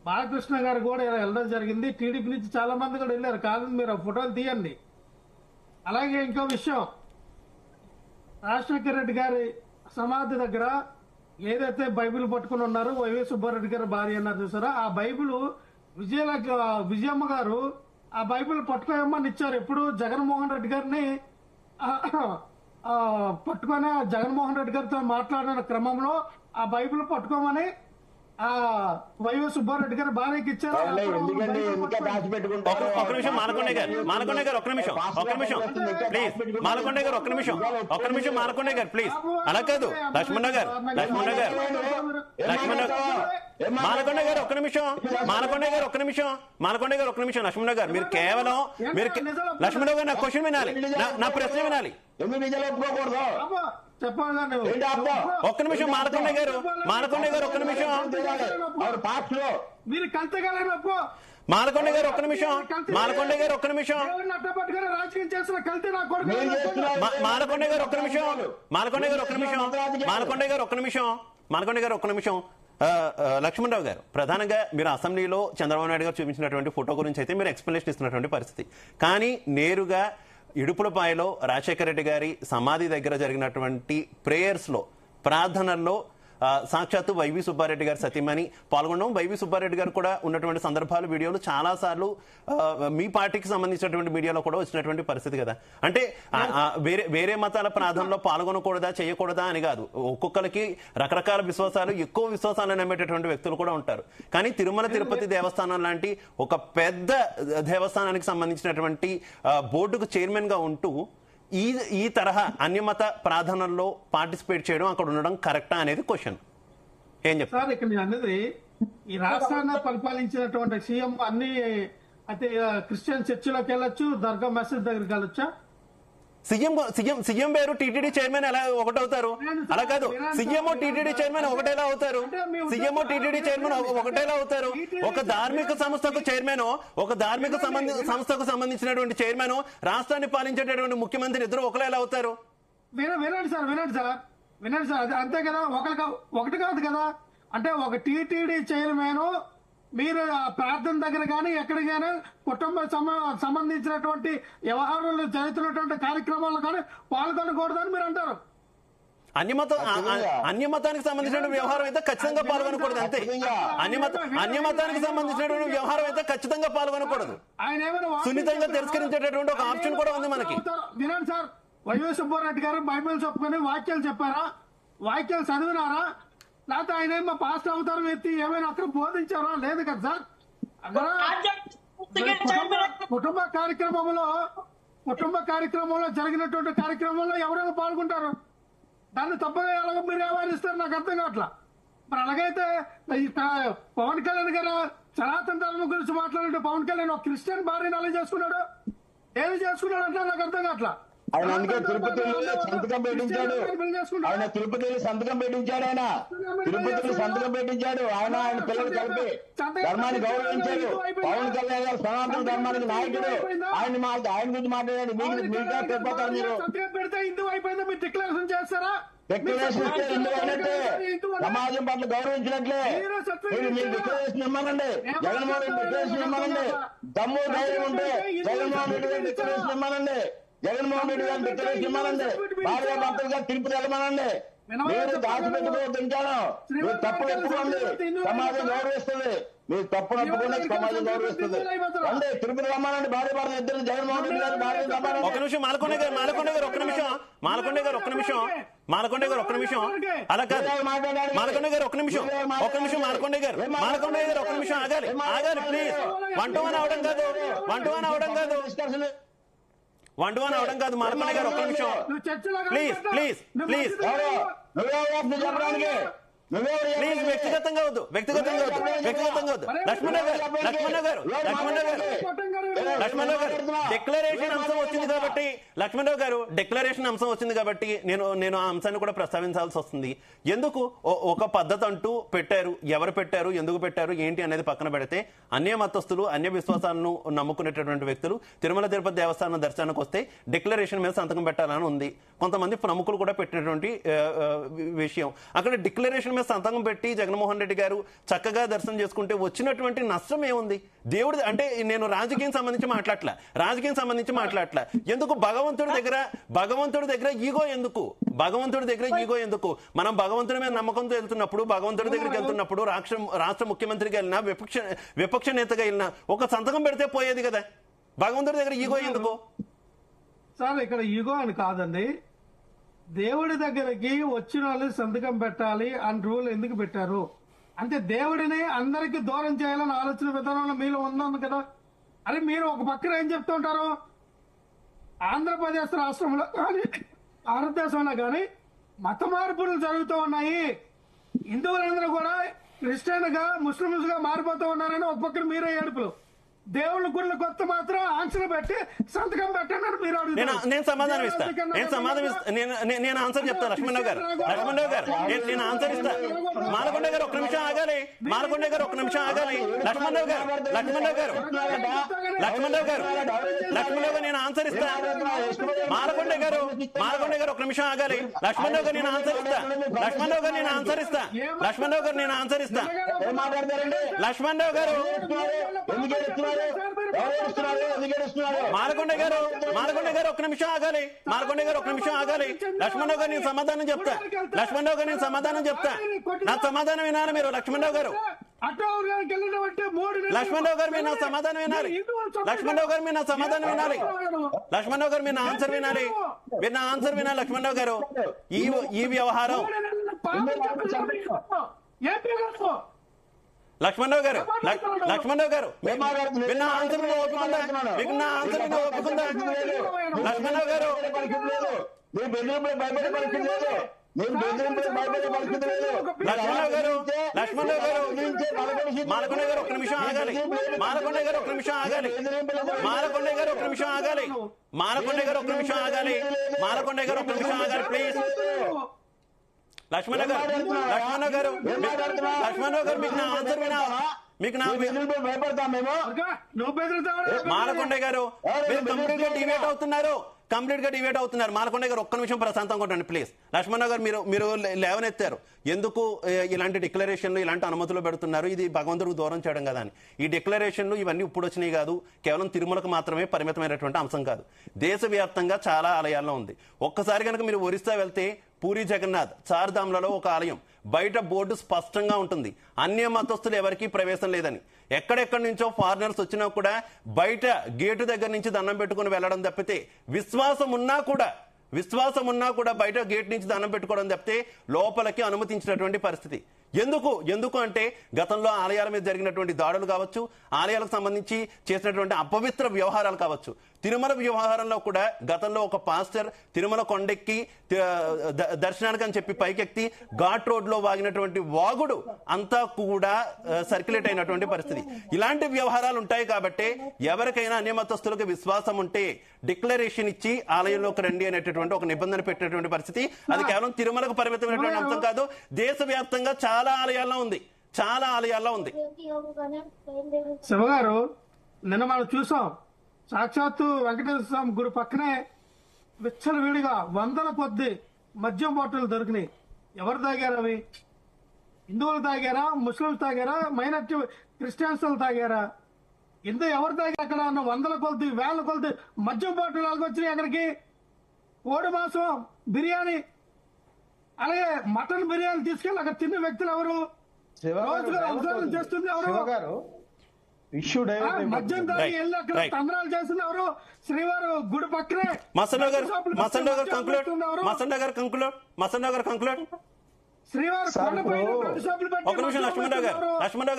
బాలకృష్ణ గారు కూడా వెళ్ళడం జరిగింది. టీడీపీ నుంచి చాలా మంది కూడా వెళ్ళారు. కాదు మీరు ఆ ఫోటోలు తీయండి. అలాగే ఇంకో విషయం, రాజశేఖర రెడ్డి గారి సమాధి దగ్గర ఏదైతే బైబిల్ పట్టుకుని ఉన్నారో వైవి సుబ్బారెడ్డి గారు భార్య అన్నారు చూసారా, ఆ బైబిల్ విజయమ్మ గారు ఆ బైబిల్ పట్టుకోమని ఇచ్చారు. ఎప్పుడు జగన్మోహన్ రెడ్డి గారిని పట్టుకొని జగన్మోహన్ రెడ్డి గారితో మాట్లాడిన క్రమంలో ఆ బైబిల్ పట్టుకోమని ఆ వైవి సుబ్బారెడ్డి గారు భార్యకి ఇచ్చారు. ఎందుకంటే ఇంకా దాచిపెట్టుకుంటారు. ఒక నిమిషం మాలకొండ గారు ఒక నిమిషం ప్లీజ్. మాలకొండ గారు ఒక నిమిషం మాలకొండ గారు ప్లీజ్. అలా కాదు లక్ష్మణ గారు మాలకొండ గారు ఒక నిమిషం లక్ష్మణ గారు మీరు కేవలం లక్ష్మణ గారు నా క్వశ్చన్ వినాలి, నా ప్రశ్న వినాలి. ఎందుకు నిజాలు ఒప్పుకోకూడదు? ఒక్క నిమిషం మాలకొండ గారు ఒక్క నిమిషం మీరు కల్తగాలనప్పు మాలకొండ గారు ఒక్క నిమిషం రాజకీయం చేసిన కల్తీ నా కొడుకు మాలకొండ గారు ఒక్క నిమిషం లక్ష్మణరావు గారు, ప్రధానంగా మీరు అసెంబ్లీలో చంద్రబాబు నాయుడు గారు చూపించినటువంటి ఫోటో గురించి అయితే మీరు ఎక్స్ప్లెనేషన్ ఇస్తున్నటువంటి పరిస్థితి, కానీ నేరుగా ఇడుపులపాయలో రాజశేఖర రెడ్డి గారి సమాధి దగ్గర జరిగినటువంటి ప్రేయర్స్ లో, ప్రార్థనల్లో సాక్షాత్తు వైవి సుబ్బారెడ్డి గారు సతీమణి పాల్గొనడం, వైవి సుబ్బారెడ్డి గారు కూడా ఉన్నటువంటి సందర్భాలు వీడియోలు చాలా సార్లు మీ పార్టీకి సంబంధించినటువంటి మీడియాలో కూడా వచ్చినటువంటి పరిస్థితి కదా. అంటే వేరే మతాల ప్రార్థనలో పాల్గొనకూడదా చేయకూడదా అని కాదు, ఒక్కొక్కరికి రకరకాల విశ్వాసాలు, ఎక్కువ విశ్వాసాలను నమ్మేటటువంటి వ్యక్తులు కూడా ఉంటారు. కానీ తిరుమల తిరుపతి దేవస్థానం లాంటి ఒక పెద్ద దేవస్థానానికి సంబంధించినటువంటి బోర్డుకు చైర్మన్ గా ఉంటూ ఈ తరహా అన్యమత ప్రార్థనల్లో పార్టిసిపేట్ చేయడం, అక్కడ ఉండడం కరెక్టా అనేది క్వశ్చన్. ఏం చెప్తారు సార్? ఇక్కడ నేను అన్నది ఈ రాష్ట్రాన్ని పరిపాలించినటువంటి సీఎం అన్ని అయితే క్రిస్టియన్ చర్చిలోకి వెళ్ళొచ్చు, దర్గా మసీద్ దగ్గరికి వెళ్ళొచ్చా? సీఎం వేరు, టీటీడీ చైర్మన్ ఎలా ఒకటవుతారు? అలా కాదు, సీఎం టీటీడీ చైర్మన్ ఒకటేలా అవుతారు? సీఎం టీటీడీ చైర్మన్ ఒకటేలా అవుతారు? ఒక ధార్మిక సంస్థకు చైర్మన్, ఒక ధార్మిక సంస్థకు సంబంధించినటువంటి చైర్మన్, రాష్ట్రాన్ని పాలించేటటువంటి ముఖ్యమంత్రి ఇద్దరు ఒకలా అవుతారు? వినండి సార్, అది అంతే కదా, ఒకటి కాదు కదా. అంటే ఒక టీటీడీ చైర్మన్ మీరు ప్రార్థన దగ్గర కానీ ఎక్కడికైనా కుటుంబ సంబంధించినటువంటి వ్యవహారాలు జరుగుతున్నటువంటి కార్యక్రమాల్లో కానీ పాల్గొనకూడదని మీరు అంటారు. అన్యమతానికి సంబంధించిన వ్యవహారం అయితే ఖచ్చితంగా పాల్గొనకూడదు, అంతే. అన్యమతానికి సంబంధించినటువంటి వ్యవహారం అయితే ఖచ్చితంగా పాల్గొనకూడదు. ఆయన ఏమైనా సున్నితంగా తిరస్కరించేటటువంటి ఒక ఆప్షన్ కూడా ఉంది మనకి. వినండి సార్, వైవి సుబ్బారెడ్డి గారు బైబిల్ చెప్పుకొని వాక్యాలు చెప్పారా? వాక్యాలు చదివినారా? లేకపోతే ఆయన ఏమో పాస్ట్ అవతారం ఎత్తి ఏమైనా అక్కడ బోధించారా? లేదు కదా సార్. కుటుంబ కార్యక్రమంలో జరిగినటువంటి కార్యక్రమంలో ఎవరైనా పాల్గొంటారు, దాన్ని తప్పగా ఎలాగో మీరు వ్యవహరిస్తారు, నాకు అర్థం కావట్లా. మరి అలాగైతే పవన్ కళ్యాణ్ గారు సనాతన ధర్మం గురించి మాట్లాడితే పవన్ కళ్యాణ్ ఒక క్రిస్టియన్ భార్యను అలా చేసుకున్నాడు, ఏమి చేసుకున్నాడు అంటే నాకు అర్థం కావట్లా. ఆయన అందుకే తిరుపతిలో సంతకం పెట్టించాడు. ఆయన తిరుపతిలో సంతకం పెట్టించాడు. ఆయన పిల్లలు కలిపి ధర్మాన్ని గౌరవించారు. పవన్ కళ్యాణ్ గారు సనాతన ధర్మానికి నాయకుడు. ఆయన గురించి మాట్లాడాడు. మీకే చెప్పారు మీరు. పెడితే హిందూ అయిపోయిందో మీరు డిక్లరేషన్ చేస్తారా? డిక్లరేషన్ ఇస్తే హిందూ అయినట్టే, సమాజం పట్ల గౌరవించినట్లే. మీరు డిక్లరేషన్ ఇవ్వనండి, జగన్మోహన్ రెడ్డి డిక్లరేషన్ ఇవ్వనండి. దమ్ము ధైర్యం ఉంటే జగన్మోహన్ రెడ్డి గారు డిక్లరేషన్ ఇవ్వనండి. జగన్మోహన్ రెడ్డి గారిని డిక్లరేషన్ ఇవ్వనండి. భార్య భర్తలు గారు తిరుపతి వెళ్ళమనండి. మీరు దాచిపెట్టుకోవద్దు. మీరు తప్పులు ఒప్పుకోండి, సమాజం గౌరవిస్తుంది. మీరు తప్పులు ఒప్పుకుంటే సమాజం గౌరవిస్తుంది. అంటే తిరుపతి రమ్మనండి, భార్య భర్తలు ఇద్దరు. జగన్మోహన్ రెడ్డి గారు భార్య ఒక నిమిషం మాలకొండ గారు ఒక్క నిమిషం అలా కాదు. మాలకొండ గారు ఒక్క నిమిషం మాలకొండ గారు ఆగాలి ప్లీజ్. వన్ టు వన్ అవడం కాదు మాలకొండ గారు ఒక్క నిమిషం ప్లీజ్. వ్యక్తిగతంగా వద్దు. లక్ష్మణ గారు డిక్లరేషన్ అంశం వచ్చింది కాబట్టి నేను ఆ అంశాన్ని కూడా ప్రస్తావించాల్సి వస్తుంది. ఎందుకు ఒక పద్ధతి అంటూ పెట్టారు, ఎవరు పెట్టారు, ఎందుకు పెట్టారు, ఏంటి అనేది పక్కన పెడితే అన్య మతస్థులు, అన్య విశ్వాసాలను నమ్ముకునేటటువంటి వ్యక్తులు తిరుమల తిరుపతి దేవస్థానం దర్శనానికి వస్తే డిక్లరేషన్ మీద సంతకం పెట్టాలని ఉంది. కొంతమంది ప్రముఖులు కూడా పెట్టినటువంటి విషయం. అక్కడ డిక్లరేషన్ మీద సంతకం పెట్టి జగన్మోహన్ రెడ్డి గారు చక్కగా దర్శనం చేసుకుంటే వచ్చినటువంటి నష్టం ఏముంది? దేవుడి అంటే నేను రాజకీయం సంబంధించి మాట్లాడట్లా. ఎందుకు భగవంతుడి దగ్గర ఈగో ఎందుకు? మనం భగవంతుడి మీద నమ్మకంతో వెళ్తున్నప్పుడు, భగవంతుడి దగ్గరికి వెళ్తున్నప్పుడు, రాష్ట్ర ముఖ్యమంత్రిగా వెళ్ళినా, విపక్ష నేతగా వెళ్ళినా ఒక సంతకం పెడితే పోయేది కదా. భగవంతుడి దగ్గర ఈగో ఎందుకు? సార్ ఇక్కడ ఈగో అని కాదండి, దేవుడి దగ్గరికి వచ్చిన వాళ్ళు సంతకం పెట్టాలి అని రూల్ ఎందుకు పెట్టారు అంటే దేవుడిని అందరికి దూరం చేయాలని ఆలోచన విధానంలో మీలో ఉందని కదా. అరే మీరు ఒక పక్కన ఏం చెప్తూ ఉంటారు, ఆంధ్రప్రదేశ్ రాష్ట్రంలో కానీ భారతదేశంలో కానీ మత మార్పులు జరుగుతూ ఉన్నాయి, హిందువులందరూ కూడా క్రిస్టియన్ గా ముస్లిమ్స్ గా మారిపోతూ ఉన్నారని ఒక పక్కన మీరే ఏడుపులు, దేవుళ్ళ గుళ్ళ కొత్త మాత్రం ఆంక్షలు పెట్టి సంతకం పెట్టండి మీరు నేను సమాధానం ఇస్తాను. నేను ఆన్సర్ చెప్తాను. లక్ష్మణరావు గారు నేను ఆన్సర్ ఇస్తాను. మాలకొండ గారు ఒక్క నిమిషం ఆగాలి. లక్ష్మణరావు గారు నేను ఆన్సర్ ఇస్తాను. మాలకొండ గారు ఒక్క నిమిషం ఆగాలి. లక్ష్మణరావు గారు నేను ఆన్సర్ ఇస్తాను. లక్ష్మణరావు గారు నేను ఆన్సర్ ఇస్తాను. మాలకొండ గారు ఒక్క నిమిషం ఆగాలి. లక్ష్మణరావు గారు నేను సమాధానం చెప్తా. నా సమాధానం వినాలి మీరు. లక్ష్మణరావు గారు మీరు నా సమాధానం వినాలి. లక్ష్మణరావు గారు మీరు నా ఆన్సర్ వినాలి. లక్ష్మణరావు గారు ఈ వ్యవహారం లక్ష్మణరావు గారు మీరు నా ఆన్సర్ మీద ఒప్పుకుందా? లక్ష్మణరావు గారు మాలకొండ గారు ఒక్క నిమిషం ఆగాలి. ప్లీజ్. లక్ష్మణరావు గారు మీకు నా ఆన్సర్ వినాలా? మాలకొండ గారు మీరు కంప్లీట్ గా డివేట్ అవుతున్నారు. మాలకొండ గారు ఒక్క నిమిషం ప్రశాంతంగా ఉండండి ప్లీజ్. లక్ష్మణరావు గారు మీరు లేవనెత్తారు, ఎందుకు ఇలాంటి డిక్లరేషన్లు ఇలాంటి అనుమతులు పెడుతున్నారు, ఇది భగవంతుడికి దూరం చేయడం కదా అని. ఈ డిక్లరేషన్లు ఇవన్నీ ఇప్పుడు వచ్చినాయి కాదు, కేవలం తిరుమలకు మాత్రమే పరిమితమైనటువంటి అంశం కాదు. దేశవ్యాప్తంగా చాలా ఆలయాల్లో ఉంది. ఒక్కసారి కనుక మీరు ఒరిస్సా వెళ్తే పూరి జగన్నాథ్ చార్ధామ్లలో ఒక ఆలయం బయట బోర్డు స్పష్టంగా ఉంటుంది, అన్య మతస్థులు ఎవరికీ ప్రవేశం లేదని. ఎక్కడెక్కడి నుంచో ఫారినర్స్ వచ్చినా కూడా బయట గేటు దగ్గర నుంచి దండం పెట్టుకుని వెళ్ళడం తప్పితే, విశ్వాసం ఉన్నా కూడా బయట గేట్ నుంచి దండం పెట్టుకోవడం తప్పితే లోపలికి అనుమతించినటువంటి పరిస్థితి. ఎందుకు అంటే గతంలో ఆలయాల మీద జరిగినటువంటి దాడులు కావచ్చు, ఆలయాలకు సంబంధించి చేసినటువంటి అపవిత్ర వ్యవహారాలు కావచ్చు. తిరుమల వ్యవహారంలో కూడా గతంలో ఒక పాస్టర్ తిరుమల కొండెక్కి దర్శనానికి అని చెప్పి పైకెక్కి ఘాట్ రోడ్ లో వాగినటువంటి వాగుడు అంతా కూడా సర్క్యులేట్ అయినటువంటి పరిస్థితి. ఇలాంటి వ్యవహారాలు ఉంటాయి కాబట్టి ఎవరికైనా అన్యమతస్తులకు విశ్వాసం ఉంటే డిక్లరేషన్ ఇచ్చి ఆలయంలోకి రండి అనేటటువంటి ఒక నిబంధన పెట్టినటువంటి పరిస్థితి. అది కేవలం తిరుమలకు పరిమితమైనటువంటి అంశం కాదు, దేశవ్యాప్తంగా చాలా ఆలయాల్లో ఉంది. శివగారు నిన్న మనం చూసాం, సాక్షాత్తు వెంకటేశ్వర స్వామి గుడి పక్కనే విచ్చలవిడిగా వందల కొద్ది మద్యం బాటిల్ దొరికినాయి. ఎవరు తాగారు అవి? హిందువులు తాగారా, ముస్లింలు తాగారా, మైనార్టీ క్రిస్టియన్స్ తాగారా? ఎవరు తాగారు అక్కడ? అన్న వందల కొద్ది వేల కొద్ది మద్యం బాటిల్ వచ్చినాయి అక్కడికి. కోడి మాంసం బిర్యానీ, అలాగే మటన్ బిర్యానీ తీసుకెళ్ళి అక్కడ తిన్న వ్యక్తులు ఎవరు? చేస్తుంది ఎవరు? మద్యం తాగి వెళ్ళి అక్కడ తండ్రాలు చేస్తుంది ఎవరు? శ్రీవారు గుడి పక్కనే. శ్రీవారు ఒక నిమిషం లక్ష్మణరావు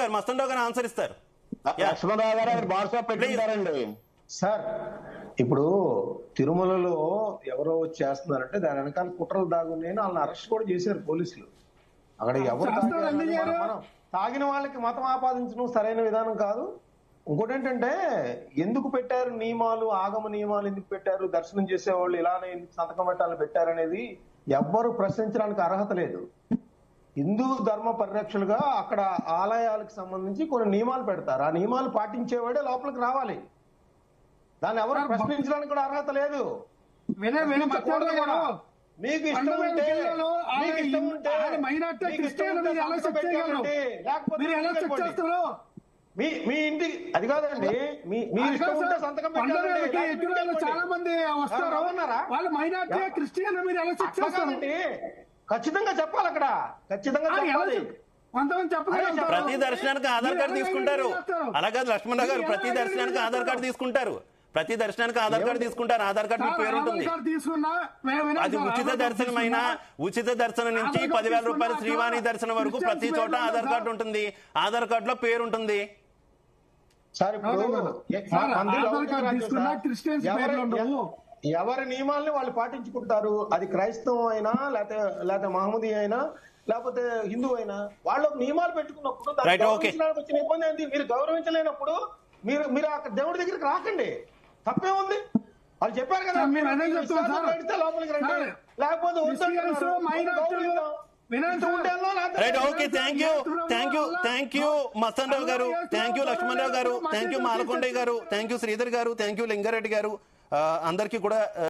గారు మస్తన్రావు గారు ఆన్సర్ ఇస్తారు. సార్ ఇప్పుడు తిరుమలలో ఎవరో చేస్తున్నారంటే దాని వెనకాల కుట్రలు దాగున్నాయని వాళ్ళని అరెస్ట్ కూడా చేశారు పోలీసులు. అక్కడ ఎవరు తాగిన వాళ్ళకి మతం ఆపాదించడం సరైన విధానం కాదు. ఇంకోటి ఏంటంటే ఎందుకు పెట్టారు నియమాలు, ఆగమ నియమాలు ఎందుకు పెట్టారు, దర్శనం చేసేవాళ్ళు ఇలానే ఎందుకు సంతకం పెట్టాలని పెట్టారనేది ఎవ్వరు ప్రశ్నించడానికి అర్హత లేదు. హిందూ ధర్మ పరిరక్షలుగా అక్కడ ఆలయాలకు సంబంధించి కొన్ని నియమాలు పెడతారు, ఆ నియమాలు పాటించేవాడే లోపలికి రావాలి. దాన్ని ఎవరు ప్రశ్నించడానికి కూడా అర్హత లేదు. మీకు ఇష్టం ఉంటే మీకు ఇష్టం ఉంటే మైనార్టీ మీకు ఇష్టం క్రిస్టియన్ ఉంటే మీరు ఎలా సంతకం చెక్ చేయగలరు? పెట్టండి. లేకపోతే మీరు ఎలా చెక్ వెళ్ళిపోండి. చేస్తారు? మీ ఇంటికి అది కాదండి, మీ ఇష్టం ఉంటే సంతకం పెట్టండి. ఎదురు చాలా మంది వస్తారు, రమ్మన్నారా? వాళ్ళు మైనార్టీ క్రిస్టియన్ మీరు ఎలా చెక్ అట్లా చేస్తారు? కాదండి, ఖచ్చితంగా చెప్పాలి అక్కడ, ఖచ్చితంగా ఎలా చెప్పాలి. కొంతమంది చెప్పగలుగుతారు. ప్రతి దర్శనానికి ఆధార్ కార్డు తీసుకుంటారు. అలాగే లక్ష్మణరావు గారు ప్రతి దర్శనానికి ఆధార్ కార్డు తీసుకుంటారు. ప్రతి దర్శనానికి ఆధార్ కార్డు తీసుకుంటారు. ఆధార్ కార్డు మీ పేరు ఉంటుంది. అది ఉచిత దర్శనమైనా ఉచిత దర్శనం నుంచి 10,000 రూపాయల శ్రీవాణి దర్శనం వరకు ప్రతి చోట ఆధార్ కార్డు ఉంటుంది. ఆధార్ కార్డులో పేరు ఉంటుంది. సార్ ఇప్పుడు ఎవరి నియమాల్ని వాళ్ళు పాటించుకుంటారు. అది క్రైస్తవం అయినా లేకపోతే మహమ్మదీ అయినా లేకపోతే హిందూ అయినా వాళ్ళ నియమాలు పెట్టుకున్నప్పుడు దాన్ని Right, okay. గౌరవించడానికి వచ్చిన ఇబ్బంది ఏంటి? మీరు గౌరవించలేనప్పుడు మీరు అక్కడ దేవుడి దగ్గరికి రాకండి, తప్పే ఉంది. వాళ్ళు చెప్పారు కదా, మీరు అదే చెప్తున్నారు విశ్వాసం సార్. పెడితే లోపలికి రండి, సార్, లేకపోతే వద్దంటున్నారు. గౌరవిద్దాం. ఇష్టం ఉంటే వెళ్దాం, లేకపోతే right, okay, thank you Mastan Rao garu, thank you Lakshmanarao గారు, థ్యాంక్ యూ మాలకొండయ్య గారు, థ్యాంక్ యూ శ్రీధర్ గారు, థ్యాంక్ యూ లింగారెడ్డి గారు, అందరికీ కూడా